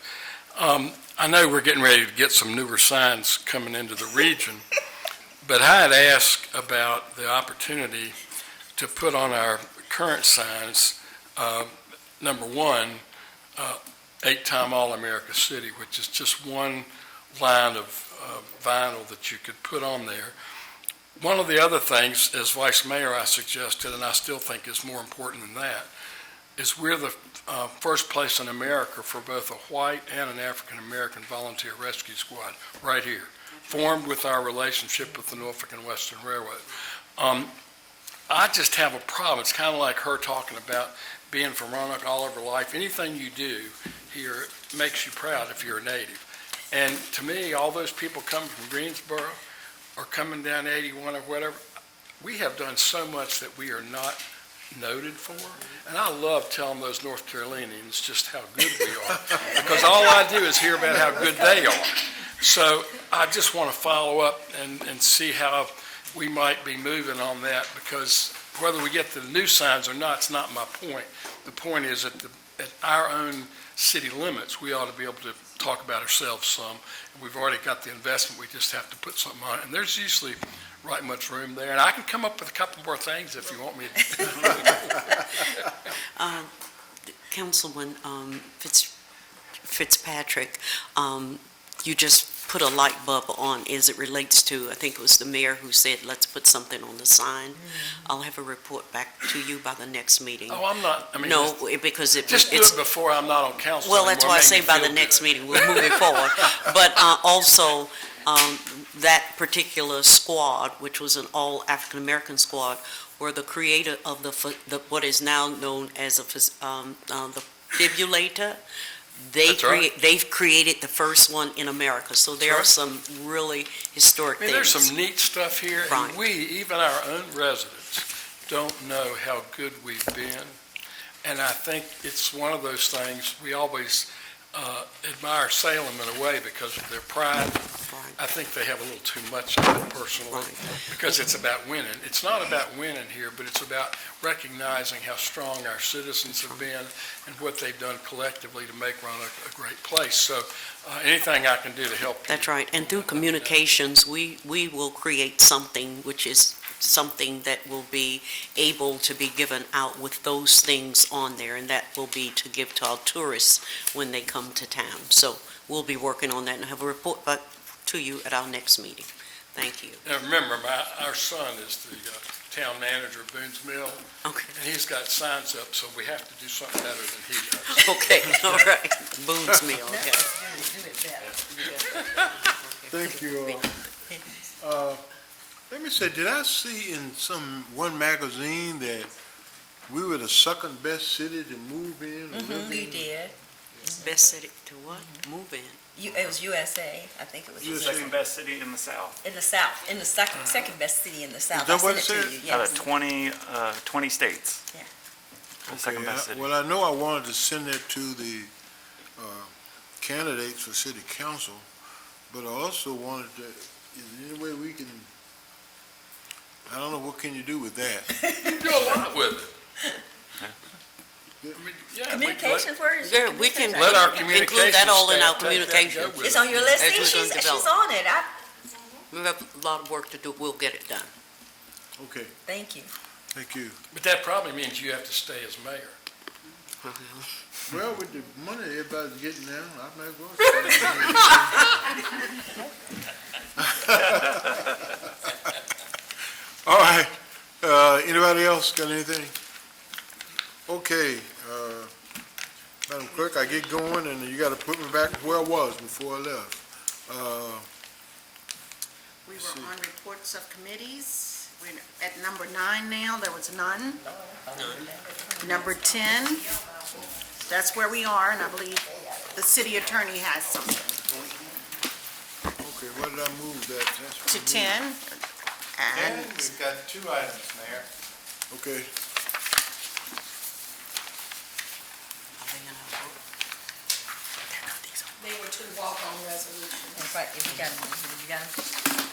[SPEAKER 13] I know we're getting ready to get some newer signs coming into the region, but I had asked about the opportunity to put on our current signs, number one, 8-time All-America City, which is just one line of vinyl that you could put on there. One of the other things, as Vice Mayor, I suggested, and I still think is more important than that, is we're the first place in America for both a white and an African-American volunteer rescue squad, right here, formed with our relationship with the Norfolk and Western Railroad. I just have a problem. It's kind of like her talking about being from Roanoke all over life. Anything you do here makes you proud if you're a native. And to me, all those people coming from Greensboro or coming down 81 or whatever, we have done so much that we are not noted for. And I love telling those North Carolinians just how good we are, because all I do is hear about how good they are. So I just want to follow up and see how we might be moving on that, because whether we get the new signs or not, it's not my point. The point is at our own city limits, we ought to be able to talk about ourselves some. We've already got the investment, we just have to put something on it. And there's usually right much room there. And I can come up with a couple more things if you want me to.
[SPEAKER 1] Councilman Fitzpatrick, you just put a light bulb on as it relates to, I think it was the mayor who said, let's put something on the sign. I'll have a report back to you by the next meeting.
[SPEAKER 13] Oh, I'm not, I mean.
[SPEAKER 1] No, because
[SPEAKER 13] Just do it before I'm not on council
[SPEAKER 1] Well, that's
[SPEAKER 13] anymore.
[SPEAKER 1] why I say
[SPEAKER 13] Make me
[SPEAKER 1] by the
[SPEAKER 13] feel
[SPEAKER 1] next
[SPEAKER 13] good.
[SPEAKER 1] meeting, we'll move it forward. But also, that particular squad, which was an all-African-American squad, were the creator of the what is now known as the defibrillator.
[SPEAKER 13] That's right.
[SPEAKER 1] They've created the first one in America, so there are some really historic
[SPEAKER 13] I mean,
[SPEAKER 1] things.
[SPEAKER 13] there's some neat stuff here,
[SPEAKER 1] Right.
[SPEAKER 13] and we, even our own residents, don't know how good we've been. And I think it's one of those things, we always admire Salem in a way because of their pride. I think they have a little too much of it personally, because it's about winning. It's not about winning here, but it's about recognizing how strong our citizens have been and what they've done collectively to make Roanoke a great place. So anything I can do to help.
[SPEAKER 1] That's right, and through communications, we will create something which is something that will be able to be given out with those things on there, and that will be to give to our tourists when they come to town. So we'll be working on that and have a report back to you at our next meeting. Thank you.
[SPEAKER 13] Now, remember, our son is the town manager of Boone's Mill.
[SPEAKER 1] Okay.
[SPEAKER 13] And he's got signs up, so we have to do something better than he does.
[SPEAKER 1] Okay, all right. Boone's Mill, okay.
[SPEAKER 7] Thank you. Let me say, did I see in one magazine that we were the second best city to move in or live
[SPEAKER 10] We
[SPEAKER 7] in.
[SPEAKER 10] did.
[SPEAKER 1] Best city to what? Move in.
[SPEAKER 10] It was USA, I think it was.
[SPEAKER 7] USA.
[SPEAKER 16] Second best city in the South.
[SPEAKER 10] In the South, in the second best city in the South.
[SPEAKER 7] that what
[SPEAKER 10] I
[SPEAKER 7] it
[SPEAKER 10] sent it to
[SPEAKER 7] said?
[SPEAKER 10] you,
[SPEAKER 16] Out
[SPEAKER 10] yes.
[SPEAKER 16] of 20 states.
[SPEAKER 10] Yeah.
[SPEAKER 16] The second
[SPEAKER 7] Okay,
[SPEAKER 16] best city.
[SPEAKER 7] Well, I know I wanted to send that to the candidates for city council, but I also wanted to, is there any way we can, I don't know, what can you do with that?
[SPEAKER 13] You do a lot with it. I mean, yeah,
[SPEAKER 10] Communications, where is
[SPEAKER 1] Yeah,
[SPEAKER 10] your
[SPEAKER 1] we can
[SPEAKER 13] Let our
[SPEAKER 1] include that all in our
[SPEAKER 13] communications staff take that and
[SPEAKER 1] communication.
[SPEAKER 13] go with
[SPEAKER 10] It's
[SPEAKER 13] it.
[SPEAKER 10] on your list.
[SPEAKER 1] As
[SPEAKER 10] See,
[SPEAKER 1] we're gonna
[SPEAKER 10] she's
[SPEAKER 1] develop.
[SPEAKER 10] on it.
[SPEAKER 1] We have a lot of work to do. We'll get it done.
[SPEAKER 7] Okay,
[SPEAKER 10] Thank you.
[SPEAKER 7] thank you.
[SPEAKER 13] But that probably means you have to stay as mayor.
[SPEAKER 7] Well, with the money everybody's getting now, I might as well. All right, anybody else got anything? Okay, Madam Clerk, I get going, and you gotta put me back where I was before I left.
[SPEAKER 14] We were on reports of committees. We're at number 9 now. There was none. Number 10, that's where we are, and I believe the city attorney has something.
[SPEAKER 7] Okay, what did I move that? That's-
[SPEAKER 14] To 10, and
[SPEAKER 20] We've got 2 items, Mayor.
[SPEAKER 7] Okay,
[SPEAKER 15] They were 2 walk-on resolutions.
[SPEAKER 10] That's right, you got them, you got them.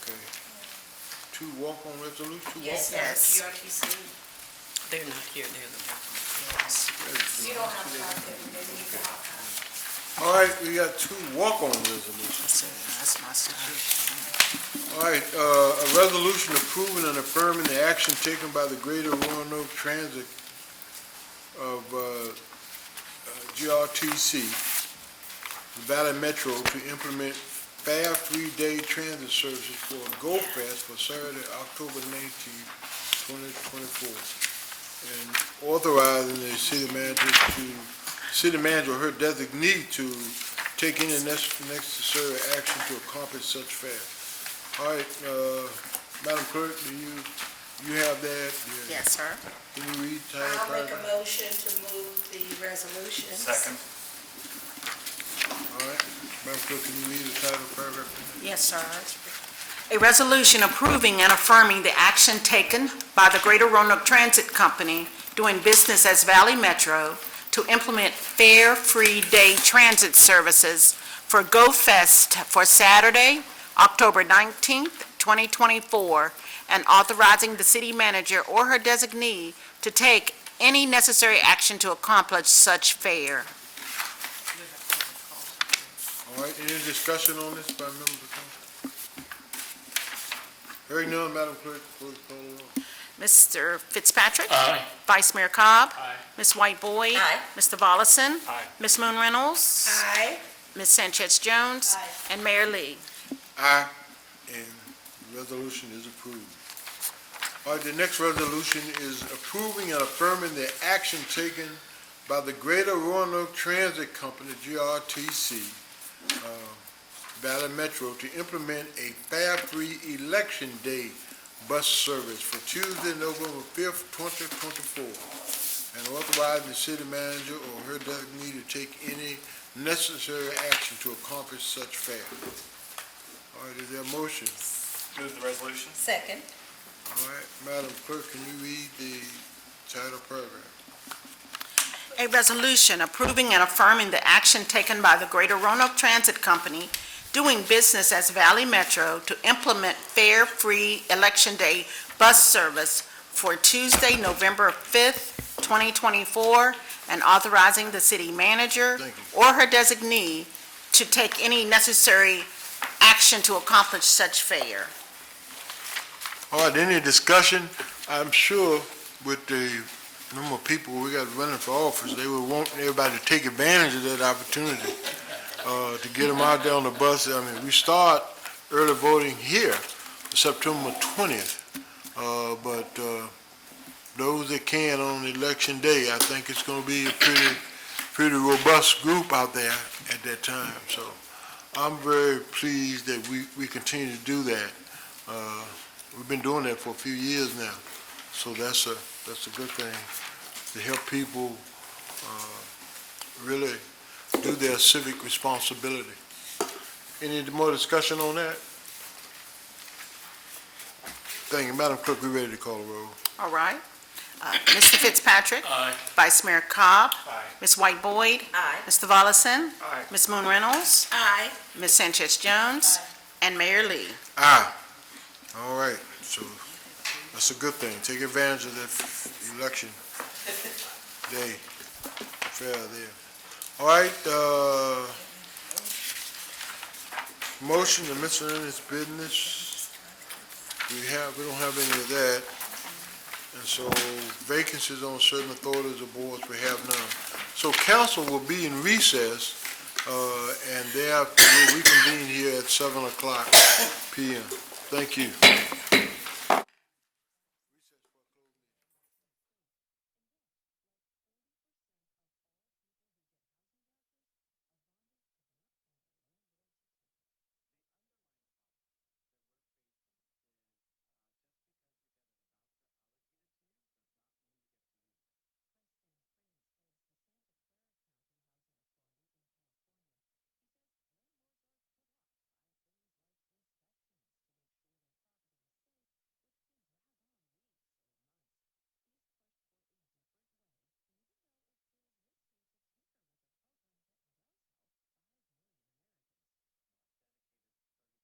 [SPEAKER 7] okay. 2 walk-on resolutions?
[SPEAKER 10] Yes,
[SPEAKER 14] yes.
[SPEAKER 15] QRTC.
[SPEAKER 1] They're not here. They're the
[SPEAKER 15] You don't have to have them, they need to have them.
[SPEAKER 7] All right, we got 2 walk-on resolutions.
[SPEAKER 14] that's my stuff.
[SPEAKER 7] All right, a resolution approving and affirming the action taken by the Greater Roanoke Transit of GRTC, the Valley Metro, to implement fare 3-day transit services for Go Fest for Saturday, October 19th, 2024, and authorizing the city manager or her designee to take any necessary action to accomplish such fare. All right, Madam Clerk, do you have that?
[SPEAKER 14] Yes, sir.
[SPEAKER 7] Can you read title
[SPEAKER 15] I'll make a
[SPEAKER 7] paragraph?
[SPEAKER 15] motion to move the resolutions.
[SPEAKER 16] Second.
[SPEAKER 7] All right, Madam Clerk, can you read the title paragraph?
[SPEAKER 14] Yes, sir. A resolution approving and affirming the action taken by the Greater Roanoke Transit Company doing business as Valley Metro to implement fare-free day transit services for Go Fest for Saturday, October 19th, 2024, and authorizing the city manager or her designee to take any necessary action to accomplish such fare.
[SPEAKER 7] All right, any discussion on this by members of council? Hearing none, Madam Clerk, please call the roll.
[SPEAKER 14] Mr. Fitzpatrick?
[SPEAKER 13] Aye.
[SPEAKER 14] Vice Mayor Cobb?
[SPEAKER 16] Aye.
[SPEAKER 14] Ms. White Boyd?
[SPEAKER 10] Aye.
[SPEAKER 14] Mr. Volleson?
[SPEAKER 16] Aye.
[SPEAKER 14] Ms. Moon Reynolds?
[SPEAKER 15] Aye.
[SPEAKER 14] Ms. Sanchez Jones?
[SPEAKER 15] Aye.
[SPEAKER 14] And Mayor Lee.
[SPEAKER 7] Aye, and the resolution is approved. All right, the next resolution is approving and affirming the action taken by the Greater Roanoke Transit Company, GRTC, Valley Metro, to implement a fare-free election day bus service for Tuesday, November 5th, 2024, and authorizing the city manager or her designee to take any necessary action to accomplish such fare. All right, is there a motion?
[SPEAKER 16] Move the resolution.
[SPEAKER 10] Second.
[SPEAKER 7] All right, Madam Clerk, can you read the title paragraph?
[SPEAKER 14] A resolution approving and affirming the action taken by the Greater Roanoke Transit Company doing business as Valley Metro to implement fare-free Election Day bus service for Tuesday, November 5th, 2024, and authorizing the city manager
[SPEAKER 7] Thank you.
[SPEAKER 14] or her designee to take any necessary action to accomplish such fare.
[SPEAKER 7] All right, any discussion? I'm sure with the number of people we got running for office, they would want everybody to take advantage of that opportunity to get them out there on the bus. I mean, we start early voting here September 20th, but those that can on election day, I think it's going to be a pretty robust group out there at that time. So I'm very pleased that we continue to do that. We've been doing that for a few years now. So that's a good thing, to help people really do their civic responsibility. Any more discussion on that? Thank you. Madam Clerk, we ready to call the roll.
[SPEAKER 14] All right. Mr. Fitzpatrick?
[SPEAKER 13] Aye.
[SPEAKER 14] Vice Mayor Cobb?
[SPEAKER 8] Aye.
[SPEAKER 14] Ms. White Boyd?
[SPEAKER 19] Aye.
[SPEAKER 14] Mr. Volleson?
[SPEAKER 8] Aye.
[SPEAKER 14] Ms. Moon Reynolds?
[SPEAKER 15] Aye.
[SPEAKER 14] Ms. Sanchez Jones? And Mayor Lee.
[SPEAKER 7] Aye. All right, so that's a good thing. Take advantage of that election day, fair there. All right, motion to miscellaneous business. We don't have any of that. And so vacancies on certain authorities or boards, we have none. So council will be in recess, and thereafter we'll reconvene here at 7:00 p.m. Thank you.